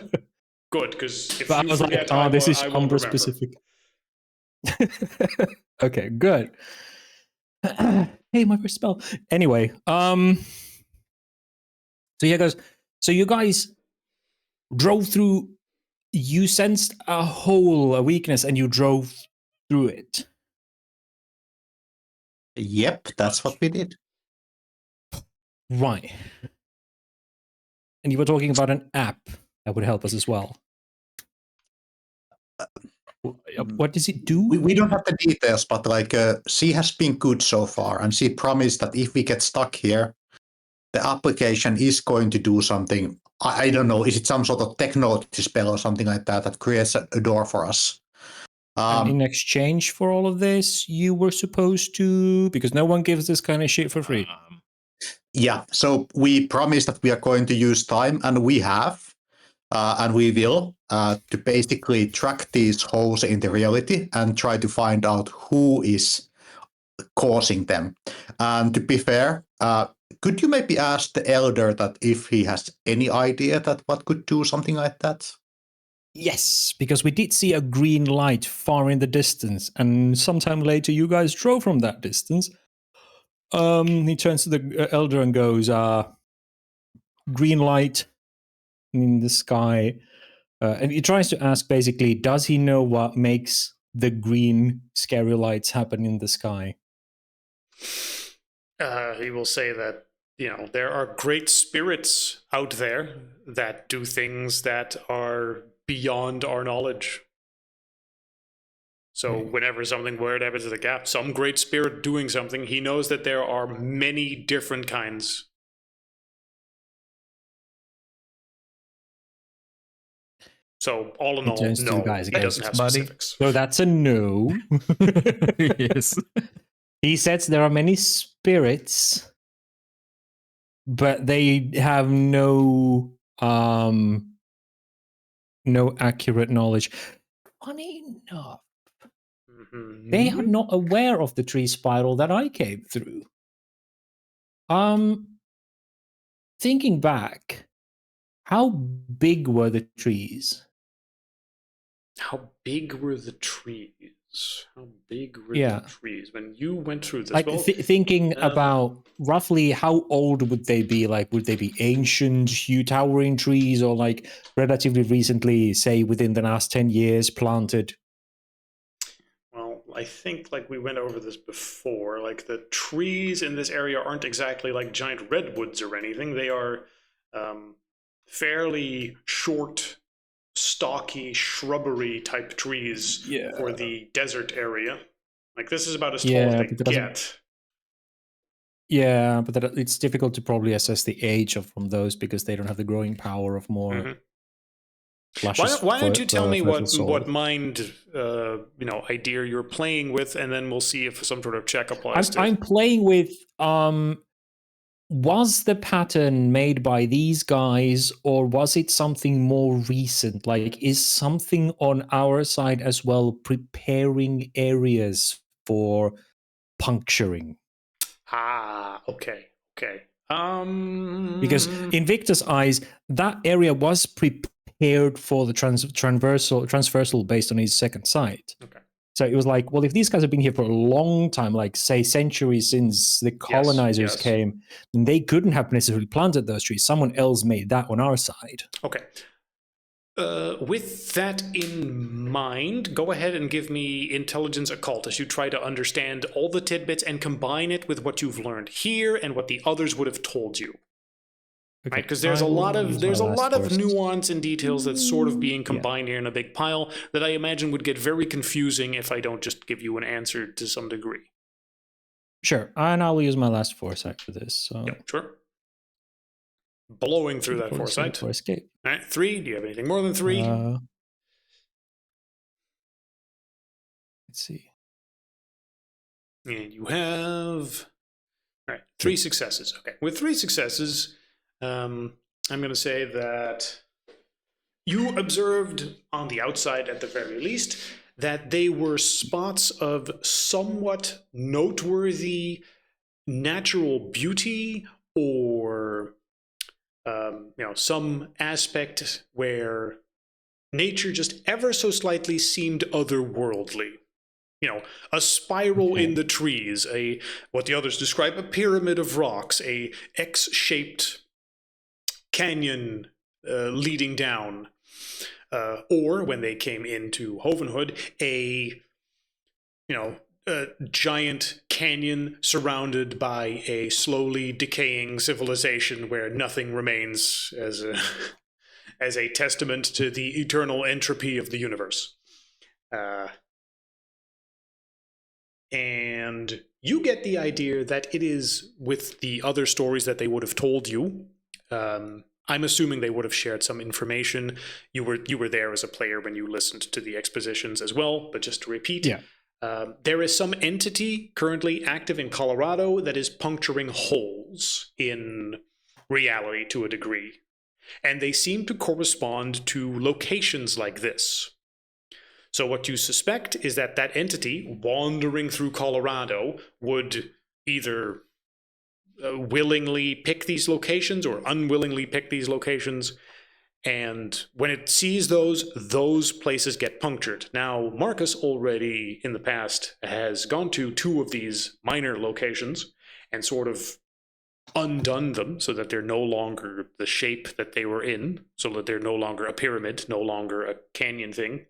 good. Because if But I you was like, forget, oh, this is I won't Umbra remember. specific. Okay, good. Hey, my first spell. Anyway, so yeah, guys. So you guys drove through. You sensed a hole, a weakness, and you drove through it. Yep, that's what we did. Right. And you were talking about an app that would help us as well. What does it do? We don't have the details, but like she has been good so far, and she promised that if we get stuck here, the application is going to do something. I don't know. Is it some sort of technology spell or something like that that creates a door for us? And in exchange for all of this, you were supposed to, because no one gives this kind of shit for free. Yeah. So we promised that we are going to use time, and we have, and we will, to basically track these holes in the reality and try to find out who is causing them. And to be fair, could you maybe ask the elder that if he has any idea that what could do something like that? Yes, because we did see a green light far in the distance, and sometime later you guys drove from that distance. He turns to the elder and goes, green light in the sky. And he tries to ask basically, does he know what makes the green scary lights happen in the sky? He will say that, there are great spirits out there that do things that are beyond our knowledge. So whenever something weird happens to the gap, some great spirit doing something, he knows that there are many different kinds. So all in He all, turns to the no, guys he and doesn't goes, have "Buddy." specifics. So that's a no. Yes. He says there are many spirits, but they have no accurate knowledge. Funny enough, they are not aware of the tree spiral that I came through. Thinking back, how big were the trees? How big were the trees? How big were Yeah. the trees when you went through this? Like Well, thinking about roughly how old would they be? Like, would they be ancient, huge, towering trees, or like relatively recently, say within the last 10 years, planted? well, I think like we went over this before. Like the trees in this area aren't exactly like giant redwoods or anything. They are fairly short, stocky, shrubbery type trees for the desert area. Like this is about as tall as they but that doesn't- get. Yeah, but it's difficult to probably assess the age of from those because they don't have the growing power of more. luscious Why don't you tell me fertile what soil. mind idea you're playing with, and then we'll see if some sort of check applies to I'm it. playing with was the pattern made by these guys or was it something more recent? Like, is something on our side as well preparing areas for puncturing? Ah, okay. Because in Victor's eyes, that area was prepared for the transversal based on his second sight. Okay. So it was like, well, if these guys have been here for a long time, like say centuries since the colonizers yes. came, then they couldn't have necessarily planted those trees. Someone else made that on our side. Okay. With that in mind, go ahead and give me intelligence occult as you try to understand all the tidbits and combine it with what you've learned here and what the others would have told you. Okay, Right, because there's a lot of nuance nuance and details that's sort of being combined here in a big pile that I imagine would get very confusing if I don't just give you an answer to some degree. Sure, and I'll use my last foresight for this. So. Yep, sure. blowing through that For foresight. For escape. All right, 3. Do you have anything more than 3? Let's see. And you have, all right, 3 successes. Okay, with 3 successes, I'm going to say that you observed on the outside, at the very least, that they were spots of somewhat noteworthy natural beauty, or some aspect where nature just ever so slightly seemed otherworldly. A spiral in the trees, what the others describe, a pyramid of rocks, a X-shaped canyon leading down, or when they came into Hovenhood, a giant canyon surrounded by a slowly decaying civilization where nothing remains as a testament to the eternal entropy of the universe. And you get the idea that it is, with the other stories that they would have told you, I'm assuming they would have shared some information. You were there as a player when you listened to the expositions as well, but just to repeat, there is some entity currently active in Colorado that is puncturing holes in reality to a degree. And they seem to correspond to locations like this. So what you suspect is that that entity wandering through Colorado would either willingly pick these locations or unwillingly pick these locations. And when it sees those places get punctured. Now, Marcus already in the past has gone to 2 of these minor locations and sort of undone them so that they're no longer the shape that they were in, so that they're no longer a pyramid, no longer a canyon thing.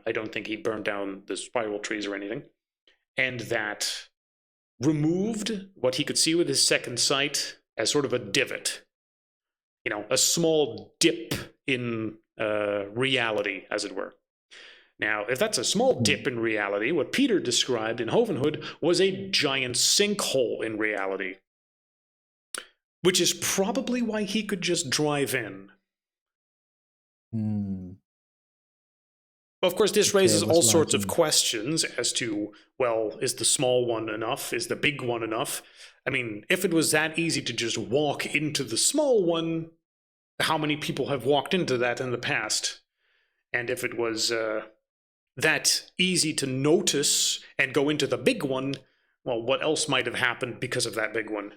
I don't think he burned down the spiral trees or anything. And that removed what he could see with his second sight as sort of a divot. A small dip in reality, as it were. Now, if that's a small dip in reality, what Peter described in Hovenhood was a giant sinkhole in reality. Which is probably why he could just drive in. Of course, this raises all sorts of questions as to, well, is the small one enough? Is the big one enough? I mean, if it was that easy to just walk into the small one, how many people have walked into that in the past? And if it was that easy to notice and go into the big one, well, what else might have happened because of that big one?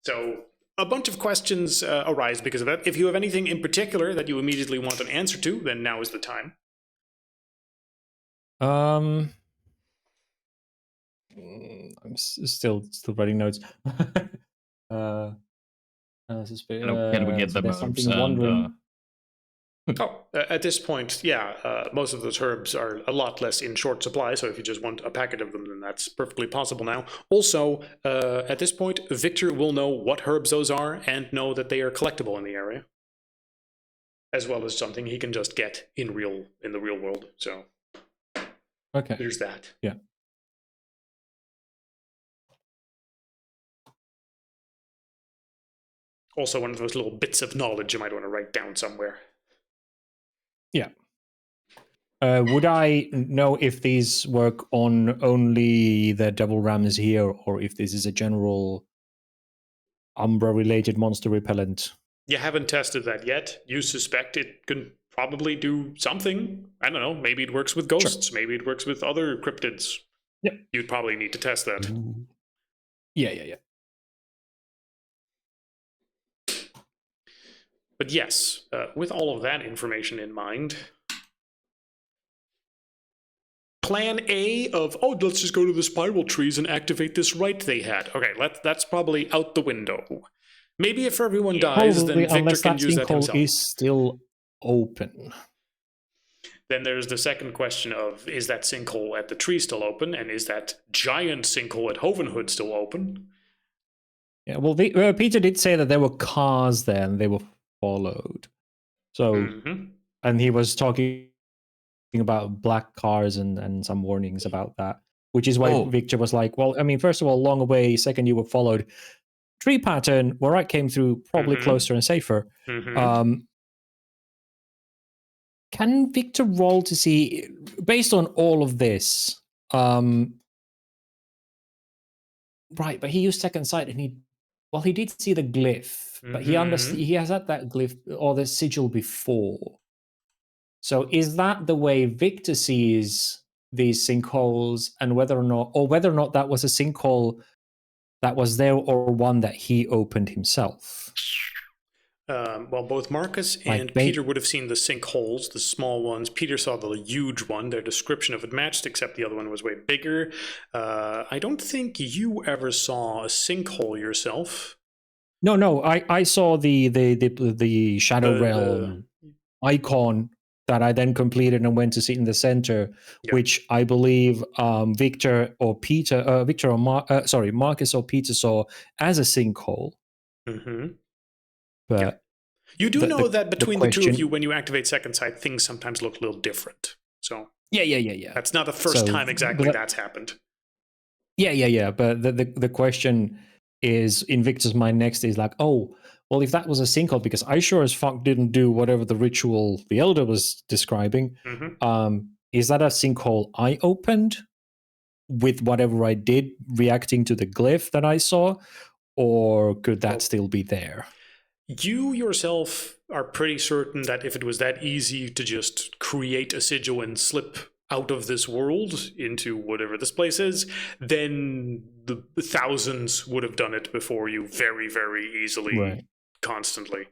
So a bunch of questions arise because of that. If you have anything in particular that you immediately want an answer to, then now is the time. I'm still writing notes. Can we get the herbs and at this point, most of those herbs are a lot less in short supply, so if you just want a packet of them, then that's perfectly possible now. Also, at this point, Victor will know what herbs those are and know that they are collectible in the area, as well as something he can just get in the real world. So, okay, there's that. Yeah. Also, one of those little bits of knowledge you might want to write down somewhere. Yeah. Would I know if these work on only the devil rams here, or if this is a general Umbra-related monster repellent? You haven't tested that yet. You suspect it can probably do something. I don't know. Maybe it works with ghosts. Sure. Maybe it works with other cryptids. Yep. You'd probably need to test that. Yeah. But yes, with all of that information in mind, plan A of, let's just go to the spiral trees and activate this right they had. Okay, that's probably out the window. Maybe if everyone dies, probably, then Victor can use that himself. Is still open. Then there's the second question of, is that sinkhole at the tree still open? And is that giant sinkhole at Hovenhood still open? Yeah, well, Peter did say that there were cars there and they were followed. So, and he was talking about black cars and some warnings about that, which is why Victor was like, well, I mean, first of all, long away, second, you were followed. tree pattern where I came through, probably Mhm. closer and safer. Mhm. Can Victor roll to see, based on all of this? Right, but he used second sight, and he did see the glyph, but he has had that glyph or the sigil before. So is that the way Victor sees these sinkholes, and whether or not that was a sinkhole that was there, or one that he opened himself? Well, both Marcus Like and Peter would have seen the sinkholes, the small ones. Peter saw the huge one. Their description of it matched, except the other one was way bigger. I don't think you ever saw a sinkhole yourself. No, I saw the Shadow Realm icon that I then completed and went to sit in the center, Yeah. which I believe Victor or Marcus or Peter saw as a sinkhole. Mm-hmm. But you do know that between the two of question, you, when you activate second sight, things sometimes look a little different. So yeah. That's not the first time exactly that's happened. Yeah. But the question is in Victor's mind next is like, oh, well, if that was a sinkhole, because I sure as fuck didn't do whatever the ritual the Elder was describing, is that a sinkhole I opened with whatever I did reacting to the glyph that I saw, or could that still be there? You yourself are pretty certain that if it was that easy to just create a sigil and slip out of this world into whatever this place is, then the thousands would have done it before you very, very easily, constantly.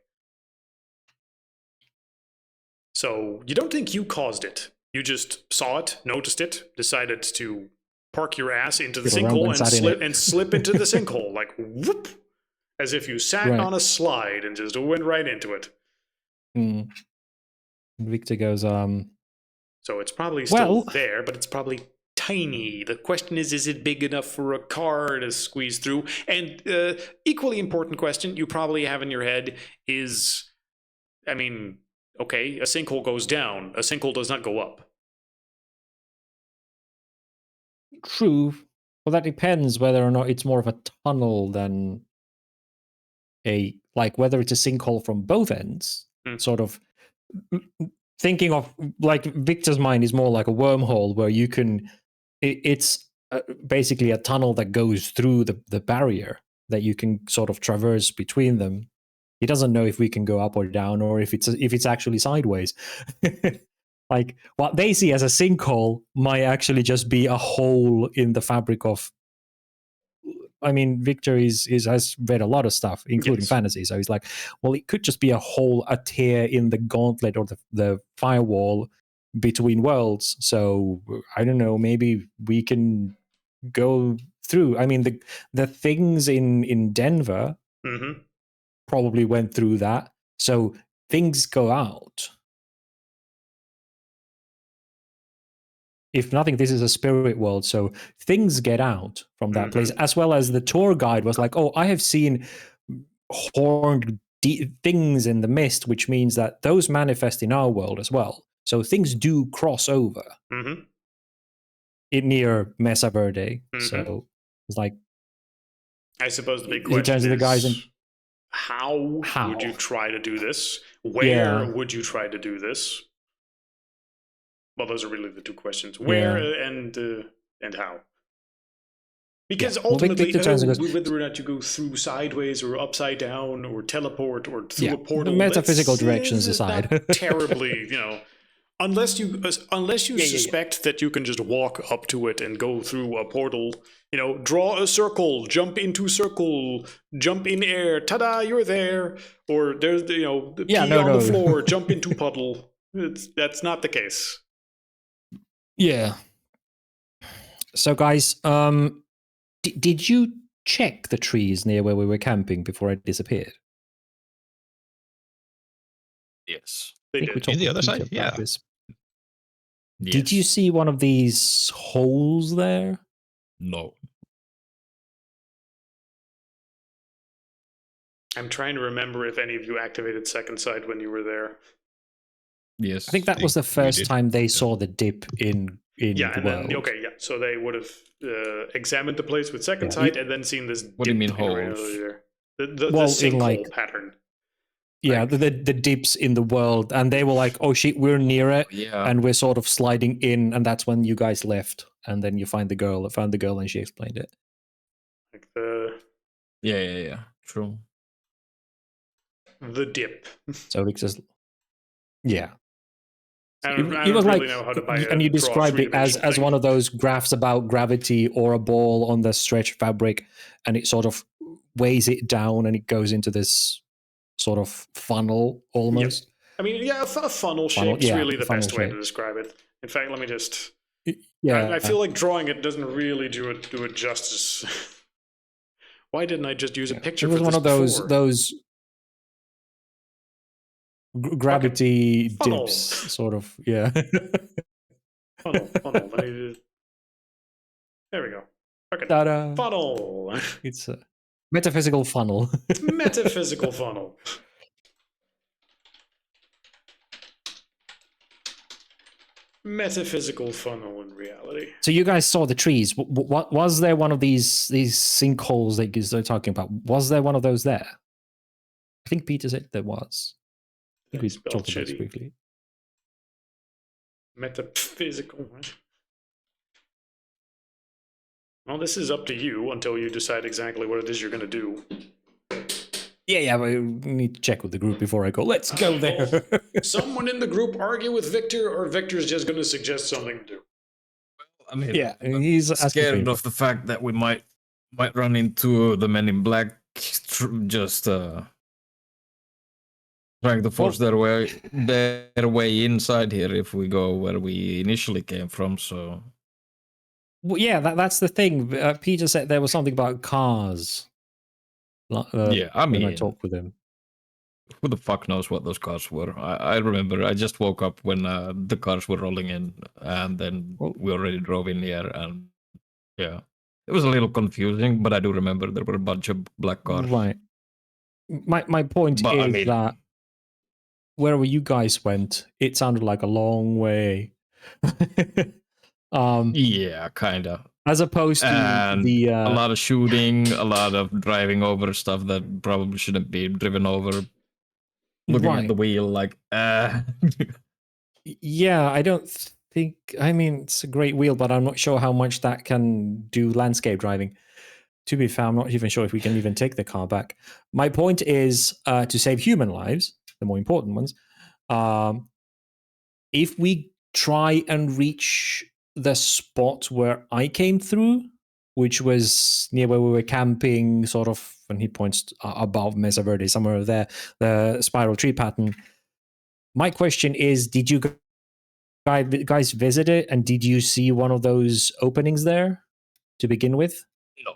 So you don't think you caused it. You just saw it, noticed it, decided to park your ass into the sinkhole and slip into the sinkhole, like whoop, as if you sat on a slide and just went right into it. Victor goes, So it's probably still there, but it's probably tiny. The question is it big enough for a car to squeeze through? And equally important question you probably have in your head is, I mean, okay, a sinkhole goes down. A sinkhole does not go up. True. Well, that depends whether or not it's more of a tunnel than whether it's a sinkhole from both ends. Sort of thinking of, like, Victor's mind is more like a wormhole where you can, it's basically a tunnel that goes through the barrier that you can sort of traverse between them. He doesn't know if we can go up or down, or if it's actually sideways. Like, what they see as a sinkhole might actually just be a hole in the fabric of. I mean, Victor has read a lot of stuff, including fantasy. So he's like, well, it could just be a hole, a tear in the gauntlet or the firewall between worlds. So I don't know, maybe we can go through. I mean, the things in Denver probably went through that. So things go out. If nothing, this is a spirit world, so things get out from that place, as well as the tour guide was like, oh, I have seen horned things in the mist, which means that those manifest in our world as well. So things do cross over near Mesa Verde. So it's like, I suppose the big question is, the guys and how would you try to do this? Where would you try to do this? Well, those are really the two questions: where and how. Because ultimately, whether or not you go through sideways or upside down or teleport or through a portal, the metaphysical directions aside, not terribly, unless you suspect that you can just walk up to it and go through a portal. Draw a circle, jump into circle, jump in air, ta-da, you're there. Or there's pee on the floor, jump into puddle. That's not the case. Yeah. So, guys, did you check the trees near where we were camping before it disappeared? Yes. They did. In the other side, yeah. Yes. Did you see one of these holes there? No. I'm trying to remember if any of you activated second sight when you were there. Yes. I think that was the first time they saw the dip in the world. So they would have examined the place with second sight and then seen this. What do you mean holes? The Well, in, sinkhole like- pattern. Yeah, Like- the dips in the world, and they were like, "Oh shit, we're near it," Yeah. and we're sort of sliding in, and that's when you guys left, and then you found the girl, and she explained it. Like the Yeah. True. dip. So Rick says, "Yeah." I It don't was really like, know how to buy and you draw a described it as three-dimensional one thing. of those graphs about gravity or a ball on the stretch fabric, and it sort of weighs it down, and it goes into this sort of funnel almost. I mean, yeah, a funnel Funnel, shape's yeah, really the funnel best way to shape. describe it. In fact, let me just. Yeah, I feel like drawing it doesn't really do it justice. Why didn't I just use a picture? It was for one this of those before? those gravity funnel. dips, sort of. Yeah. funnel. Let me. There we go. Okay. Ta-da. Funnel. It's a metaphysical funnel. Metaphysical funnel. Metaphysical funnel in reality. So you guys saw the trees. What was there one of these sinkholes that you're talking about? Was there one of those there? I think Peter said there was. I think we Spelled talked about this shitty. briefly. Metaphysical. Well, this is up to you until you decide exactly what it is you're going to do. Yeah, but we need to check with the group before I go. Let's go there. Someone in the group argue with Victor, or Victor's just going to suggest something to do. I mean, Yeah, he's asking for scared info. of the fact that we might run into the Men in Black, just trying to force their way inside here if we go where we initially came from. So Well, yeah, that's the thing. Peter said there was something about cars. yeah, I when I mean, talked with him. who the fuck knows what those cars were? I remember I just woke up when the cars were rolling in, and then we already drove in here, and yeah, it was a little confusing, but I do remember there were a bunch of black cars. Right. My point But, is I mean- that wherever you guys went, it sounded like a long way. Yeah, kinda. As opposed to And the a lot of shooting, a lot of driving over stuff that probably shouldn't be driven over. Looking at Right. the wheel, like, Yeah, I don't think. I mean, it's a great wheel, but I'm not sure how much that can do landscape driving. To be fair, I'm not even sure if we can even take the car back. My point is to save human lives, the more important ones. If we try and reach the spot where I came through, which was near where we were camping, sort of, and he points above Mesa Verde, somewhere there, the spiral tree pattern. My question is, did you guys visit it, and did you see one of those openings there to begin with? no.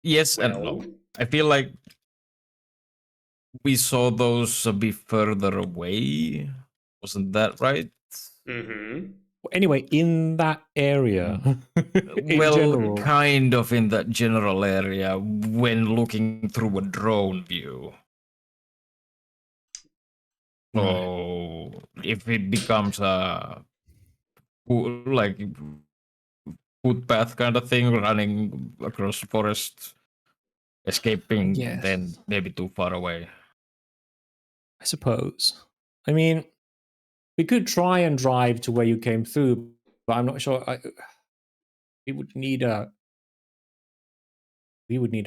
Yes and no. Well, I feel like we saw those a bit further away. Wasn't that right? mm-hmm. Anyway, in that area, in Well, general. kind of in that general area when looking through a drone view. So if it becomes a like footpath kind of thing, running across forest, escaping, Yes. then maybe too far away. I suppose. I mean, we could try and drive to where you came through, but I'm not sure. We would need a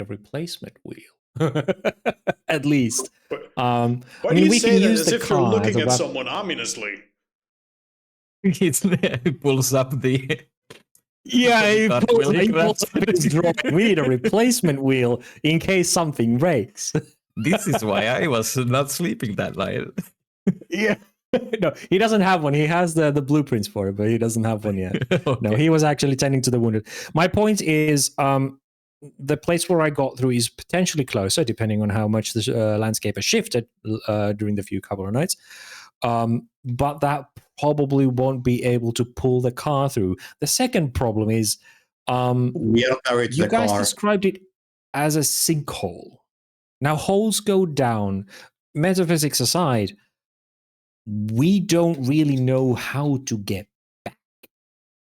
replacement wheel, at least. Why I do mean, you we say can that use as the if you're car as looking a at weapon. someone ominously? It pulls up the. Yeah, He he can't pulls really grab up his drawing. We need a replacement wheel in case something breaks. This is why I was not sleeping that night. Yeah. No, he doesn't have one. He has the blueprints for it, but he doesn't have one yet. No, Okay. he was actually tending to the wounded. My point is, the place where I got through is potentially closer, depending on how much the landscape has shifted during the few couple of nights. But that probably won't be able to pull the car through. The second problem is, We are carried you the guys car. described it as a sinkhole. Now, holes go down. Metaphysics aside, we don't really know how to get back.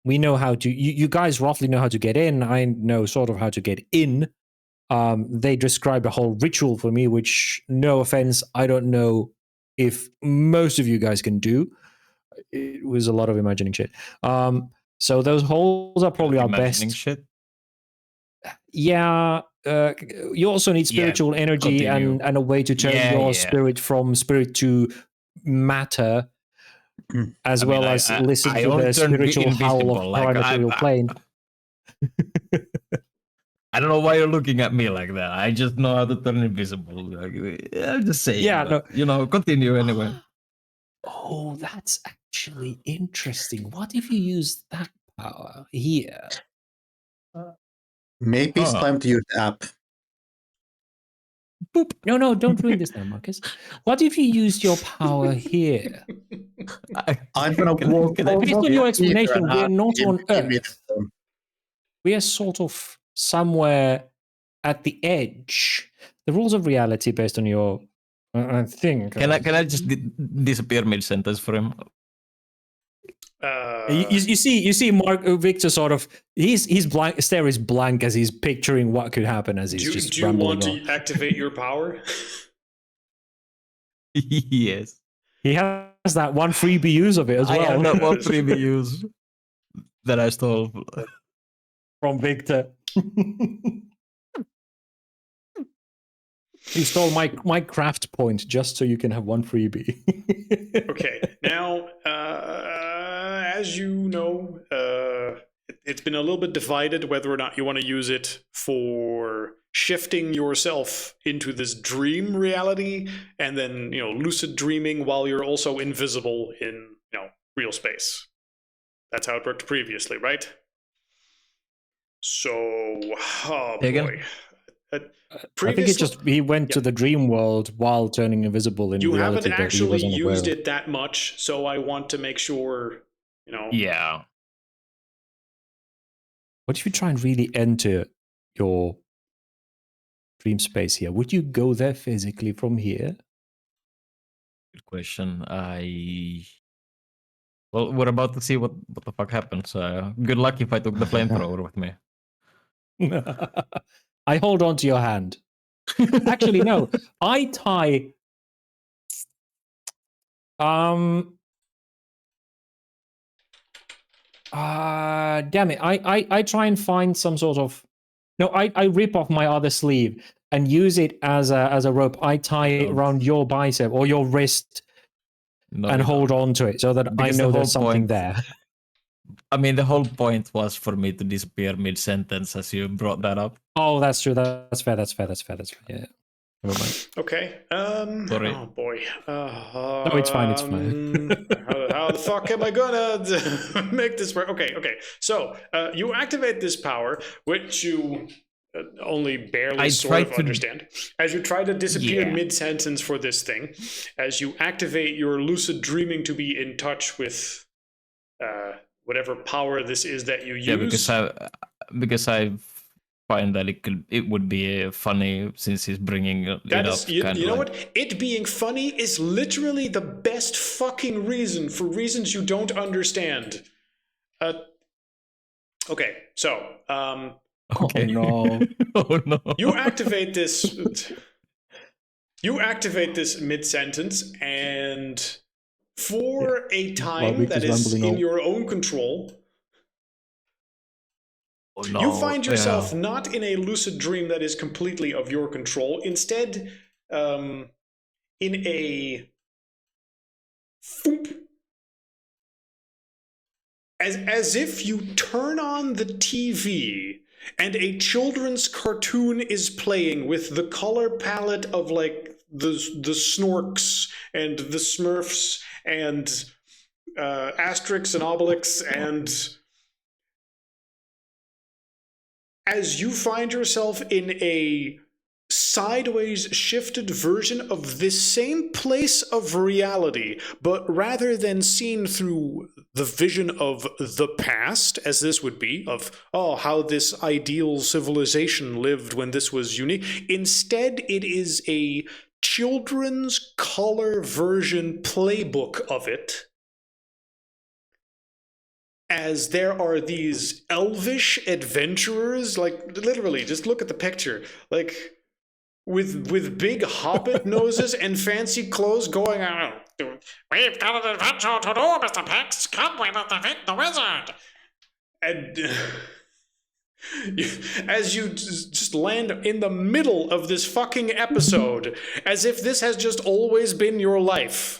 We know how to. You guys roughly know how to get in. I know sort of how to get in. they described a whole ritual for me, which, no offense, I don't know if most of you guys can do. It was a lot of imagining shit. So those holes are probably our Imagining best. shit. Yeah. You also need spiritual energy continue. and a way to turn your spirit from spirit to matter, as well as listen to only the turned spiritual howl invisible, of like, primordial plane. I don't know why you're looking at me like that. I just know how to turn invisible. Like, I'm just saying. Yeah, but, continue anyway. Oh, that's actually interesting. What if you use that power here? Maybe it's time to use the app. Boop. No, don't ruin this now, Marcus. What if you used your power here? I'm gonna walk Based on your explanation, we're not on Earth. Them. We are sort of somewhere at the edge. The rules of reality, based on your, I think. Can I just disappear mid sentence for him? You see, Mark Victor sort of he's blank. Stare is blank as he's picturing what could happen as he's just. Do you rambling want on. to activate your power? Yes. He has that one freebie use of it as well. I have that one freebie use that I stole from Victor. You stole my craft point just so you can have one freebie. Okay, now, as you know, it's been a little bit divided whether or not you want to use it for shifting yourself into this dream reality and then, lucid dreaming while you're also invisible in, real space. That's how it worked previously, right? So, oh boy. I think he went to the dream world while turning invisible in you reality. haven't actually used it that much, so I want to make sure, Yeah. What if you try and really enter your dream space here? Would you go there physically from here? Good question. Well, we're about to see what the fuck happens. Good luck if I took the flamethrower with me. I hold on to your hand. Actually, no. I tie. Damn it. I try and find some sort of. No, I rip off my other sleeve and use it as a rope. I tie it around your bicep or your wrist and hold on to it so that I know there's something there. I mean, the whole point was for me to disappear mid-sentence as you brought that up. Oh, that's true. That's fair. Yeah. Never mind. Okay. Sorry. Oh boy. No, it's fine. It's fine. How the fuck am I gonna make this work? Okay. So you activate this power, which you only barely sort of understand. As you try to disappear mid-sentence for this thing, as you activate your lucid dreaming to be in touch with whatever power this is that you use. Yeah, because I find that it would be funny since he's bringing it up. You know what? It being funny is literally the best fucking reason for reasons you don't understand. Okay, so okay. Oh no! Oh no! You activate this. You activate this mid-sentence, and for a time that is in your own control. Oh, no. You find yourself not in a lucid dream that is completely of your control. Instead, in a foop, as if you turn on the TV and a children's cartoon is playing with the color palette of like the Snorks and the Smurfs and Asterix and Obelix, and as you find yourself in a sideways shifted version of this same place of reality, but rather than seen through the vision of the past, as this would be, of, how this ideal civilization lived when this was unique, instead it is a children's color version playbook of it. as there are these elvish adventurers, like literally, just look at the picture, like with big hobbit noses and fancy clothes going out. We've got an adventure to do, Mr. Pex. Come with us to defeat the wizard. And as you just land in the middle of this fucking episode, as if this has just always been your life.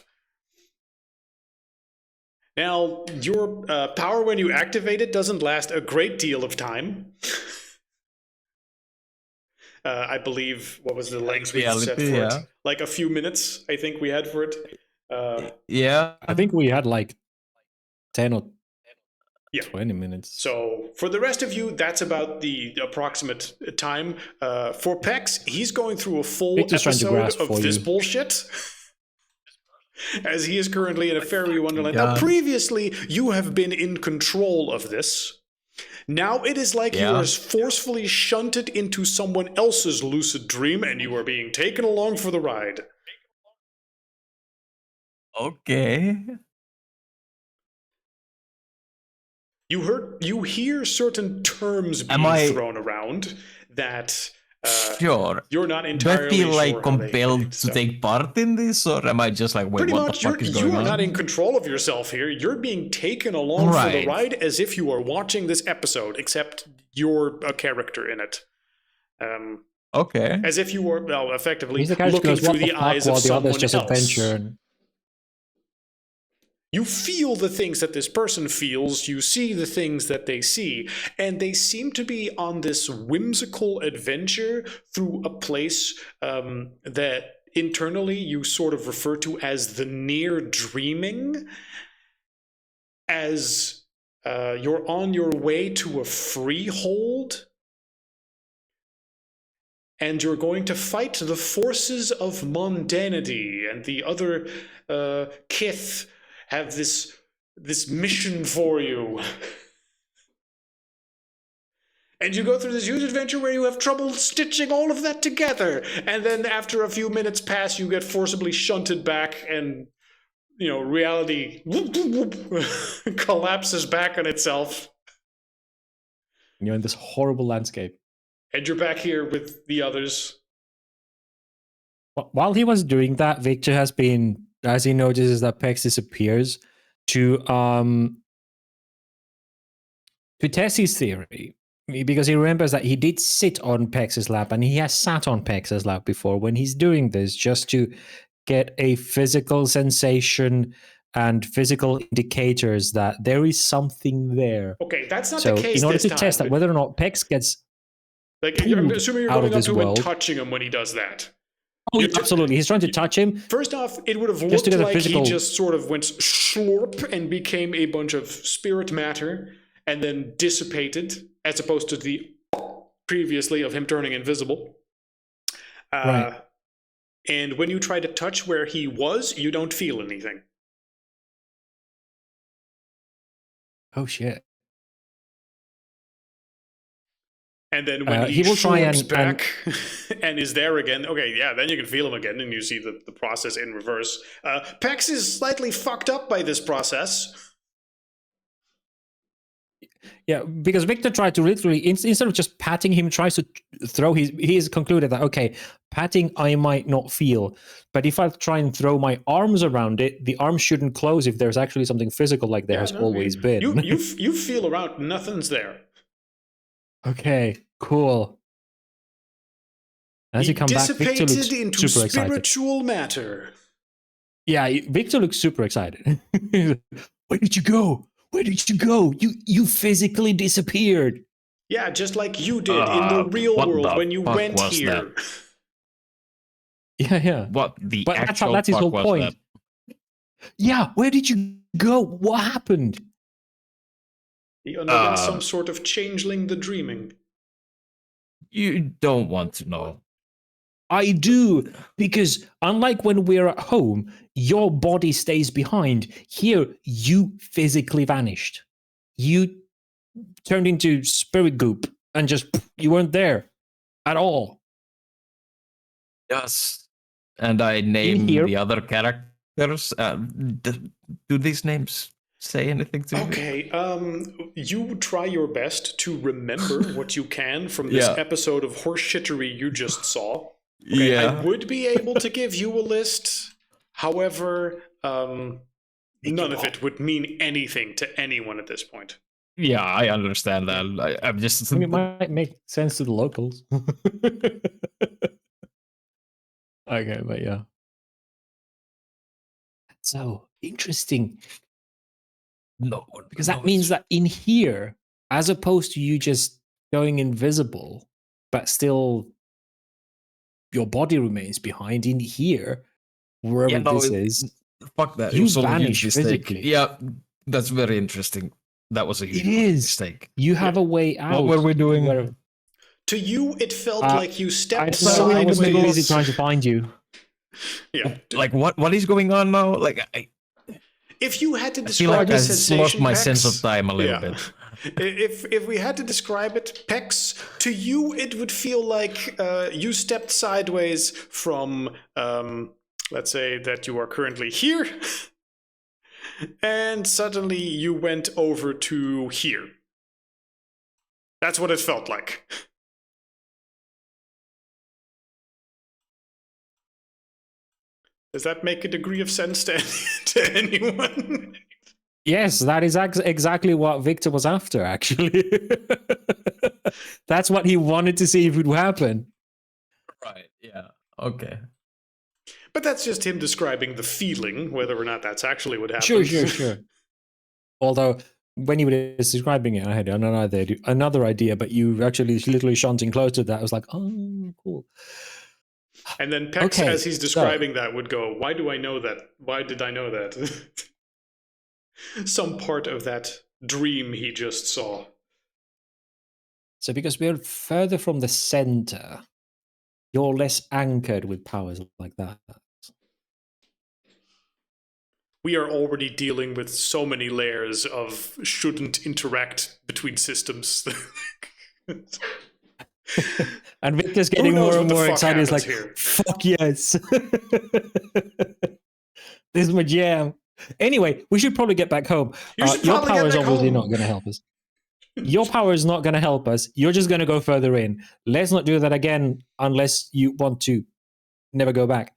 Now, your power when you activate it doesn't last a great deal of time. I believe, what was the length we set for it? Like a few minutes, I think we had for it. Yeah. I think we had like 10 or 20 minutes. So for the rest of you, that's about the approximate time. For Pex, he's going through a full episode of this bullshit. As he is currently in a fairy wonderland. Now, previously, you have been in control of this. Now it is like you are forcefully shunted into someone else's lucid dream, and you are being taken along for the ride. Okay. You hear certain terms being thrown around that you're not entirely sure. Do I feel like compelled to take part in this, or am I just like, wait, pretty what much, the fuck is going on? You are not in control of yourself here. You're being taken along for the ride as if you are watching this episode, except you're a character in it. Okay. As if you were, well, effectively the looking through the eyes of someone just else. Adventure. You feel the things that this person feels, you see the things that they see, and they seem to be on this whimsical adventure through a place that internally you sort of refer to as the near dreaming, as you're on your way to a freehold, and you're going to fight the forces of mundanity, and the other kith have this mission for you. And you go through this huge adventure where you have trouble stitching all of that together. And then after a few minutes pass, you get forcibly shunted back and, you know, reality collapses back on itself. You're in this horrible landscape. And you're back here with the others. While he was doing that, Victor has been, as he notices that Pex disappears, to test his theory, because he remembers that he did sit on Pex's lap, and he has sat on Pex's lap before. When he's doing this, just to get a physical sensation and physical indicators that there is something there. Okay, that's not the case. In order this to time, test that whether or not Pex gets I'm assuming you're going up to him world. and touching him when he does that. Oh, absolutely. He's trying to touch him. First off, it would have looked like he just sort of went slurp and became a bunch of spirit matter and then dissipated, as opposed to the previously of him turning invisible. Right. And when you try to touch where he was, you don't feel anything. Oh, shit. And then when he will try and back and is there again, okay, yeah, then you can feel him again and you see the process in reverse. Pex is slightly fucked up by this process. Yeah, because Victor tried to literally, instead of just patting him, tries to throw he's concluded that, okay, patting I might not feel, but if I try and throw my arms around it, the arms shouldn't close if there's actually something physical like there has always been. You feel around, nothing's there. Okay, cool. As you come back, Victor looks into super spiritual excited. Matter. Yeah, Victor looks super excited. Where did you go? Where did you go? You physically disappeared. Yeah, just like you did in the real world when you went here. Yeah. What the but actual that's his whole point. That? Yeah, where did you go? What happened? He underwent some sort of changeling the dreaming. You don't want to know. I do, because unlike when we're at home, your body stays behind. Here, you physically vanished. You turned into spirit goop and just, you weren't there at all. Yes. And I name the other characters. Do these names say anything to me? Okay, you try your best to remember what you can from this Yeah. episode of horseshittery you just saw. Okay, I would be able to give you a list. However, none of it would mean anything to anyone at this point. Yeah, I understand that. I'm just. I mean, it might make sense to the locals. Okay, but yeah. So interesting. No, Because that means that in here, as opposed to you just going invisible, but still your body remains behind in here, wherever this is, fuck that. It you was all a huge vanish mistake. physically. Yeah, that's very interesting. That was a huge It is. mistake. You have a way out. What were we doing? where- To you, it felt like you I stepped don't know, I was too busy sideways. trying to find you. Yeah. Like what is going on now? Like If you had to I feel describe like the I sensation, lost my Pex, sense of time a little bit. If we had to describe it, Pex, to you it would feel like you stepped sideways from, let's say that you are currently here, and suddenly you went over to here. That's what it felt like. Does that make a degree of sense to anyone? Yes, that is exactly what Victor was after, actually. That's what he wanted to see if it would happen. Right. Yeah. Okay. But that's just him describing the feeling, whether or not that's actually what happened. Sure. Although, when you were describing it, I had another idea, but you actually literally shunting close to that. I was like, oh, cool. And then Pex, as he's describing that, would go, why do I know that? Why did I know that? Some part of that dream he just saw. So because we're further from the center, you're less anchored with powers like that. We are already dealing with so many layers of shouldn't interact between systems. And Victor's getting more and more excited. He's like, here? fuck yes. This is my jam. Anyway, we should probably get back home. Your power is obviously not going to help us. Your power is not going to help us. You're just going to go further in. Let's not do that again unless you want to never go back.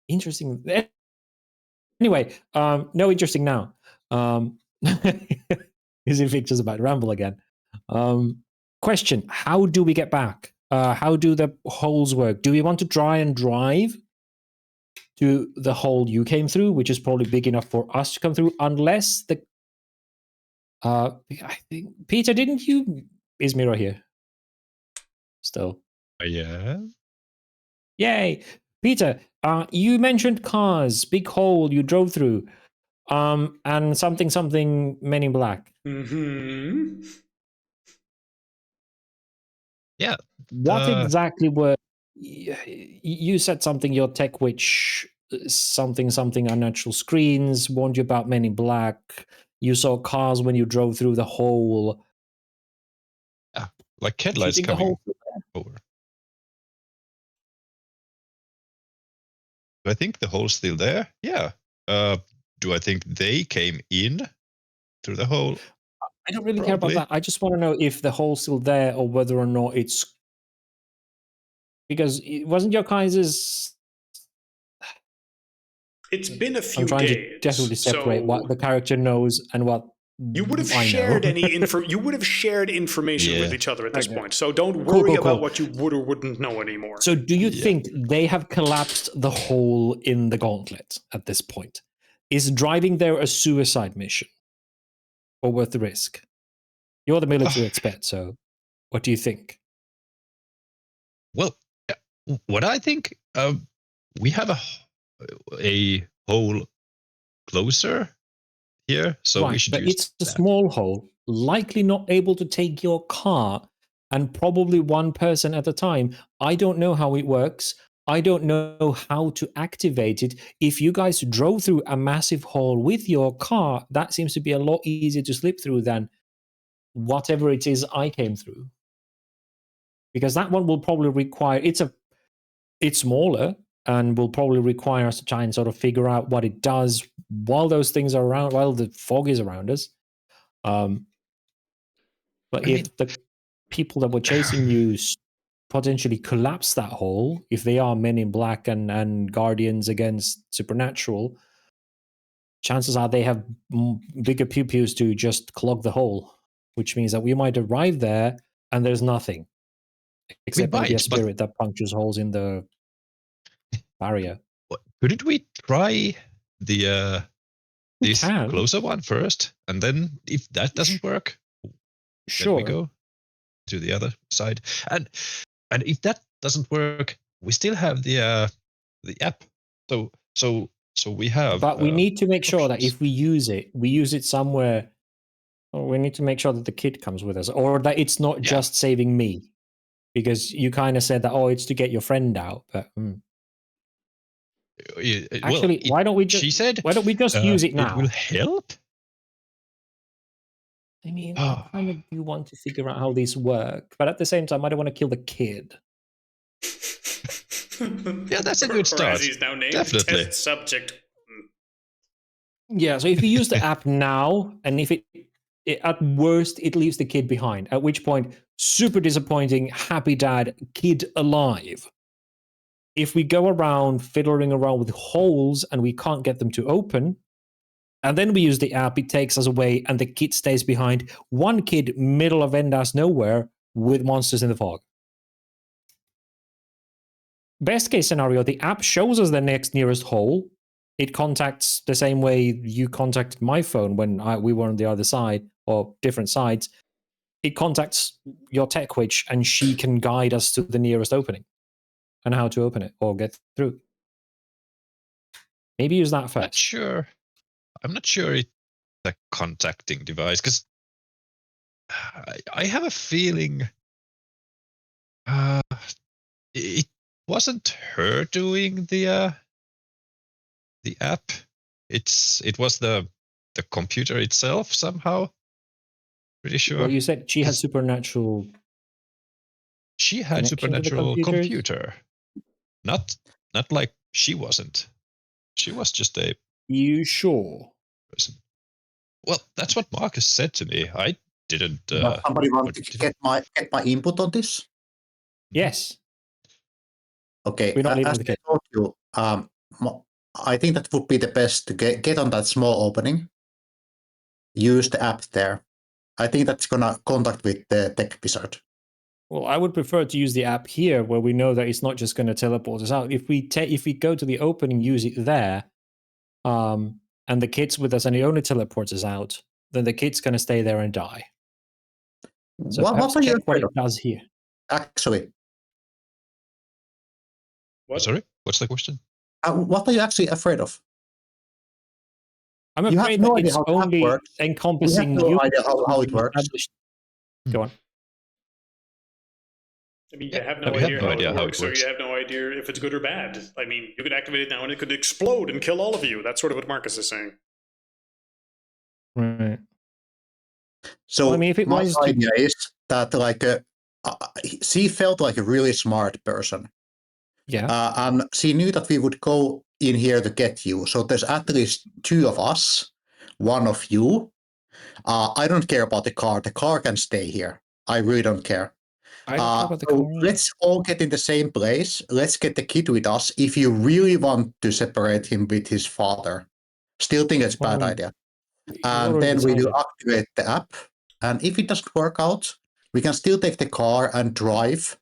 Interesting. Anyway, no interesting now. Is if Victor's about to ramble again. Question: how do we get back? How do the holes work? Do we want to try and drive to the hole you came through, which is probably big enough for us to come through, unless the I think Peter, didn't you? Is Miro here? Still. Yeah. Yay, Peter. You mentioned cars, big hole you drove through, and something Men in Black. Mm-hmm. Yeah. What exactly were you said something? Your tech witch, something unnatural screens warned you about Men in Black. You saw cars when you drove through the hole. Yeah, like headlights coming over. Do I think the hole's still there? Yeah. Do I think they came in through the hole? I don't really care about that. I just want to know if the hole's still there or whether or not it's because it wasn't your Kaiser's. It's been a few I'm trying days. to definitely separate what the character knows and what you would have shared you would have shared information with each other at this point. So don't worry about what you would or wouldn't know anymore. So do you think they have collapsed the hole in the gauntlet at this point? Is driving there a suicide mission? Or worth the risk? You're the military expert, so what do you think? Well, what I think, we have a hole closer here, so we should use it's a small hole, likely not able to take your car, and probably one person at a time. I don't know how it works. I don't know how to activate it. If you guys drove through a massive hole with your car, that seems to be a lot easier to slip through than whatever it is I came through. Because that one will probably require it's smaller, and will probably require us to try and sort of figure out what it does while those things are around, while the fog is around us. But if the people that were chasing you potentially collapse that hole, if they are Men in Black and Guardians against Supernatural, chances are they have bigger pew-pews to just clog the hole, which means that we might arrive there and there's nothing. Except maybe a spirit that punctures holes in the barrier. Couldn't we try the this closer one first, and then if that doesn't work, then we go to the other side. And if that doesn't work, we still have the app. So we have. But we need to make sure that if we use it somewhere. We need to make sure that the kid comes with us, or that it's not just saving me, because you kind of said that it's to get your friend out. But actually, why don't we just? She said, why don't we just use it now? It will help. I mean, I kind of do want to figure out how these work, but at the same time, I don't want to kill the kid. Yeah, that's a good start. As he's now named, definitely. Test subject. Yeah, so if we use the app now, and if it at worst it leaves the kid behind, at which point, super disappointing, happy dad, kid alive. If we go around fiddling around with holes and we can't get them to open, and then we use the app, it takes us away, and the kid stays behind. One kid, middle of end-ass nowhere, with monsters in the fog. Best case scenario, the app shows us the next nearest hole. It contacts the same way you contacted my phone when we were on the other side, or different sides. It contacts your tech witch, and she can guide us to the nearest opening and how to open it or get through. Maybe use that first. I'm not sure it's a contacting device, because I have a feeling it wasn't her doing the app. It was the computer itself somehow. Pretty sure. Well, you said she had supernatural. She had supernatural computer. Not like she wasn't. She was just a. You sure? Person. Well, that's what Marcus said to me. I didn't. Does somebody want to get my input on this? Yes. Okay. We're not leaving as the kid. I told you, I think that would be the best to get on that small opening. Use the app there. I think that's gonna contact with the tech wizard. Well, I would prefer to use the app here, where we know that it's not just going to teleport us out. If we go to the opening, use it there, and the kid's with us, and it only teleports us out, then the kid's going to stay there and die. So what are you check what it does here. Actually, Sorry, what's the question? What are you actually afraid of? I'm afraid that it's only encompassing you. You Have no idea how it works. Go on. I mean, you have no idea how it works, or you have no idea if it's good or bad. I mean, you could activate it now and it could explode and kill all of you. That's sort of what Marcus is saying. Right. So well, I mean, if it my was idea is that she felt like a really smart person. Yeah. And she knew that we would go in here to get you. So there's at least two of us, one of you. I don't care about the car. The car can stay here. I really don't care. I don't care about the so car. Let's all get in the same place. Let's get the kid with us if you really want to separate him with his father. Still think it's a bad idea. And then we will activate the app. And if it doesn't work out, we can still take the car and drive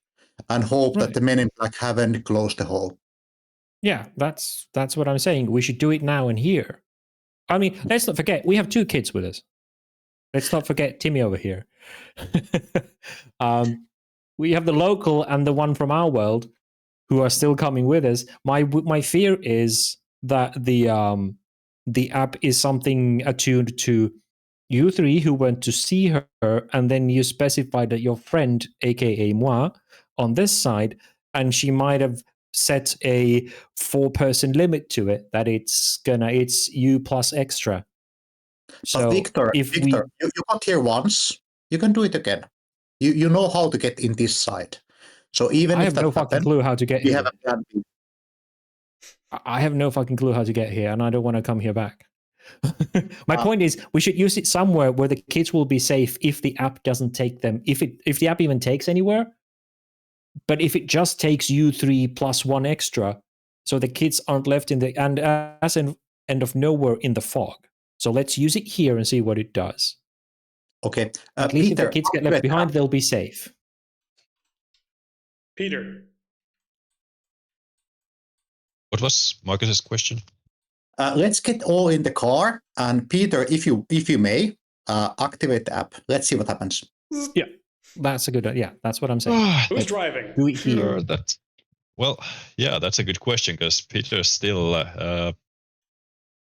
and hope that the Men in Black haven't closed the hole. Yeah, that's what I'm saying. We should do it now and here. I mean, let's not forget, we have two kids with us. Let's not forget Timmy over here. We have the local and the one from our world who are still coming with us. My fear is that the app is something attuned to you three who went to see her, and then you specified that your friend, aka moi, on this side, and she might have set a 4-person limit to it, that it's you plus extra. So but Victor, you got here once, you can do it again. You know how to get in this side. So even I if have that no fucking clue how to get we here. have a plan B. I have no fucking clue how to get here, and I don't want to come here back. My point is, we should use it somewhere where the kids will be safe if the app doesn't take them. If the app even takes anywhere, but if it just takes you 3 plus 1 extra, so the kids aren't left in the as an end of nowhere in the fog. So let's use it here and see what it does. Okay. At least Peter, if the kids get left behind, they'll be safe. Peter. What was Marcus's question? let's get all in the car, and Peter, if you may, activate the app. Let's see what happens. Yeah, that's a good. Yeah, that's what I'm saying. Who's driving? Do it here. Sure, well, yeah, that's a good question because Peter's still.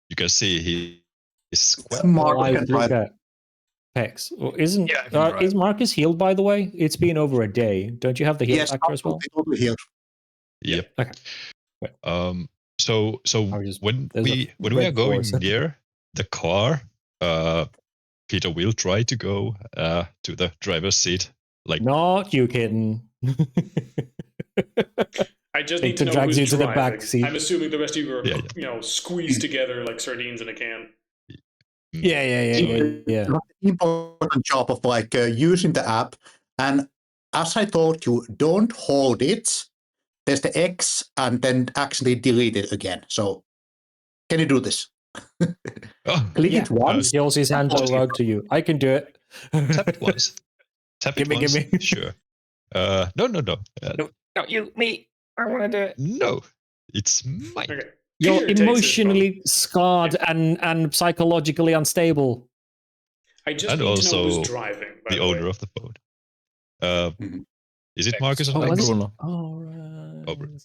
You can see he is quite. Marcus I can look drive. at Pex. Well, isn't Yeah, I can drive. is Marcus healed, by the way? It's been over a day. Don't you have the heal Yes, factor as well? totally healed. Yep. Okay. So when we are going near the car, Peter will try to go to the driver's seat. Like, not you kidding. I just need to Victor know drags who's you to the driving. back seat. I'm assuming the rest of you are, Yeah. squeezed together like sardines in a can. Yeah. The important job of using the app, and as I told you, don't hold it. There's the X, and then actually delete it again. So, can you do this? Click it once. He holds his hand out to you. I can do it. Tap it once. Tap it once. Give me. Sure. No. No, you, me. I want to do it. No, it's mine. Okay. You're Peter takes his emotionally scarred and psychologically unstable. I just And need to know also who's driving. By The way. owner of the phone. Is it Marcus or Oh, Max? was it? Bruno. All right. Oh, Bruno.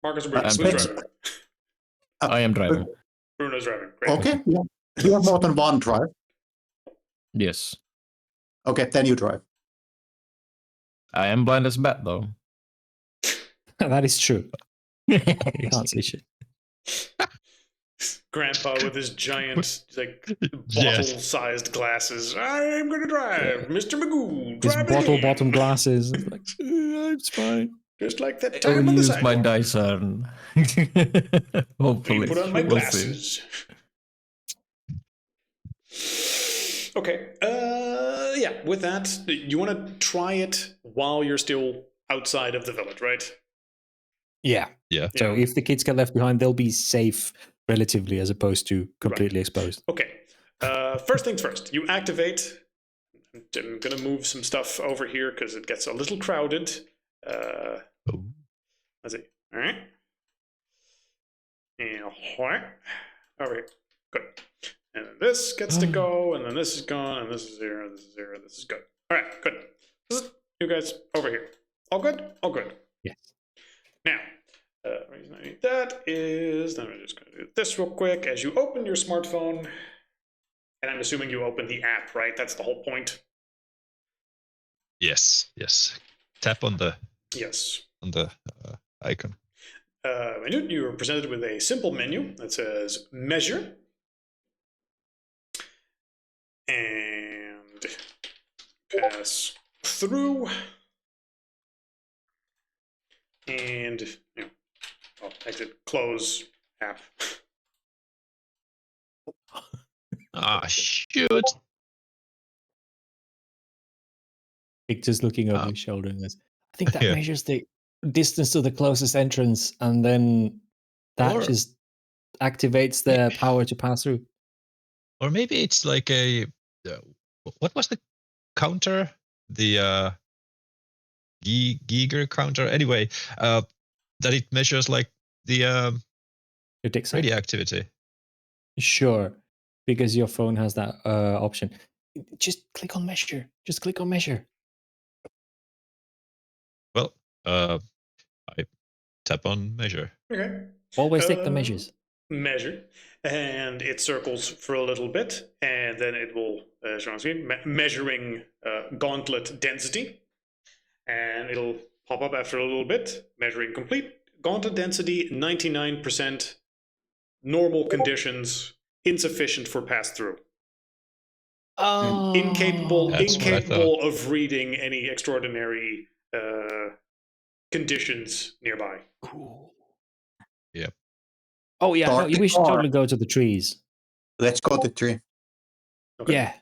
Marcus or Bruno? I'm Who's driving. driving? I am driving. Bruno's driving. Great. Okay. Yeah. You have more than one drive. Yes. Okay, then you drive. I am blind as a bat, though. That is true. You can't see shit. Grandpa with his giant, Yes. bottle-sized glasses. I'm going to drive, Mr. Magoo. His Drive bottle again. bottom glasses. It's like, it's fine. Just like that I time will on the use my sidewalk. Dyson. Hopefully. Put on my We'll see. glasses. Okay. Yeah. With that, you want to try it while you're still outside of the village, right? Yeah. Yeah. So if the kids get left behind, they'll be safe relatively as opposed to completely exposed. Okay. First things first. You activate. I'm gonna move some stuff over here because it gets a little crowded. Let's see. All right. And over here. Good. And then this gets to go, and then this is gone, and this is here, and this is here, and this is good. All right, good. You guys over here. All good? All good. Yes. Now, the reason I need that is, then I'm just going to do this real quick. As you open your smartphone, and I'm assuming you open the app, right? That's the whole point. Yes. Tap on the Yes. icon. Menu, you are presented with a simple menu that says measure and pass through and exit close app. Shoot. Victor's looking over his shoulder and goes, I think that Yeah. measures the distance to the closest entrance, and then that Or- just activates the power to pass through. Or maybe it's like a what was the counter? The Geiger counter. Anyway, that it measures like the Your dick size. radioactivity. Sure, because your phone has that option. Just click on measure. Just click on measure. Well, I tap on measure. Okay. Always take the measures. Measure, and it circles for a little bit, and then it will show on screen measuring gauntlet density, and it'll pop up after a little bit. Measuring complete. Gauntlet density 99%. Normal conditions, insufficient for pass through. Oh, Incapable That's what I of reading any extraordinary conditions nearby. Cool. Yep. Oh yeah, no, Start the we should car. totally go to the trees. Let's go to the tree. Okay. Yeah.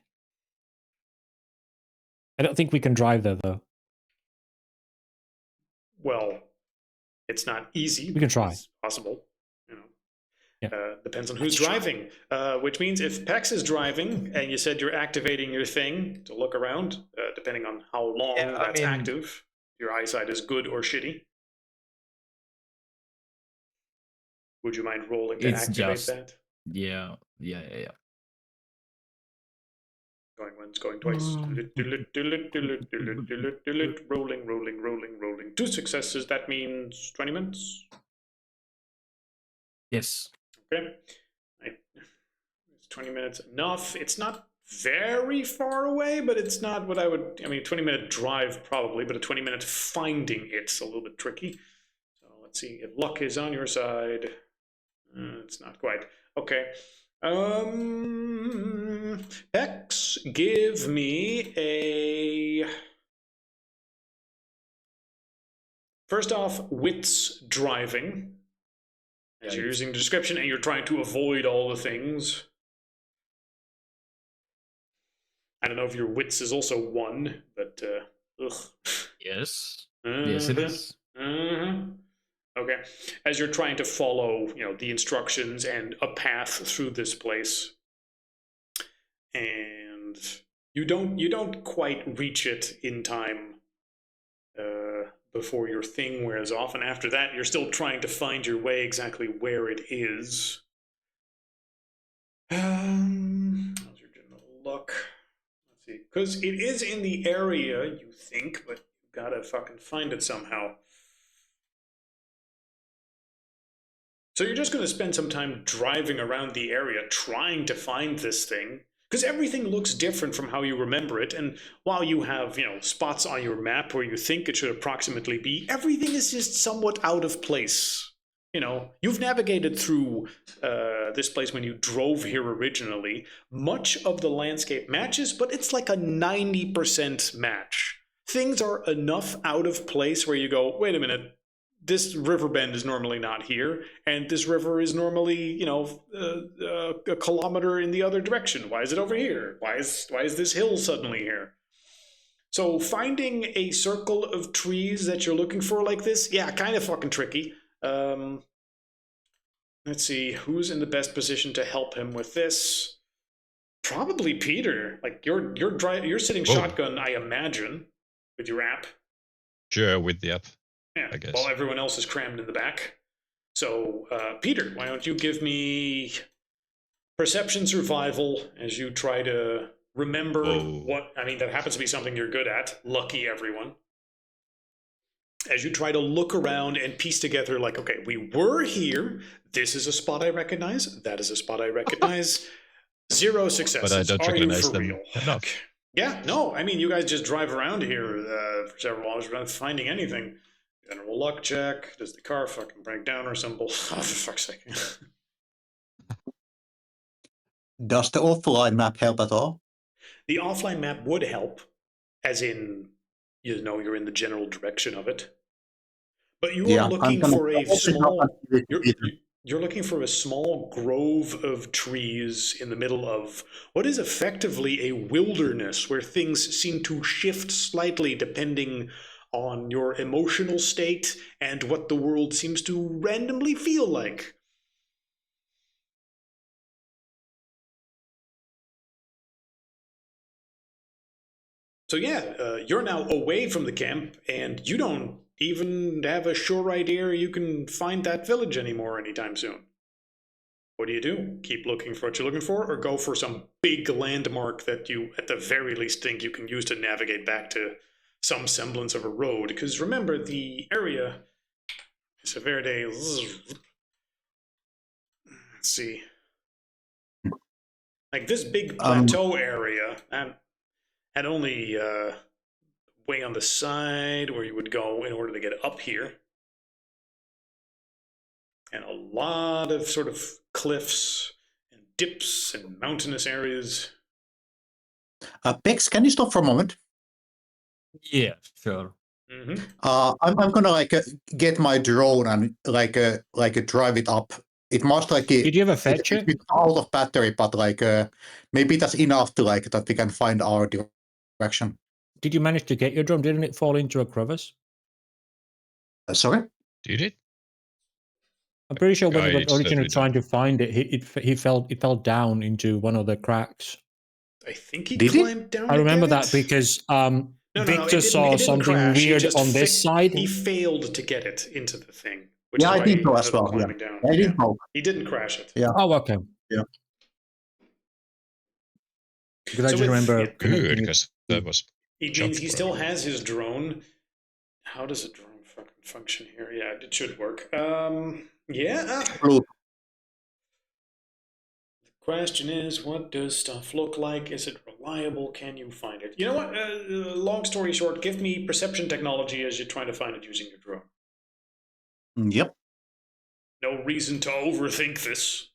I don't think we can drive there though. Well, it's not easy. We can try. It's possible. You know. Yeah. Depends on who's Let's try. driving. Which means if Pex is driving and you said you're activating your thing to look around, depending on how long Yeah, I that's mean- active, your eyesight is good or shitty. Would you mind rolling to It's activate just- that? Yeah. Going once, going twice. Rolling, rolling, rolling, rolling. 2 successes, that means 20 minutes. Yes. Okay. Is 20 minutes enough? It's not very far away, but it's not what I would. I mean, 20-minute drive probably, but a 20-minute finding it's a little bit tricky. So let's see if luck is on your side. It's not quite. Okay. X, give me a. First off, wits driving. As you're using the description and you're trying to avoid all the things. I don't know if your wits is also 1, but ugh. Yes. Yes, it is. Okay. As you're trying to follow, the instructions and a path through this place, and you don't quite reach it in time before your thing wears off, and after that, you're still trying to find your way exactly where it is. How's your general luck? Let's see, because it is in the area you think, but you gotta fucking find it somehow. So you're just going to spend some time driving around the area trying to find this thing, because everything looks different from how you remember it, and while you have, spots on your map where you think it should approximately be, everything is just somewhat out of place. You've navigated through this place when you drove here originally. Much of the landscape matches, but it's like a 90% match. Things are enough out of place where you go, wait a minute, this river bend is normally not here, and this river is normally, a kilometer in the other direction. Why is it over here? Why is this hill suddenly here? So finding a circle of trees that you're looking for like this, yeah, kind of fucking tricky. Let's see, who's in the best position to help him with this? Probably Peter. Like you're sitting shotgun, I imagine, with your app. Sure, with the app. Yeah, I guess. while everyone else is crammed in the back. So, Peter, why don't you give me perception survival as you try to remember that happens to be something you're good at. Lucky everyone. As you try to look around and piece together, like, okay, we were here. This is a spot I recognize. That is a spot I recognize. 0 successes. But I don't Are you recognize for them real? enough. Yeah, no, I mean, you guys just drive around here for several hours without finding anything. General luck check. Does the car fucking break down or some bull? Oh, for fuck's sake. Does the offline map help at all? The offline map would help, as in, you're in the general direction of it. But you are looking for a small. You're looking for a small grove of trees in the middle of what is effectively a wilderness where things seem to shift slightly depending on your emotional state and what the world seems to randomly feel like. So yeah, you're now away from the camp, and you don't even have a sure idea you can find that village anymore anytime soon. What do you do? Keep looking for what you're looking for, or go for some big landmark that you, at the very least, think you can use to navigate back to some semblance of a road? Because remember, the area is a very... Let's see. Like this big plateau area had only way on the side where you would go in order to get up here. And a lot of sort of cliffs and dips and mountainous areas. Bex, can you stop for a moment? Yeah, sure. Mm-hmm. I'm gonna get my drone and drive it up It must like Did you ever fetch it? it's out of battery, but like maybe that's enough to like that we can find our direction. Did you manage to get your drone? Didn't it fall into a crevice? Sorry. Did it? I'm pretty sure when you were It's originally definitely trying to find it, it fell down into one of the cracks. I think he Did he? climbed down. I to remember get that it. because No, Victor it saw didn't something crash. He weird just on this side. He failed to get it into the thing, which Yeah, is I why think he so ended as up well. Yeah. climbing down. I didn't know. He didn't crash it. Yeah. Oh, okay. Yeah. Because I So just remember good, connecting it. because that was It Chopped means he for still everyone. has his drone. How does a drone fucking function here? Yeah, it should work. Yeah. Blue. The question is, what does stuff look like? Is it reliable? Can you find it? You know what? Long story short, give me perception technology as you're trying to find it using your drone. Yep. No reason to overthink this.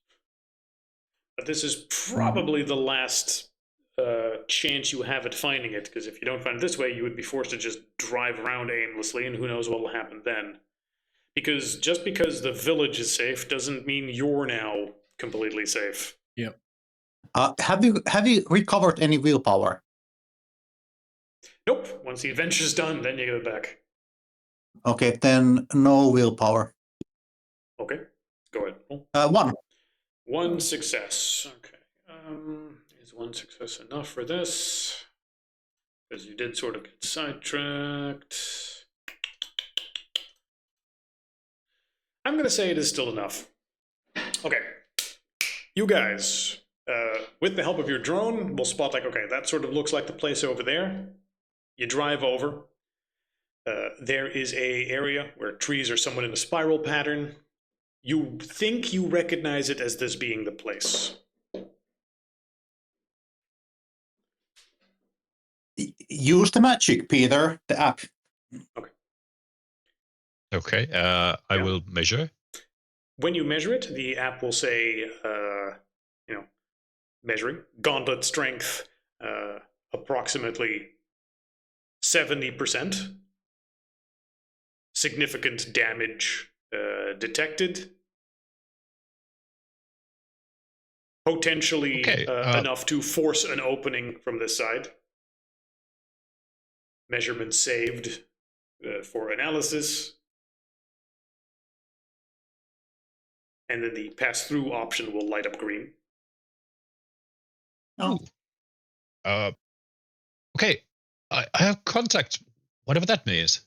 But this is probably the last chance you have at finding it, because if you don't find it this way, you would be forced to just drive around aimlessly, and who knows what will happen then. Because just because the village is safe doesn't mean you're now completely safe. Yep. Have you recovered any willpower? Nope. Once the adventure's done, then you get it back. Okay, then no willpower. Okay. Go ahead. Roll. 1. One success. Okay. Is one success enough for this? Because you did sort of get sidetracked. I'm going to say it is still enough. Okay. You guys, with the help of your drone, will spot like, okay, that sort of looks like the place over there. You drive over. There is a area where trees are somewhat in a spiral pattern. You think you recognize it as this being the place. Use the magic, Peter. The app. Okay, I will measure. When you measure it, the app will say, measuring gauntlet strength, approximately 70%. Significant damage detected. Potentially enough to force an opening from this side. Measurement saved for analysis. And then the pass-through option will light up green. Oh. Okay, I have contact, whatever that means.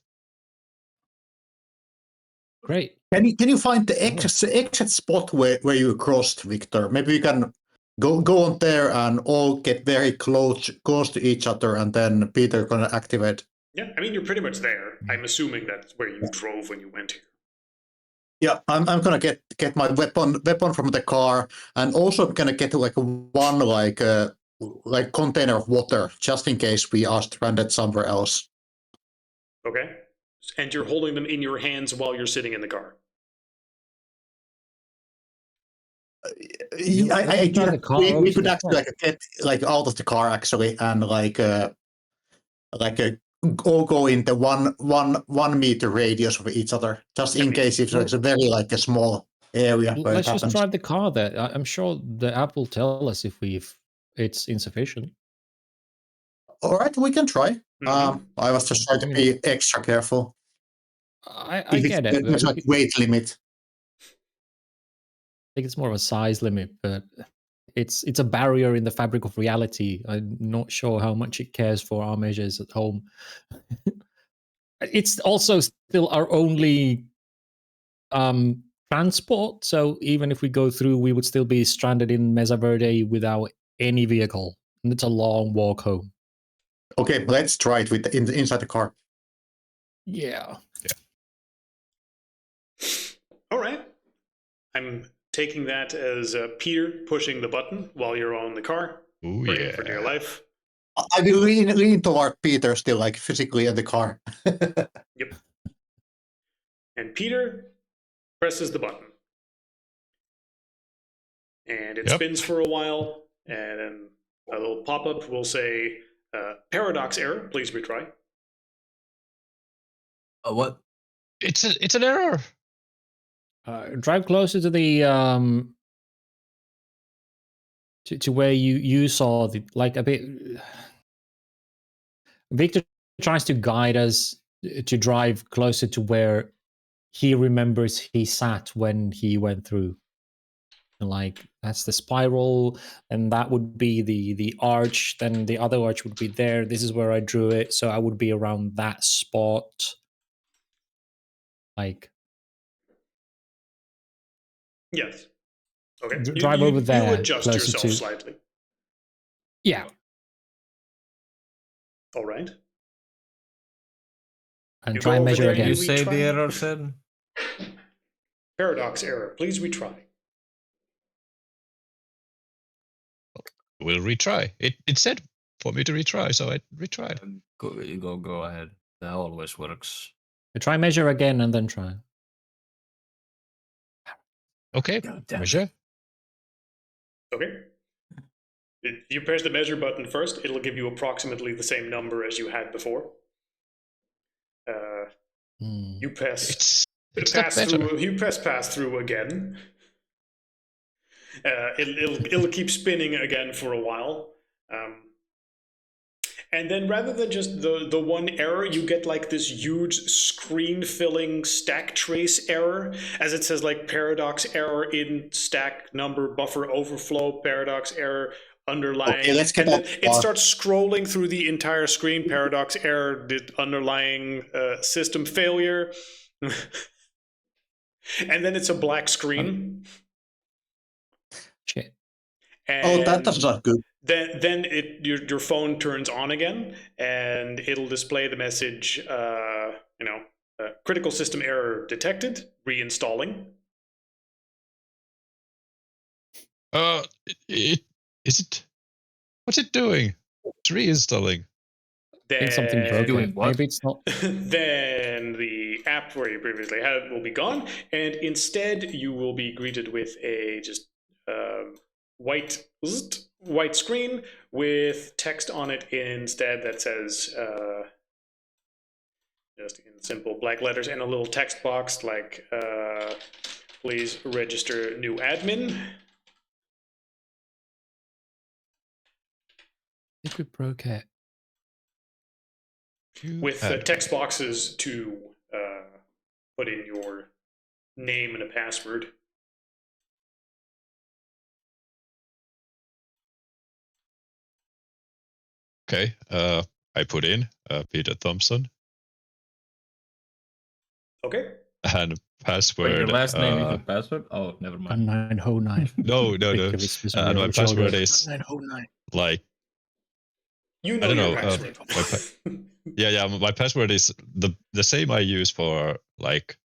Great. Can you find the exit spot where you crossed, Victor? Maybe we can go on there and all get very close to each other, and then Peter gonna activate. Yeah, I mean, you're pretty much there. I'm assuming that's where you drove when you went here. Yeah, I'm gonna get my weapon from the car, and also I'm gonna get like one like container of water just in case we are stranded somewhere else. Okay, and you're holding them in your hands while you're sitting in the car. We could actually like get like out of the car actually, and all go in the one meter radius of each other, just in case if there's a very like a small area where Let's it just happens. drive the car there. I'm sure the app will tell us if it's insufficient. All right, we can try. Mhm. I was just trying to be extra careful. I get it. There's like weight limit. I think it's more of a size limit, but it's a barrier in the fabric of reality. I'm not sure how much it cares for our measures at home. It's also still our only transport, so even if we go through, we would still be stranded in Mesa Verde without any vehicle, and it's a long walk home. Okay, let's try it with inside the car. Yeah. All right. I'm taking that as Peter pushing the button while you're on the car, Ooh, praying for dear life. I will lean toward Peter still, like physically in the car. Yep. And Peter presses the button. And it spins for a while, and then a little pop-up will say, paradox error, please retry. What? It's an error. Drive closer to the to where you saw the like a bit. Victor tries to guide us to drive closer to where he remembers he sat when he went through. Like that's the spiral, and that would be the arch. Then the other arch would be there. This is where I drew it, so I would be around that spot. Like Yes. Okay. Drive over there. You adjust closer yourself to, slightly. Yeah. All right. And You try go and over measure there, again. You we say try. the error said? Paradox error. Please retry. We'll retry. It said for me to retry, so I retried. Go ahead. That always works. Try measure again and then try. Okay, God damn it. measure. Okay. If you press the measure button first, it'll give you approximately the same number as you had before. You press It's not pass better. through. You press pass through again. It'll keep spinning again for a while. And then rather than just the one error, you get like this huge screen filling stack trace error, as it says like paradox error in stack number buffer overflow, paradox error underlying. Okay, let's get and then that it part. starts scrolling through the entire screen, paradox error, the underlying system failure. And then it's a black screen. Shit. Oh, that doesn't sound good. Then your phone turns on again, and it'll display the message, critical system error detected, reinstalling. Is it? What's it doing? It's reinstalling. I think something broke Doing it. what? Maybe it's not. Then the app where you previously had it will be gone, and instead you will be greeted with a just white screen with text on it instead that says just in simple black letters and a little text box like please register new admin. I think we broke it. With text boxes to put in your name and a password. Okay, I put in Peter Thompson Okay. and password. Wait, your last name is your password? Oh, never mind. 1909. No. And my password is like You know I don't your know. password. My password is the same I use for like.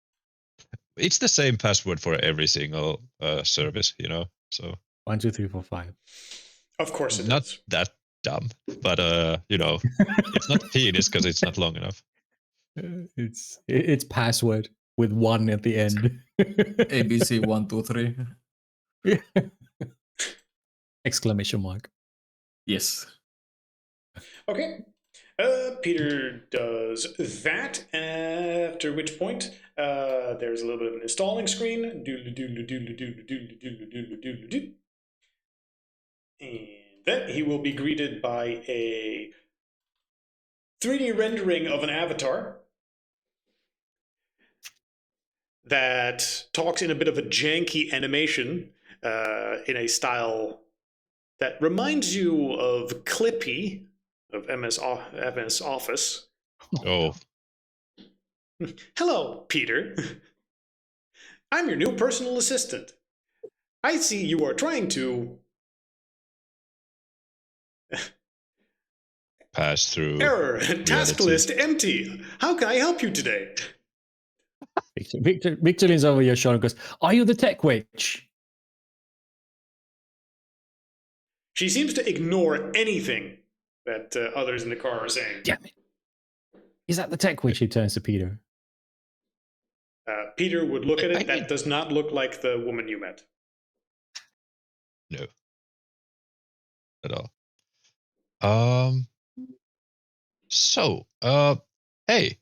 It's the same password for every single service, So 1, 2, 3, 4, 5. Of course it not is. that dumb, but it's not penis because it's not long enough. It's password with 1 at the end. ABC 1, 2, 3. Exclamation mark. Yes. Okay. Peter does that, after which point there's a little bit of an installing screen. And then he will be greeted by a 3D rendering of an avatar that talks in a bit of a janky animation in a style that reminds you of Clippy of MS Office. Oh, Hello, Peter. I'm your new personal assistant. I see you are trying to pass through. error. Task list empty. How can I help you today? Victor leans over your shoulder and goes, "Are you the tech witch?" She seems to ignore anything that others in the car are saying. Damn it. Is that the tech witch? He turns to Peter. Peter would look at it. That does not look like the woman you met. No. At all. So, hey,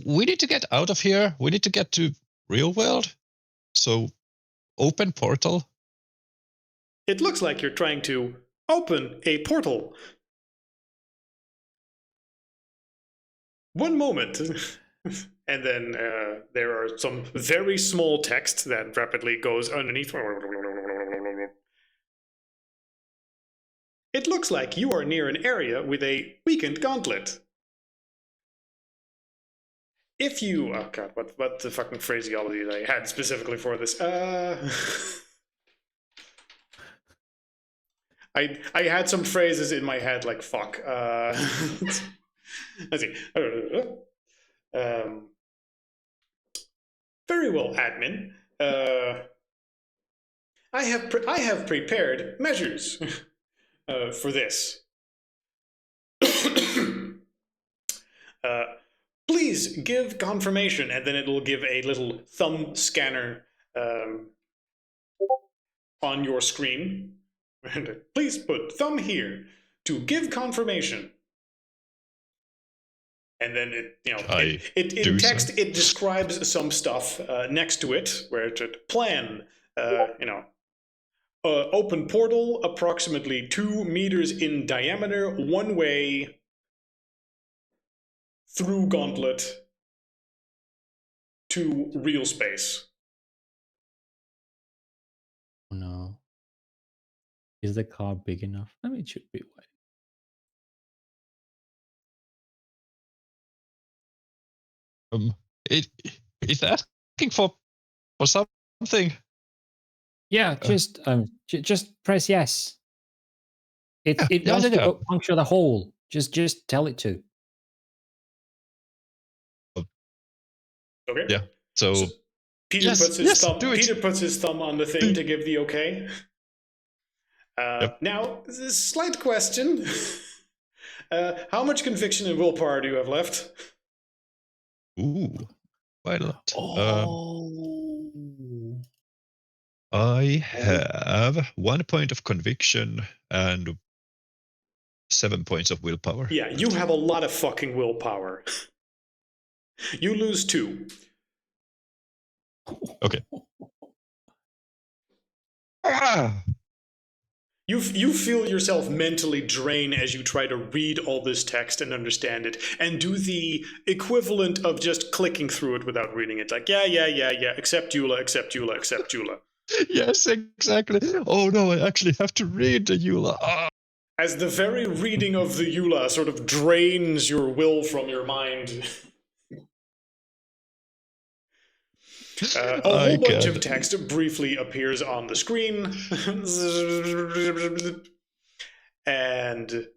we need to get out of here. We need to get to real world. So open portal. It looks like you're trying to open a portal. One moment. And then there are some very small text that rapidly goes underneath. It looks like you are near an area with a weakened gauntlet. If you... Oh god, what the fucking phraseology that I had specifically for this? I had some phrases in my head like fuck. Let's see. Very well, admin. I have prepared measures for this. Please give confirmation, and then it'll give a little thumb scanner on your screen. Please put thumb here to give confirmation. And then in text it describes some stuff next to it, where it's a plan, open portal approximately 2 meters in diameter, one way through gauntlet to real space. Oh no. Is the car big enough? I mean, it should be wide. It's asking for something. Yeah, just press yes. It wants to puncture the hole. Just tell it to. Okay. Yeah. So Peter puts his thumb on the thing to give the okay. Yep. Now, this slight question: how much conviction and willpower do you have left? Ooh, quite a lot. Oh. I have 1 point of conviction and 7 points of willpower. Yeah, you have a lot of fucking willpower. You lose 2. Okay. Ah! You feel yourself mentally drain as you try to read all this text and understand it, and do the equivalent of just clicking through it without reading it. Like, yeah, accept Eula, accept Eula, accept Eula. Yes, exactly. Oh no, I actually have to read the Eula. Ah! As the very reading of the Eula sort of drains your will from your mind. A whole bunch of text briefly appears on the screen. And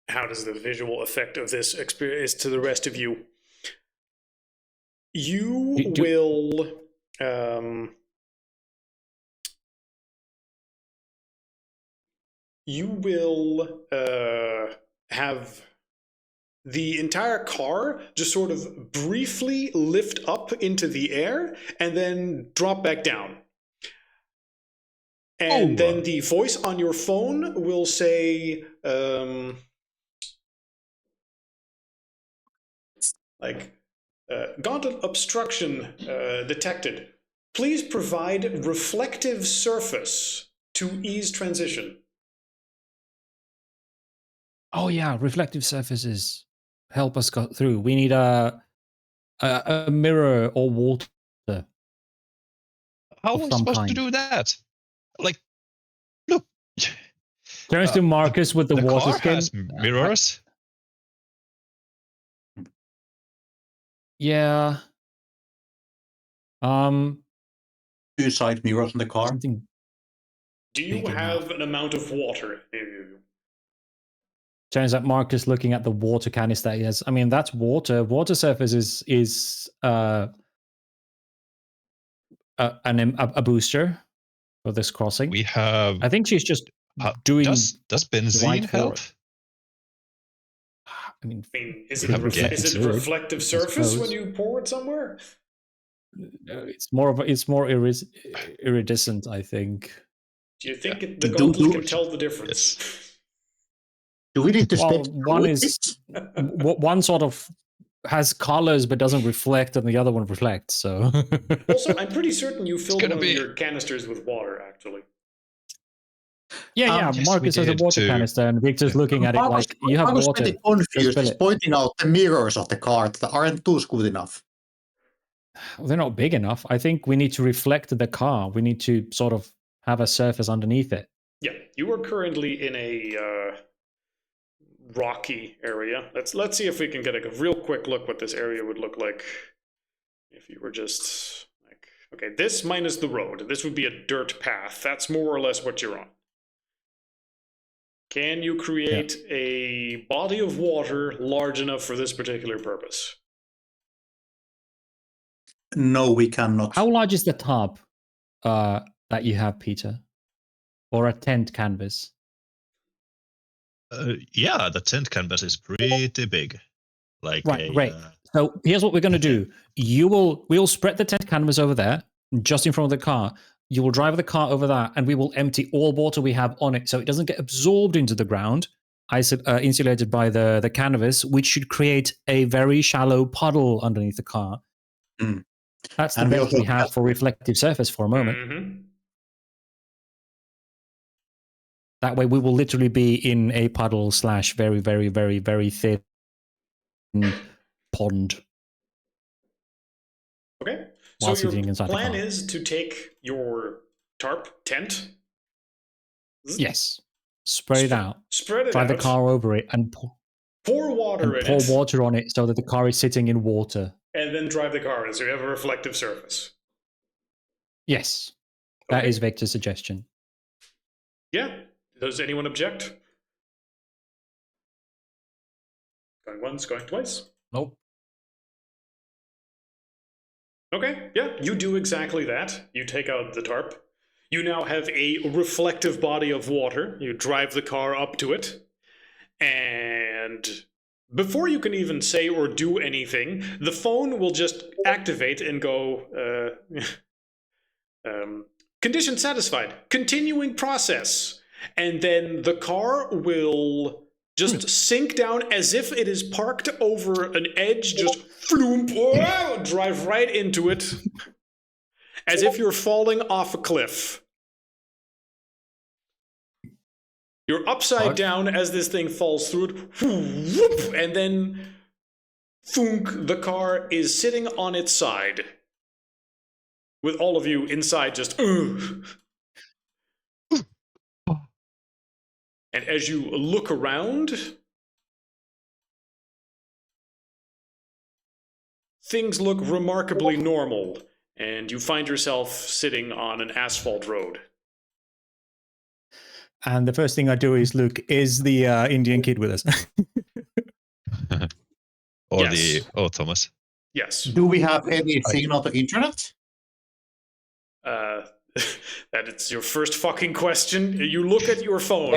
how does the visual effect of this experience to the rest of you? You will have the entire car just sort of briefly lift up into the air and then drop back down. And then the voice on your phone will say, gauntlet obstruction detected. Please provide reflective surface to ease transition. Oh yeah, reflective surfaces help us go through. We need a mirror or water. How am I supposed to do that? Like, look. Turns to Marcus with the water car skin. has mirrors. Yeah. 2 side mirrors in the car. Something. Do you have an amount of water? Turns out Marcus looking at the water canister. Yes, I mean that's water. Water surface is a booster for this crossing. We have. I think she's just doing. Does benzene help? I mean, is it reflective surface when you pour it somewhere? It's more iridescent, I think. Do you think the gauntlet can tell the difference? Do we need to spend one is one sort of has colors but doesn't reflect, and the other one reflects. So Also, I'm pretty certain you filled one gonna of be- your canisters with water, actually. yeah, yes, Marcus we has a did water too. canister, and Victor's looking at it like you have Marcus water. getting confused. Spill He's it. pointing out the mirrors of the cart that aren't too good enough. Well, they're not big enough. I think we need to reflect the car. We need to sort of have a surface underneath it. Yeah, you are currently in a rocky area. Let's see if we can get a real quick look what this area would look like if you were just like, okay, this minus the road. This would be a dirt path. That's more or less what you're on. Can you create a body of water large enough for this particular purpose? No, we cannot. How large is the top that you have, Peter? Or a tent canvas? Yeah, the tent canvas is pretty big. Like Right, a, great. So here's what we're going to do. We'll spread the tent canvas over there, just in front of the car. You will drive the car over that, and we will empty all water we have on it, so it doesn't get absorbed into the ground, insulated by the canvas, which should create a very shallow puddle underneath the car. Mm. That's the And we best also we have for reflective surface for a moment. Mm-hmm. That way, we will literally be in a puddle / very, very, very, very thin pond. Okay. While So your sitting inside the plan car. is to take your tarp tent. Yes. Spread it out. Spread it Drive out. the car over it and Pour water in pour it. water on it so that the car is sitting in water. And then drive the car in so you have a reflective surface. Yes. That Okay. is Victor's suggestion. Yeah. Does anyone object? Going once, going twice. Nope. Okay, yeah, you do exactly that. You take out the tarp. You now have a reflective body of water. You drive the car up to it. And before you can even say or do anything, the phone will just activate and go, condition satisfied, continuing process. And then the car will just sink down as if it is parked over an edge, just floomp, drive right into it, as if you're falling off a cliff. You're upside down as this thing falls through it, whoop, and then thunk, the car is sitting on its side, with all of you inside just And as you look around, things look remarkably normal, and you find yourself sitting on an asphalt road. And the first thing I do is look, is the Indian kid with us? Or Yes. Thomas. Yes. Do we have any signal to internet? That it's your first fucking question. You look at your phone.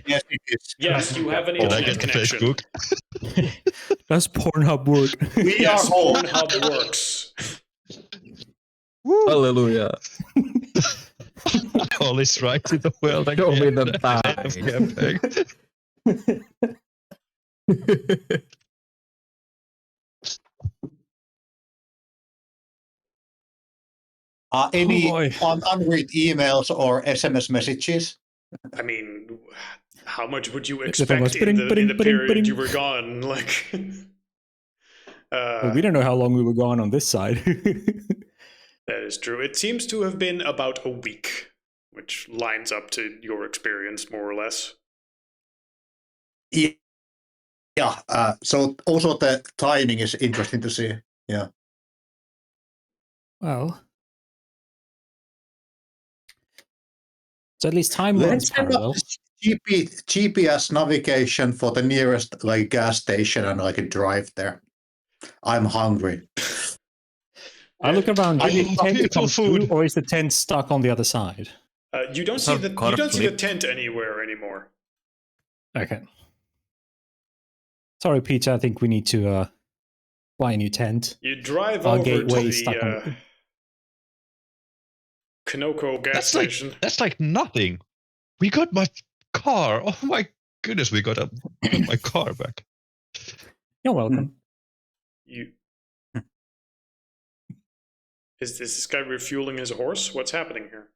Yes, it is. Yes, you have an Can I internet get the connection. Facebook? Does Pornhub work? We Yes, are home. Pornhub works. Hallelujah. All is right in the world. Show me the bag. Any boy. unread emails or SMS messages? I mean, how much would you thing expect was in the bring. period you were gone? Like, Well, we don't know how long we were gone on this side. that is true. It seems to have been about a week, which lines up to your experience more or less. Yeah. So also the timing is interesting to see. Yeah. Well, so at least time runs Let's set up parallel. GPS navigation for the nearest like gas station and I can drive there. I'm hungry. I look around. I Did the need tent people come food. through, or is the tent stuck on the other side? You don't So see the car you don't see the flip. tent anywhere anymore. Okay. Sorry, Peter. I think we need to buy a new tent. You drive Our over to gateway is stuck the on. Kanoko gas That's like station. that's like nothing. We got my car. Oh my goodness, we got my car back. You're welcome. You is this guy refueling his horse? What's happening here?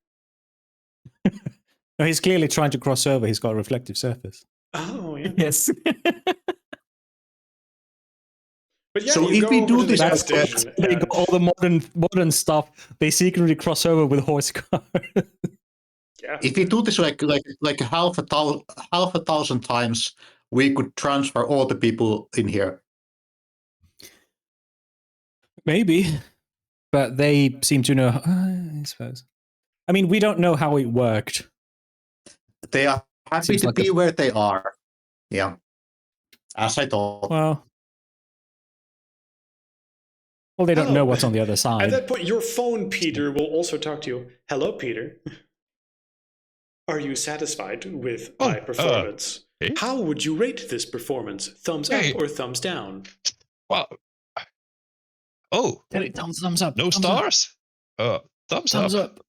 No, he's clearly trying to cross over. He's got a reflective surface. Oh yeah. Yes. But yeah, So you if go we over do to the this gas like station. They got all the modern stuff. They secretly cross over with horse car. Yeah. if we do this like half a thousand times, we could transfer all the people in here. Maybe, but they seem to know. I suppose. I mean, we don't know how it worked. They are happy Seems to like be where they are. Yeah. As I thought. Well, they don't know what's on the other At side. that point, your phone, Peter, will also talk to you. Hello, Peter. Are you satisfied with my performance? hey. How would you rate this performance? Thumbs Hey. up or thumbs down? Wow. Oh, Thumbs up. no thumbs up, stars? Thumbs Thumbs up.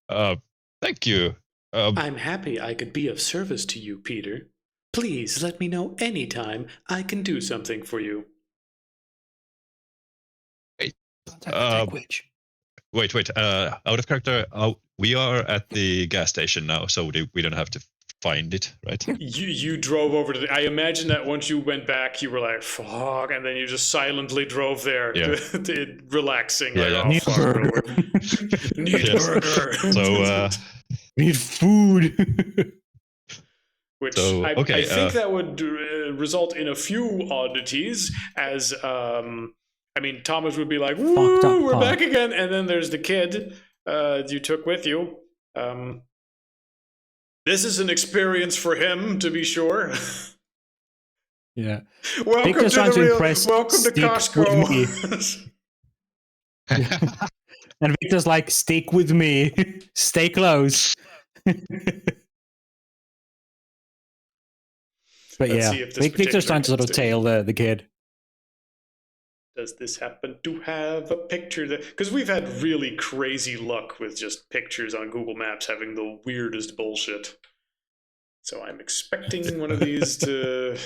Thank you. I'm happy I could be of service to you, Peter. Please let me know anytime I can do something for you. Language. Wait. Out of character. We are at the gas station now, so we don't have to find it, right? You drove over to the, I imagine that once you went back, you were like, fuck, and then you just silently drove there, Yeah. relaxing. Yeah, like, yeah. Oh, Need fuck, burger. Need Yes. burger. So, Need food. Which So, I okay, think that would result in a few oddities, as I mean, Thomas would be like, Fucked "Woo, up we're car. back again," and then there's the kid you took with you. This is an experience for him, to be sure. Yeah. Welcome Victor's to trying the to real. impress Welcome to Steve Costco. And Victor's like, stick with me. Stay close. But Let's yeah, see if this Victor's trying to sort of particular tail the kid. Does this happen to have a picture that? Because we've had really crazy luck with just pictures on Google Maps having the weirdest bullshit. So I'm expecting one of these to.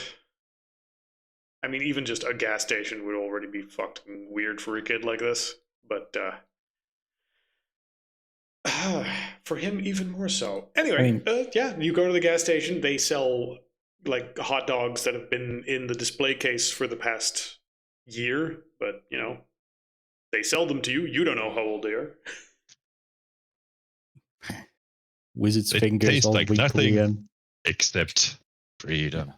I mean, even just a gas station would already be fucking weird for a kid like this. But for him, even more so. Anyway, I mean- yeah, you go to the gas station. They sell like hot dogs that have been in the display case for the past year, but you know, they sell them to you. You don't know how old they are. Wizard's They fingers taste all like wiggly nothing. and Except freedom.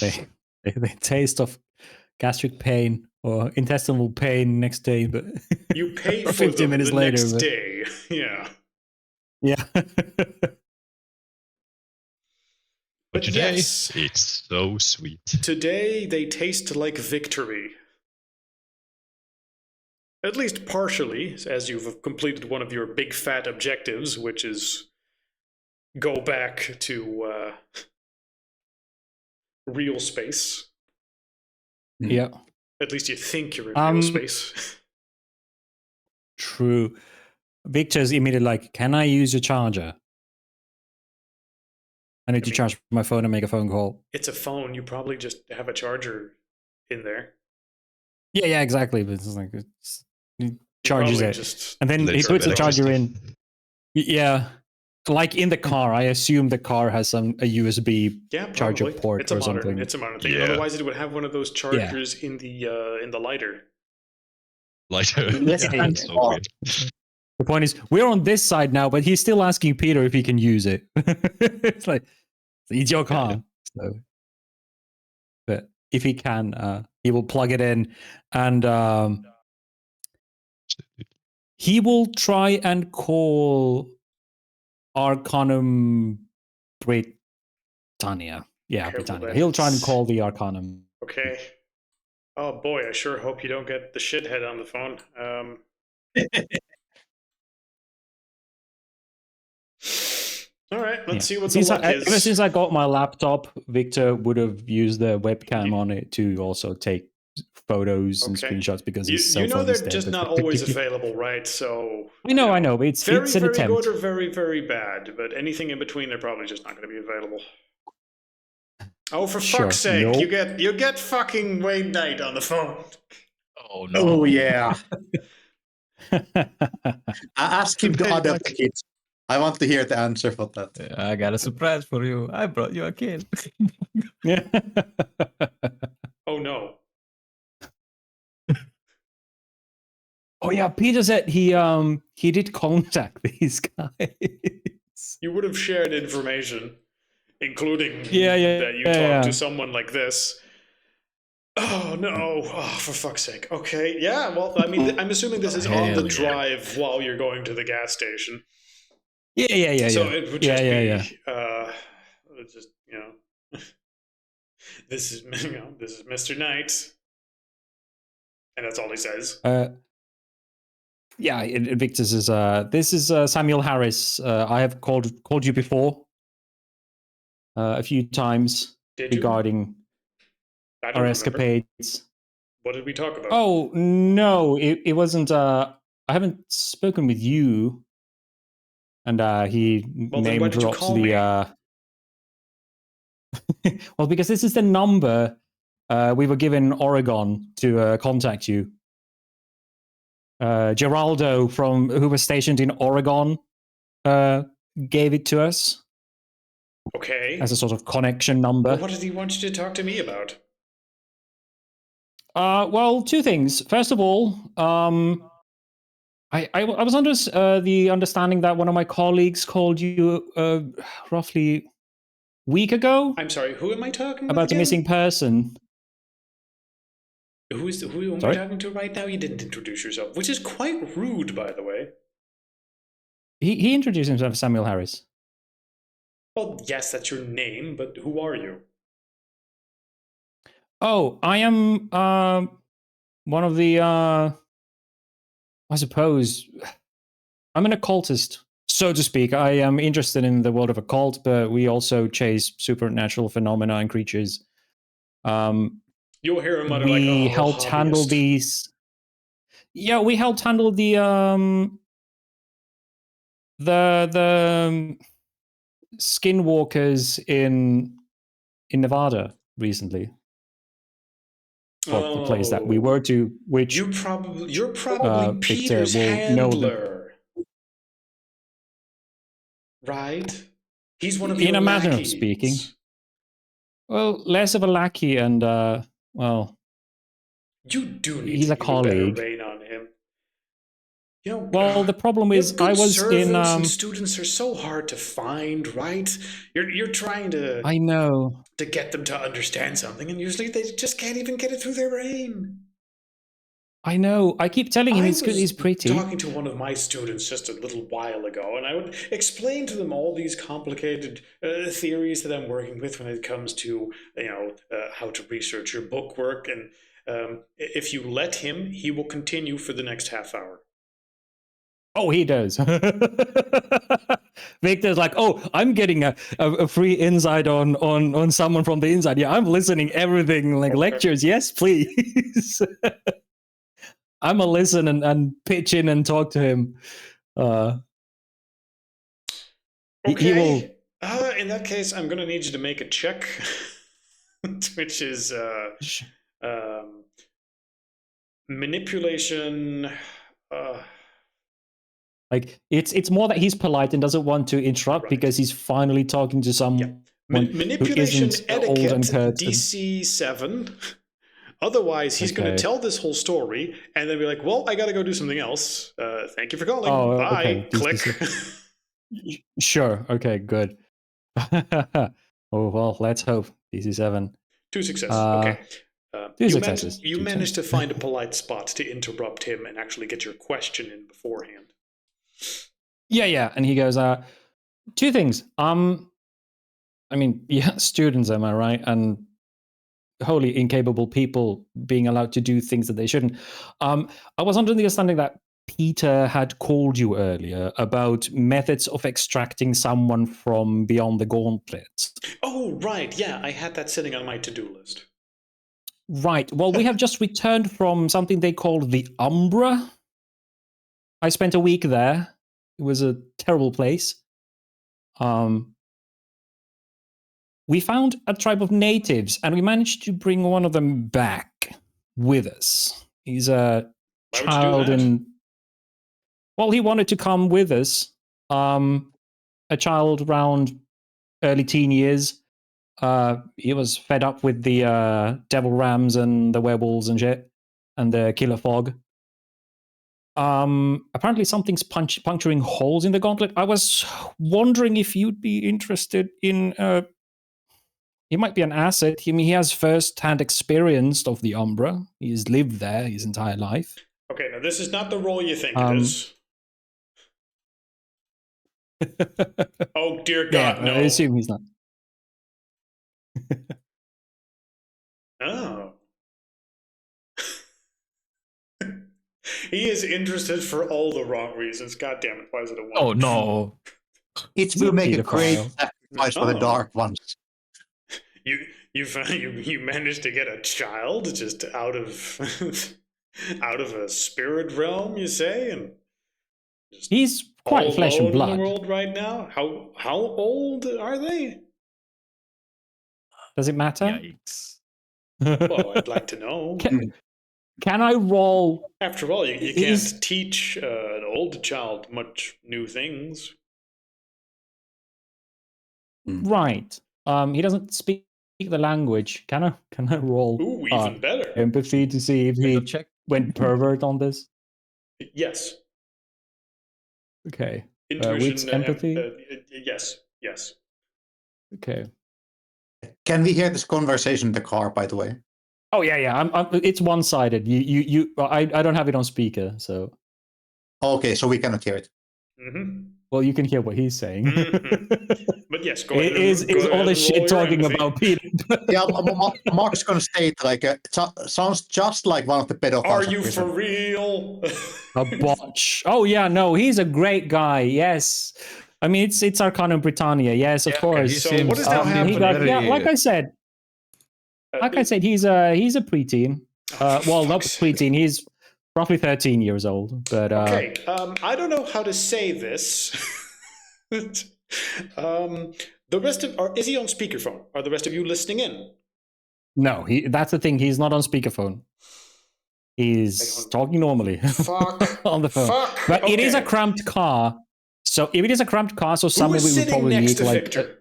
they taste of gastric pain or intestinal pain next day, but You pay or for 15 them minutes the later. next but- day. Yeah. Yeah. But today, yes, it's so sweet. today they taste like victory. At least partially, as you've completed one of your big fat objectives, which is go back to real space. Yeah. At least you think you're in real space. True. Victor's immediately like, can I use your charger? I need to charge my phone and make a phone call. It's a phone. You probably just have a charger in there. Yeah, exactly. But it's like, he You charges probably it. just And then he Let's puts the go charger electricity. in. Yeah. Like in the car. I assume the car has a USB yeah, charger probably. port It's a or modern. something. It's a modern thing. Yeah. Otherwise, it would have one of those chargers in the lighter. Lighter. Yes, Yeah, and So weird. The point is, we're on this side now, but he's still asking Peter if he can use it. It's like, it's your car. So, but if he can, he will plug it in and he will try and call Arcanum Britannia. Yeah, Careful, Britannia. that He'll try and is- call the Arcanum. Okay. Oh boy, I sure hope you don't get the shithead on the phone. All right, let's see what the luck is. Ever since I got my laptop, Victor would have used the webcam on it to also take photos and Okay. screenshots because his cell You know phone they're is dead. just not always available, right? So I know, but it's very, an very attempt. good or very, very bad. But anything in between, they're probably just not going to be available. Oh, for Sure. fuck's sake! Nope. You get fucking Wayne Knight on the phone. Oh Oh yeah. Ask him to Hey, adopt Max. a kid. I want to hear the answer for that. I got a surprise for you. I brought you a kid. Yeah. Oh no. Oh yeah, Peter said he did contact these guys. You would have shared information, including Yeah, that you yeah, talked to yeah. someone like this. Oh no! Oh, for fuck's sake. Okay, yeah. Well, I mean, I'm assuming this is on the Hell yeah. drive while you're going to the gas station. Yeah. So it would just be, just this is this is Mr. Knight, and that's all he says. Yeah, Victor's is this is Samuel Harris. I have called you before a few times Did you? regarding I don't our remember. escapades. What did we talk about? Oh no, it wasn't. I haven't spoken with you, and he Well, then name why did you drops call the. me? Well, because this is the number we were given Oregon to contact you. Geraldo from who was stationed in Oregon gave it to us Okay. as a sort of connection number. Well, what did he want you to talk to me about? Well, two things. First of all, I was under the understanding that one of my colleagues called you roughly a week ago I'm sorry. Who am I talking about with a again? missing person. Who am I Sorry? talking to right now? You didn't introduce yourself, which is quite rude, by the way. He introduced himself as Samuel Harris. Well, yes, that's your name, but who are you? Oh, I am one of the I suppose I'm an occultist, so to speak. I am interested in the world of occult, but we also chase supernatural phenomena and creatures. You'll hear him mutter We like, "Oh, helped handle hobbyist." these. Yeah, we helped handle the skinwalkers in Nevada recently. Well, the place that we were to, which you're probably Victor Peter's will know the handler, right? He's one of in your a manner of lackeys. speaking. Well, less of a lackey, and well, You do need he's to a keep a better colleague. rein on him. You know, Well, the problem is, good I was in. servants and students are so hard to find, right? You're trying to I know. get them to understand something, and usually they just can't even get it through their brain. I know. I keep telling him I he's good. was He's pretty. talking to one of my students just a little while ago, and I would explain to them all these complicated theories that I'm working with when it comes to how to research your book work. And if you let him, he will continue for the next half hour. Oh, he does. Victor's like, oh, I'm getting a free insight on someone from the inside. Yeah, I'm listening everything, like lectures. Yes, please. I'm a listen and pitch in and talk to him. Okay. He will. In that case, I'm going to need you to make a check, which is manipulation. Like it's more that he's polite and doesn't want to interrupt Right. because he's finally talking to someone Manipulation who isn't old and etiquette curt. DC 7. Otherwise, he's going to tell this whole story and then be like, "Well, I got to go do something else. Thank you for calling. Oh, Bye." okay. Click. Sure. Okay. Good. Oh well. Let's hope DC7. 2 successes. Okay. Two successes. You managed to find a polite spot to interrupt him and actually get your question in beforehand. Yeah. And he goes, two things. I mean, yeah, students, am I right? And wholly incapable people being allowed to do things that they shouldn't. I was under the understanding that Peter had called you earlier about methods of extracting someone from beyond the gauntlet. Oh, right. Yeah, I had that sitting on my to-do list. Right. Well, we have just returned from something they called the Umbra. I spent a week there. It was a terrible place. we found a tribe of natives, and we managed to bring one of them back with us. He's a Why would you do child that? in. Well, he wanted to come with us. A child around early teen years. He was fed up with the devil rams and the werewolves and shit, and the killer fog. Apparently something's puncturing holes in the gauntlet. I was wondering if you'd be interested in. He might be an asset. I mean, he has first-hand experience of the Umbra. He's lived there his entire life. Okay, now this is not the role you think it is. Oh dear God, yeah, no! I assume he's not. Oh. He is interested for all the wrong reasons. God damn it! Why is it a one? Oh no! It will make a great Pedophile. sacrifice for the Oh. dark ones. You managed to get a child just out of out of a spirit realm, you say, and just He's quite all flesh and alone in blood. the world right now. How old are they? Does it matter? Yikes! Well, I'd like to know. Can I roll? After all, you Is- can't teach an old child much new things. Right. He doesn't speak the language. Can I roll Ooh, even better. empathy to see if he Check. went pervert on this? Yes. Okay. Intuition. Wits, empathy? Yes. Yes. Okay. Can we hear this conversation in the car, by the way? Oh yeah. It's one-sided. I don't have it on speaker, so. Okay, so we cannot hear it. Mm-hmm. Well, you can hear what he's saying. But yes, go ahead. Is go ahead all and this roll shit your talking empathy. about Peter? Yeah, Mark is going to state like sounds just like one of the pedophiles. Are at you prison. for real? A botch. Oh yeah, no, he's a great guy. Yes, I mean it's Arcanum Britannia. Yes, of Yeah, course. he So seems what is now He happening? got, yeah, like I said, he's a preteen. Well, not fuck's sake. preteen. He's roughly 13 years old. But Okay, I don't know how to say this. The rest of, is he on speakerphone? Are the rest of you listening in? no, that's the thing. He's not on speakerphone. He's talking normally Fuck. on the phone. Fuck. But it is a Okay. cramped car. So if it is a cramped car, so Who someone is would sitting probably next need to like. Victor?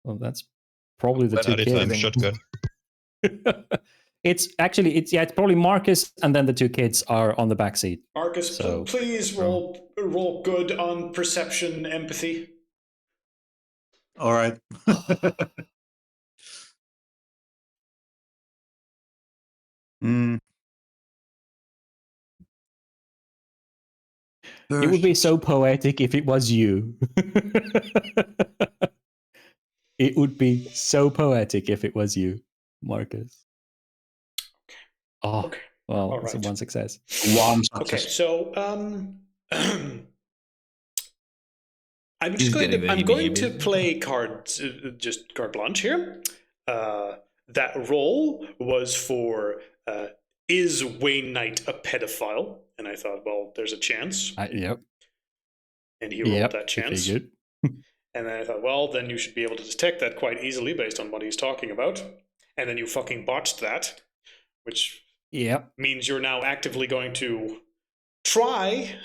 Well, that's probably the two Anytime kids. shotgun. It's probably Marcus, and then the two kids are on the back seat. Marcus, So- please roll good on perception, empathy. All right. It would be so poetic if it was you. It would be so poetic if it was you, Marcus. Oh, Okay. well, All it's right. one success. One Okay, success. so I'm He's getting very going to baby. play cards, just carte blanche here. That roll was for is Wayne Knight a pedophile? And I thought, well, there's a chance, Yep. and he rolled that you chance. figured. And then I thought, well, then you should be able to detect that quite easily based on what he's talking about. And then you fucking botched that, which Yep. means you're now actively going to try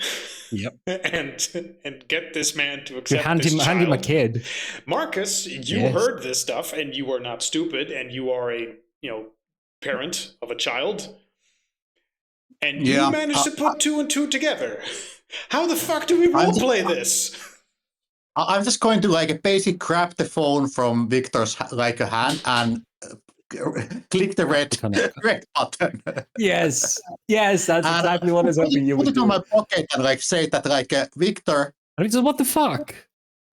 Yep. and get this man to You accept hand this him a child. kid. Marcus, you Yes. heard this stuff, and you are not stupid, and you are a parent of a child, and Yeah, you managed to put two and two together. How the fuck do we roleplay this? I'm just going to like basically grab the phone from Victor's like a hand and click the red button. Yes. Yes, that's And exactly what I was hoping you put would it on do. my pocket and like say that like Victor, And he says, what the fuck?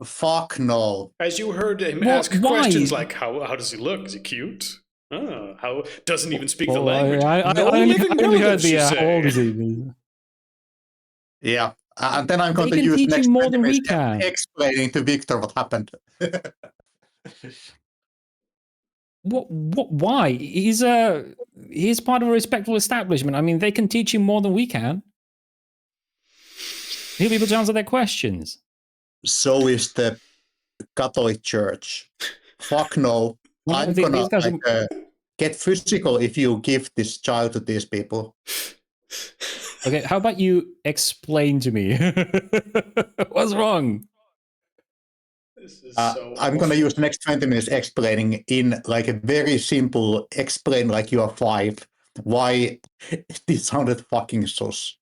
fuck no. As you heard him What- ask why? questions like, how does he look? Is he cute? How doesn't even speak the Well, language? I No only living heard relatives, the you how old is say. he? Yeah. And then I'm going They to can use teach next him more 20 than we minutes can. explaining to Victor what happened. Why? He's part of a respectful establishment. I mean, they can teach him more than we can. He'll be able to answer their questions. So is the Catholic Church. Fuck no. Well, I'm these gonna guys are- get physical if you give this child to these people. Okay, how about you explain to me what's wrong? This is I'm gonna use the next 20 minutes explaining in like a very simple explain like you are 5 why this sounded fucking sus.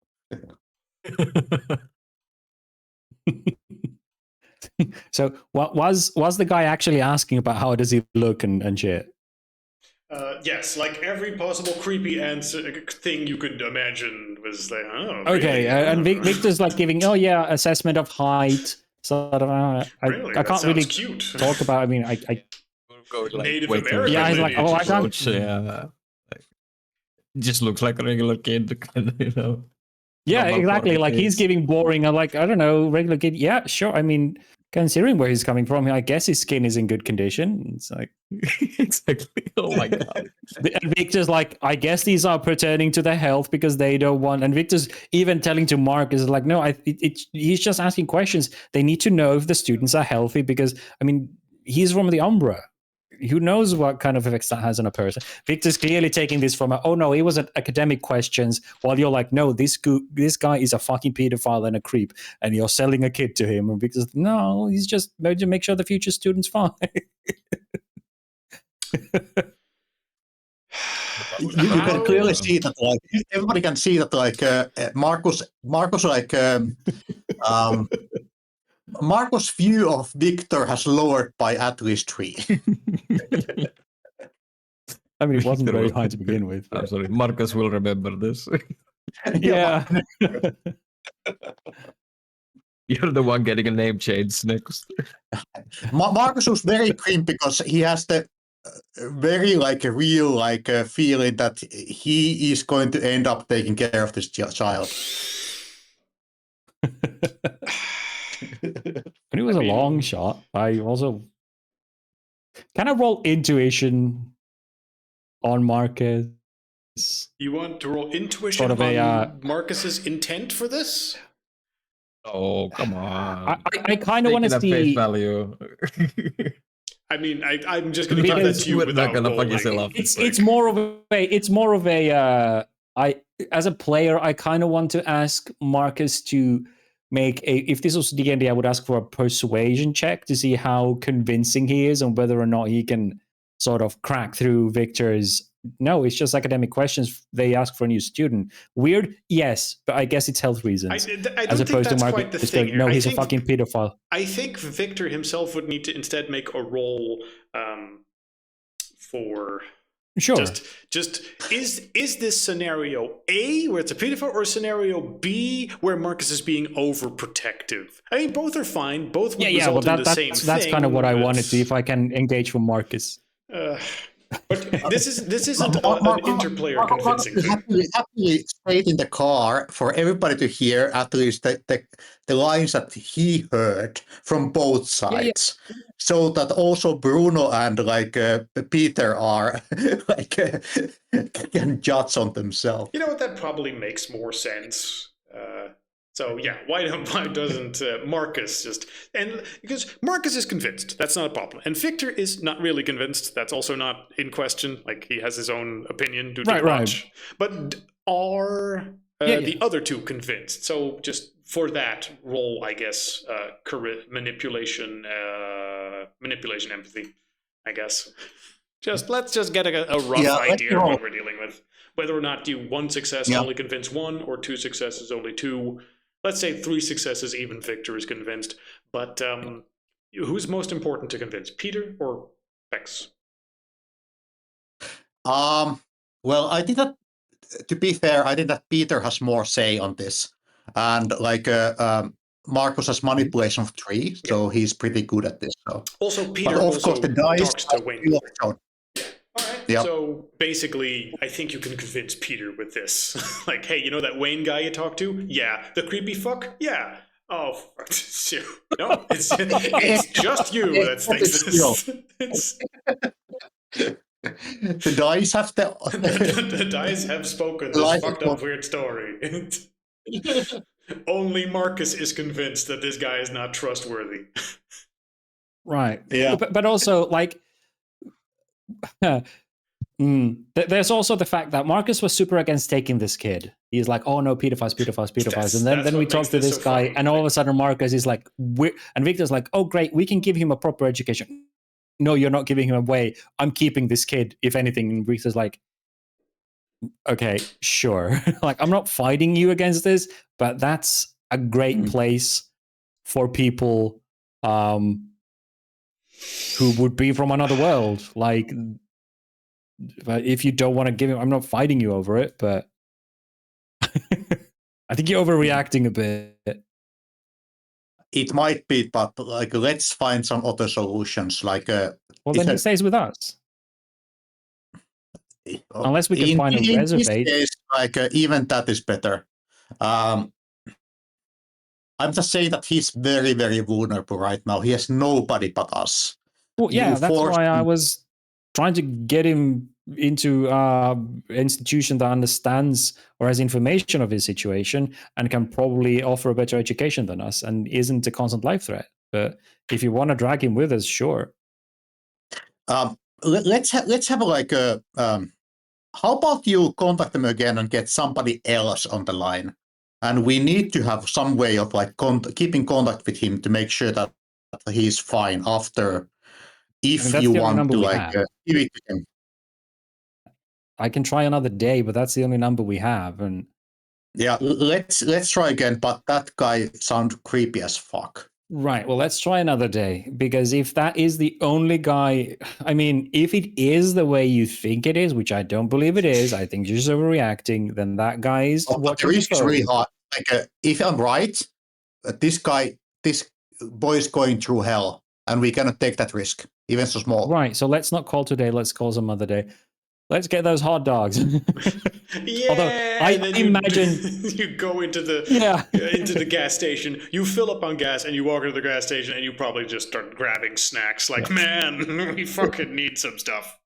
So, what was the guy actually asking about? How does he look and shit? Yes, like every possible creepy answer thing you could imagine was like, oh, Okay, really? and Oh. Victor's like giving, oh yeah, assessment of height. Sort of. Really? I That can't sounds really cute. talk about. I mean, I Go like Native way too American Yeah, he's far like, into oh, the I can't- approach, yeah. Like, just looks like a regular kid, you know. yeah, Normal exactly. Like he's qualities. giving boring. I'm like, I don't know, regular kid. Yeah, sure. I mean, considering where he's coming from, I guess his skin is in good condition. It's like, Exactly. Oh my god. and Victor's like, I guess these are pertaining to their health because they don't want. And Victor's even telling to Mark is like, no, he's just asking questions. They need to know if the students are healthy because, I mean, he's from the Umbra. Who knows what kind of effects that has on a person? Victor's clearly taking this from oh no, it was academic questions. While you're like, no, this guy is a fucking pedophile and a creep, and you're selling a kid to him. And Victor's no, he's just made to make sure the future student's fine. You can clearly see that like everybody can see that like Marcus like Marcus' view of Victor has lowered by at least 3. I mean, it wasn't Victor very will- high to begin with. I'm sorry, Marcus will remember this. Yeah. You're the one getting a name change next. Marcus was very grim because he has the very like a real like feeling that he is going to end up taking care of this child. But it was a long shot. I also can I roll intuition on Marcus? You want to roll intuition Sort of on Marcus's intent for this? Oh, come on. I kind of want to Take it at face see. value. I mean, I'm just going to give that Because to you we're not without gonna fuck rolling. yourself up. It's more of a I as a player I kind of want to ask Marcus to make a if this was D&D I would ask for a persuasion check to see how convincing he is and whether or not he can sort of crack through Victor's no, it's just academic questions they ask for a new student. Weird, yes, but I guess it's health reasons. I As don't think opposed to that's Marcus quite the just thing going, here. no, I he's a think- fucking pedophile. I think Victor himself would need to instead make a roll for Sure. just is this scenario A where it's a pedophile or scenario B where Marcus is being overprotective? I mean, both are fine. Both would yeah, well, result in the same that's thing. kind of what I but, wanted to see if I can engage from Marcus. But this isn't an interplayer convincing thing. Happily stayed in the car for everybody to hear at least the lines that he heard from both sides, so that also Bruno and like Peter are like can judge on themselves. You know what? That probably makes more sense. So yeah, why doesn't Marcus just because Marcus is convinced that's not a problem, and Victor is not really convinced. That's also not in question. Like he has his own opinion due to the watch. But are the other two convinced? So just for that role, I guess manipulation, empathy. I guess. Let's just get a rough idea of what we're dealing with. Whether or not do one success only convince one, or 2 successes only 2. Let's say 3 successes, even Victor is convinced. But who's most important to convince, Peter or Vex? Well, I think that, to be fair, I think that Peter has more say on this, and like Marcus has manipulation of 3, so he's pretty good at this. So. Also, Peter but of course the dice talks to Wayne. All right. Yep. So basically, I think you can convince Peter with this. Like, hey, you know that Wayne guy you talked to? Yeah. The creepy fuck? Yeah. Oh, no, it's just you that thinks this. The dice have the dice have spoken this fucked up weird story. Only Marcus is convinced that this guy is not trustworthy. Right. Yeah. But also, like, there's also the fact that Marcus was super against taking this kid. He's like, oh no, pedophiles. And then we what talk makes to this this so guy, funny. and all of a sudden Marcus is like, and Victor's like, oh great, we can give him a proper education. No, you're not giving him away. I'm keeping this kid, if anything. And Victor's like, okay, sure. Like, I'm not fighting you against this, but that's a great place for people who would be from another world. Like, but if you don't want to give him, I'm not fighting you over it, but I think you're overreacting a bit. It might be, but like, let's find some other solutions. Like, Well, then he stays with us. Unless we can find a in this reservate. case, like, even that is better. I'm just saying that he's very, very vulnerable right now. He has nobody but us. Well, yeah, that's forced why I him- was trying to get him into an institution that understands or has information of his situation and can probably offer a better education than us and isn't a constant life threat. But if you want to drag him with us, sure. Let's have like a. How about you contact them again and get somebody else on the line? And we need to have some way of like keeping contact with him to make sure that he's fine after. If I mean, that's you the only want number to we like have. give it to him. I can try another day, but that's the only number we have. And Yeah, let's try again. But that guy sounds creepy as fuck. right, well, let's try another day, because if that is the only guy, I mean, if it is the way you think it is, which I don't believe it is, I think you're just overreacting, then that guy is But the watching the risk is really phone. hard. Like, if I'm right, this boy is going through hell, and we cannot take that risk, even so small. Right, so let's not call today, let's call some other day. Let's get those hot dogs. Yeah, Although, I and then imagine- you go into the Yeah. into the gas station, you fill up on gas, and you walk into the gas station, and you probably just start grabbing snacks. Like, man, we fucking need some stuff.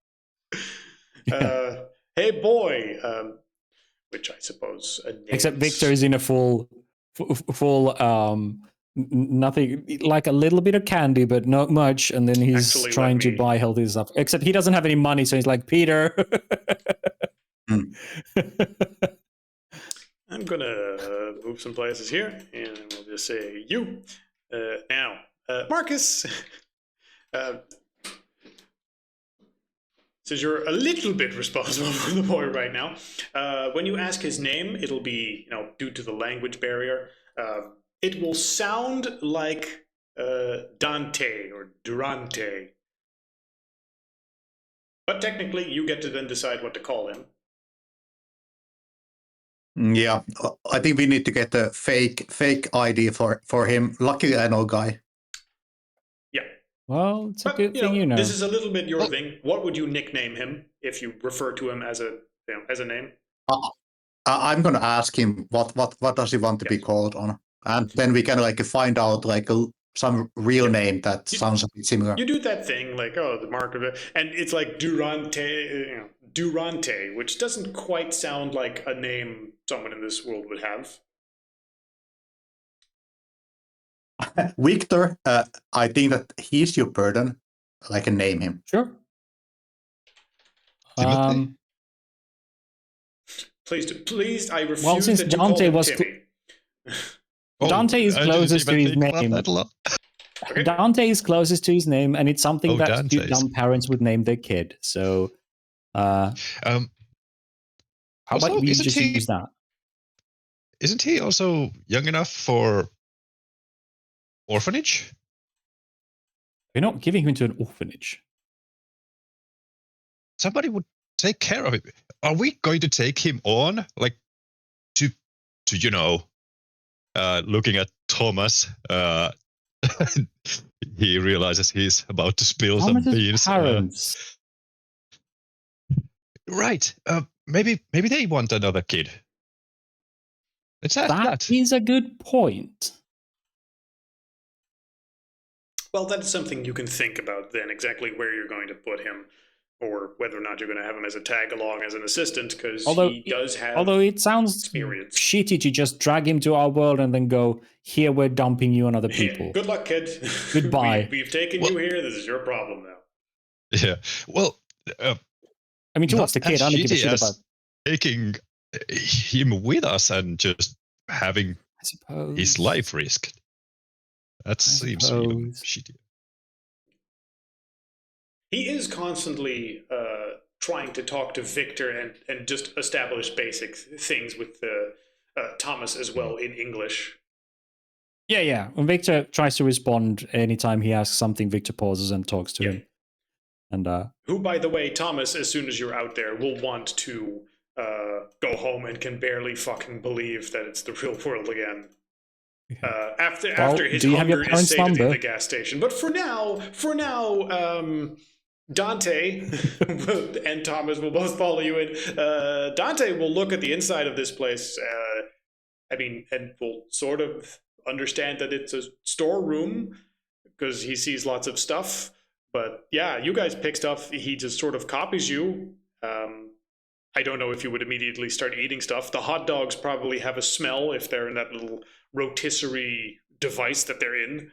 Hey, boy, which I suppose Except Victor is in a full nothing, like a little bit of candy, but not much. And then he's Actually, let trying to me- buy healthy stuff. Except he doesn't have any money, so he's like, Peter. I'm gonna move some places here, and we'll just say you. Now, Marcus. Since you're a little bit responsible for the boy right now, when you ask his name, it'll be, due to the language barrier, it will sound like Dante or Durante. But technically, you get to then decide what to call him. Yeah, I think we need to get a fake ID for him. Luckily, I know guy. Yeah. Well, it's a But, good thing, this is a little bit your thing. What would you nickname him if you refer to him as a name? I'm gonna ask him what does he want to be called on, and then we can like find out like some real name that sounds a bit similar. You do that thing like, the mark of it, and it's like Durante, Durante, which doesn't quite sound like a name someone in this world would have. Victor, I think that he's your burden. I can name him. Sure. Timothy? Please, I refuse Well, since that you Dante call him was Timmy. Dante is I didn't closest to even his think about name. that a lot. Okay. Dante is closest to his name, and it's something Oh, that Dante's. dumb parents would name their kid. So, how Also, about we isn't just he- use that? Isn't he also young enough for orphanage? We're not giving him into an orphanage. Somebody would take care of it. Are we going to take him on, like, to looking at Thomas? He realizes he's about to spill some Thomas's beans. parents. Right. Maybe they want another kid. Let's ask That is a good point. Well, that is something you can think about then, exactly where you're going to put him. or whether or not you're going to have him as a tag along as an assistant, because Although he does have Although it sounds experience. shitty to just drag him to our world and then go, here we're dumping you on other people. Good luck, kid. Goodbye. We've taken you here. This is your problem now. Yeah. Well, I mean, towards not the kid, as I don't give a shitty shit as about. taking him with us and just having I suppose his life risked. That seems even suppose. shitty. He is constantly trying to talk to Victor and just establish basic things with Thomas as well in English. Yeah. When Victor tries to respond anytime he asks something, Victor pauses and talks to him. And who, by the way, Thomas, as soon as you're out there, will want to go home and can barely fucking believe that it's the real world again. After his hunger is sated in the gas station. But for now, Dante and Thomas will both follow you in. Dante will look at the inside of this place, and will sort of understand that it's a storeroom because he sees lots of stuff. But yeah, you guys pick stuff. He just sort of copies you. I don't know if you would immediately start eating stuff. The hot dogs probably have a smell if they're in that little rotisserie device that they're in.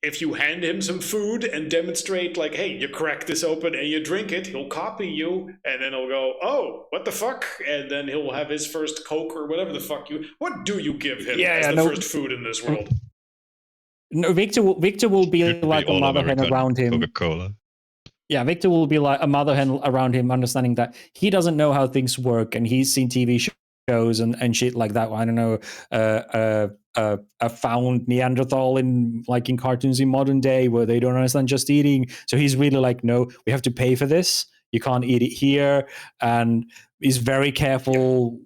If you hand him some food and demonstrate, like, hey, you crack this open and you drink it, he'll copy you, and then he'll go, oh, what the fuck? And then he'll have his first Coke or whatever the fuck what do you give him as the first food in this world? No, Victor will be Should like be a mother hen around him. Coca-Cola. Yeah, Victor will be like a mother hen around him, understanding that he doesn't know how things work, and he's seen TV shows and shit like that. I don't know, a found Neanderthal in cartoons in modern day where they don't understand just eating. So he's really like, no, we have to pay for this. You can't eat it here, and he's very careful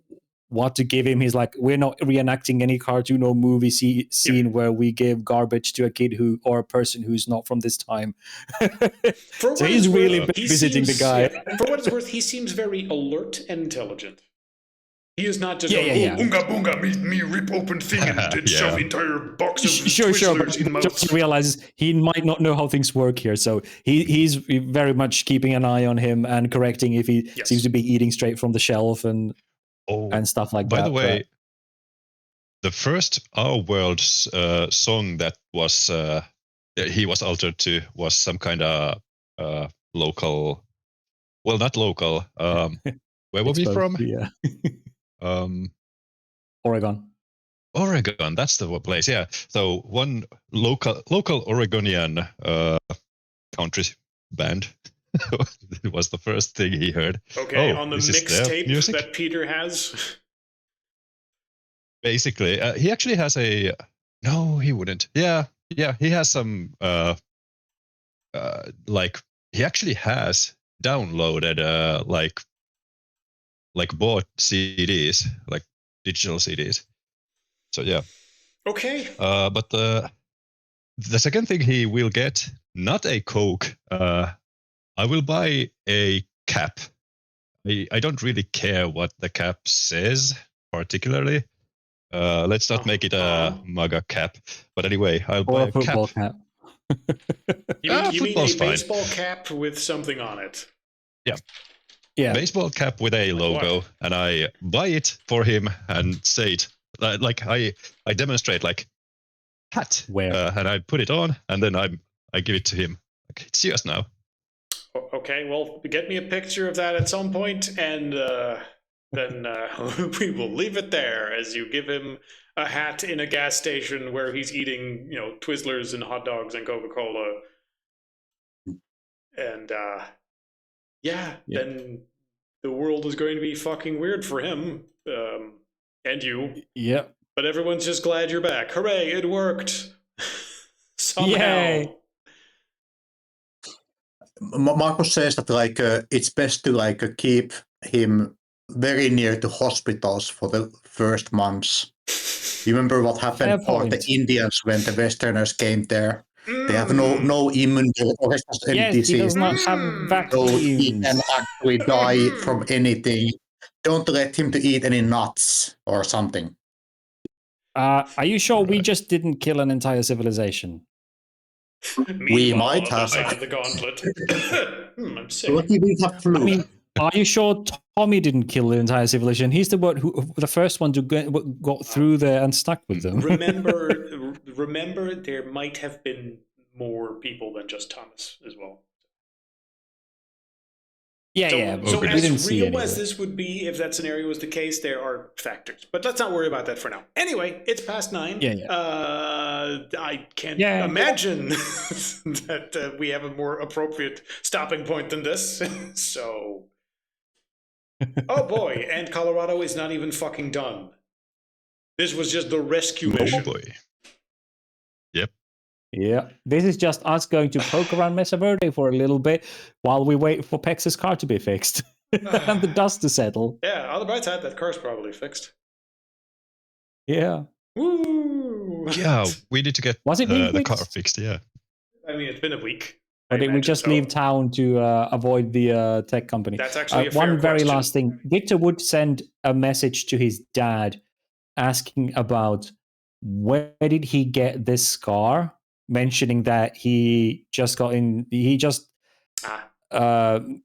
what to give him. He's like, we're not reenacting any cartoon or movie scene where we give garbage to a kid or a person who's not from this time. So he's really visiting the guy. Yeah, for what it's worth, he seems very alert and intelligent. He is not just unga boonga, me rip open thing and shove entire box of Twizzlers in mouth. He realizes he might not know how things work here, so he's very much keeping an eye on him and correcting if he seems to be eating straight from the shelf and stuff like that. By the way, the first Our World's song that was he was altered to was some kind of local. Well, not local. Where were we from? Yeah. Oregon. Oregon, that's the place. Yeah. So one local Oregonian country band. It was the first thing he heard. Okay, on the mixtape that Peter has. Basically, he actually has a. No, he wouldn't. Yeah, he has some. He actually has downloaded bought CDs, like digital CDs. So yeah. Okay. But the second thing he will get, not a Coke. I will buy a cap. I don't really care what the cap says particularly. Let's not make it a MAGA cap. But anyway, I'll buy a football cap. You mean a baseball cap with something on it? Yeah. Baseball cap with a logo, and I buy it for him and say it like I demonstrate like hat, and I put it on, and then I give it to him. Like, it's yours now. Okay, well, get me a picture of that at some point, and then we will leave it there as you give him a hat in a gas station where he's eating, Twizzlers and hot dogs and Coca-Cola. And then the world is going to be fucking weird for him and you. Yep. But everyone's just glad you're back. Hooray, it worked. Somehow. Yay. Marcus says that it's best to keep him very near to hospitals for the first months. You remember what happened for the Indians when the Westerners came there? They have no immune or disease. He does not have vaccines. So he can actually die from anything. Don't let him to eat any nuts or something. Are you sure we just didn't kill an entire civilization? Meanwhile, might on have the night that. of the gauntlet. I'm sick. Lucky we have flu. I mean, are you sure Tommy didn't kill the entire civilization? He's the one who, the first one to got through there and stuck with them. remember, there might have been more people than just Thomas as well. Yeah, So, yeah. so we as didn't see real any as of it. this would be, if that scenario was the case, there are factors. But let's not worry about that for now. Anyway, it's past 9. Yeah, yeah. I can't Yeah. imagine that we have a more appropriate stopping point than this. So, oh boy, and Colorado is not even fucking done. This was just the rescue Oh mission. boy. Yep. Yeah, this is just us going to poke around Mesa Verde for a little bit while we wait for Pex's car to be fixed and the dust to settle. Yeah, on the bright side, that car's probably fixed. Yeah. Woo! Yeah, we need to get Was it being the car fixed? fixed. Yeah. I mean, it's been a week. Or I did we imagine just so. leave town to avoid the tech company? That's actually a fair one very question. last thing. Victor would send a message to his dad asking about where did he get this scar, mentioning that he just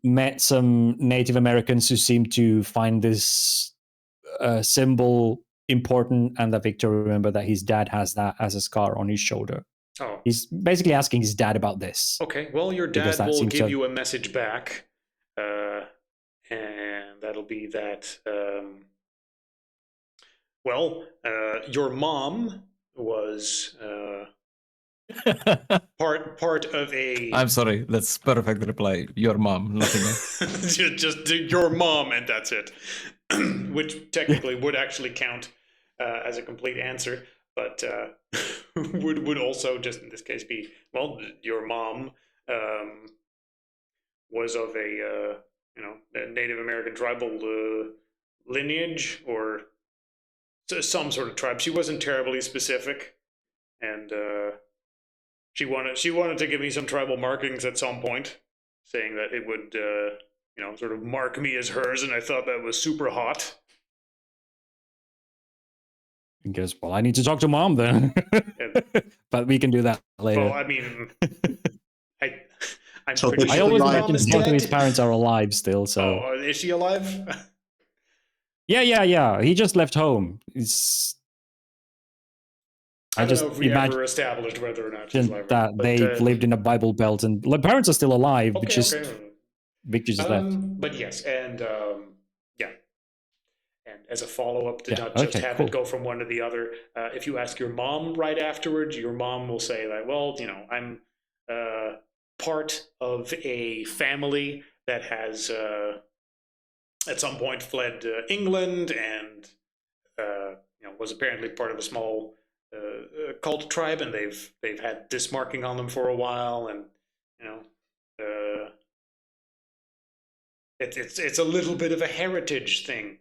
met some Native Americans who seemed to find this symbol important, and that Victor remembered that his dad has that as a scar on his shoulder. Oh, He's basically asking his dad about this. okay. Well, your Because dad that will seems give to- you a message back, and that'll be that. Your mom was part of a. I'm sorry, that's perfect reply. Your mom, nothing else. just your mom, and that's it. Which technically would actually count as a complete answer, but would also just in this case be, well, your mom was of a Native American tribal lineage or some sort of tribe. She wasn't terribly specific, and she wanted to give me some tribal markings at some point, saying that it would sort of mark me as hers, and I thought that was super hot. And goes, well, I need to talk to mom then. But we can do that later. Well, I mean, I'm So pretty this I sure is always his like- mom imagine is both of his dead. parents are alive still. So Oh, is she alive? yeah. He just left home. I don't just know if we imagine ever established whether or not she's alive. that they've lived in a Bible Belt, and the parents are still alive. Okay, which is okay. Victor just left. But yes, and yeah. And as a follow-up to Yeah, not just okay, have cool. it go from one to the other, if you ask your mom right afterwards, your mom will say that, well, I'm part of a family that has at some point fled England and was apparently part of a small cult tribe, and they've had this marking on them for a while, and it's a little bit of a heritage thing.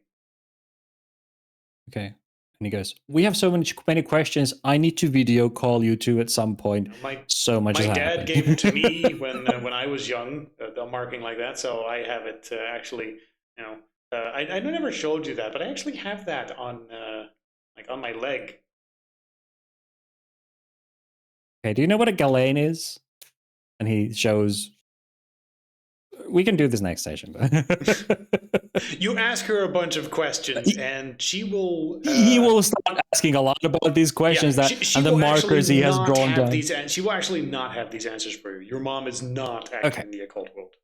Okay. And he goes, we have so many questions. I need to video call you two at some point. So much My has dad happened. gave them to me when I was young, the marking like that. So I have it actually. I never showed you that, but I actually have that on on my leg. Okay, do you know what a Galen is? And he shows. We can do this next session. You ask her a bunch of questions, and she will. He will start asking a lot about these questions and the will markers he has actually drawn not have down. she will actually not have these answers for you. Your mom is not active in the occult world.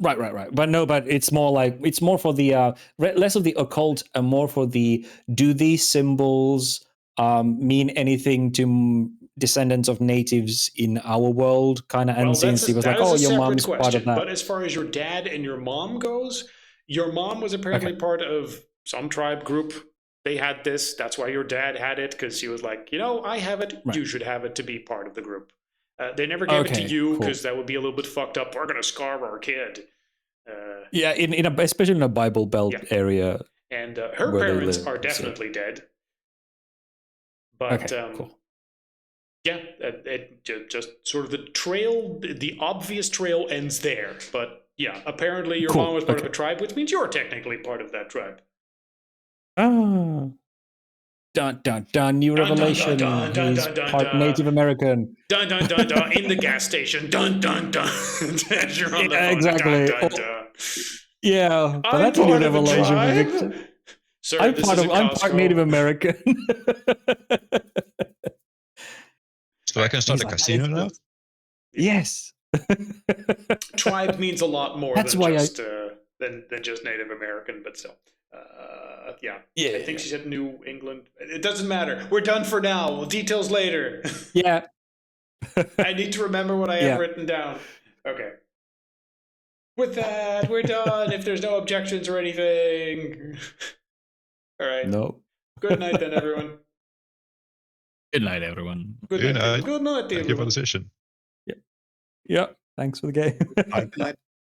Right. But it's more for the less of the occult and more for the, do these symbols mean anything to descendants of natives in our world? Kind of, and since he was like, oh, your mom's part of that. But as far as your dad and your mom goes, your mom was apparently part of some tribe group. They had this. That's why your dad had it, because she was like, I have it. Right. You should have it to be part of the group. They never gave it to you because that would be a little bit fucked up. We're going to scar our kid. Yeah, especially in a Bible Belt area. And her where they parents live, are so- definitely dead. But yeah, it just sort of the obvious trail ends there. But yeah, apparently your mom was part of a tribe, which means you're technically part of that tribe. Ah. Dun dun dun! New Dun, dun, dun, revelation. dun, dun, He's dun, dun, part dun. Native American. Dun dun dun dun in the gas station. Dun dun dun. As you're on the Yeah, phone. exactly. Dun, dun, dun. Yeah, but I'm that's a new part of the revelation for tribe. Victor. Sir, I'm this part is of. a I'm part Native Costco. American. So I can start He's a like, casino "That is now. good." Yes. Tribe means a lot more That's than why just than just Native American, but still. Yeah. Yeah. I think she said New England. It doesn't matter. We're done for now. Details later. Yeah. I need to remember what I have Yeah. written down. Okay. With that, we're done. If there's no objections or anything. All right. No. Good night, then, everyone. Good night, everyone. Good Good night. night. Good night, Thank you for everyone. the session. Yeah. Thanks for the game. Good night.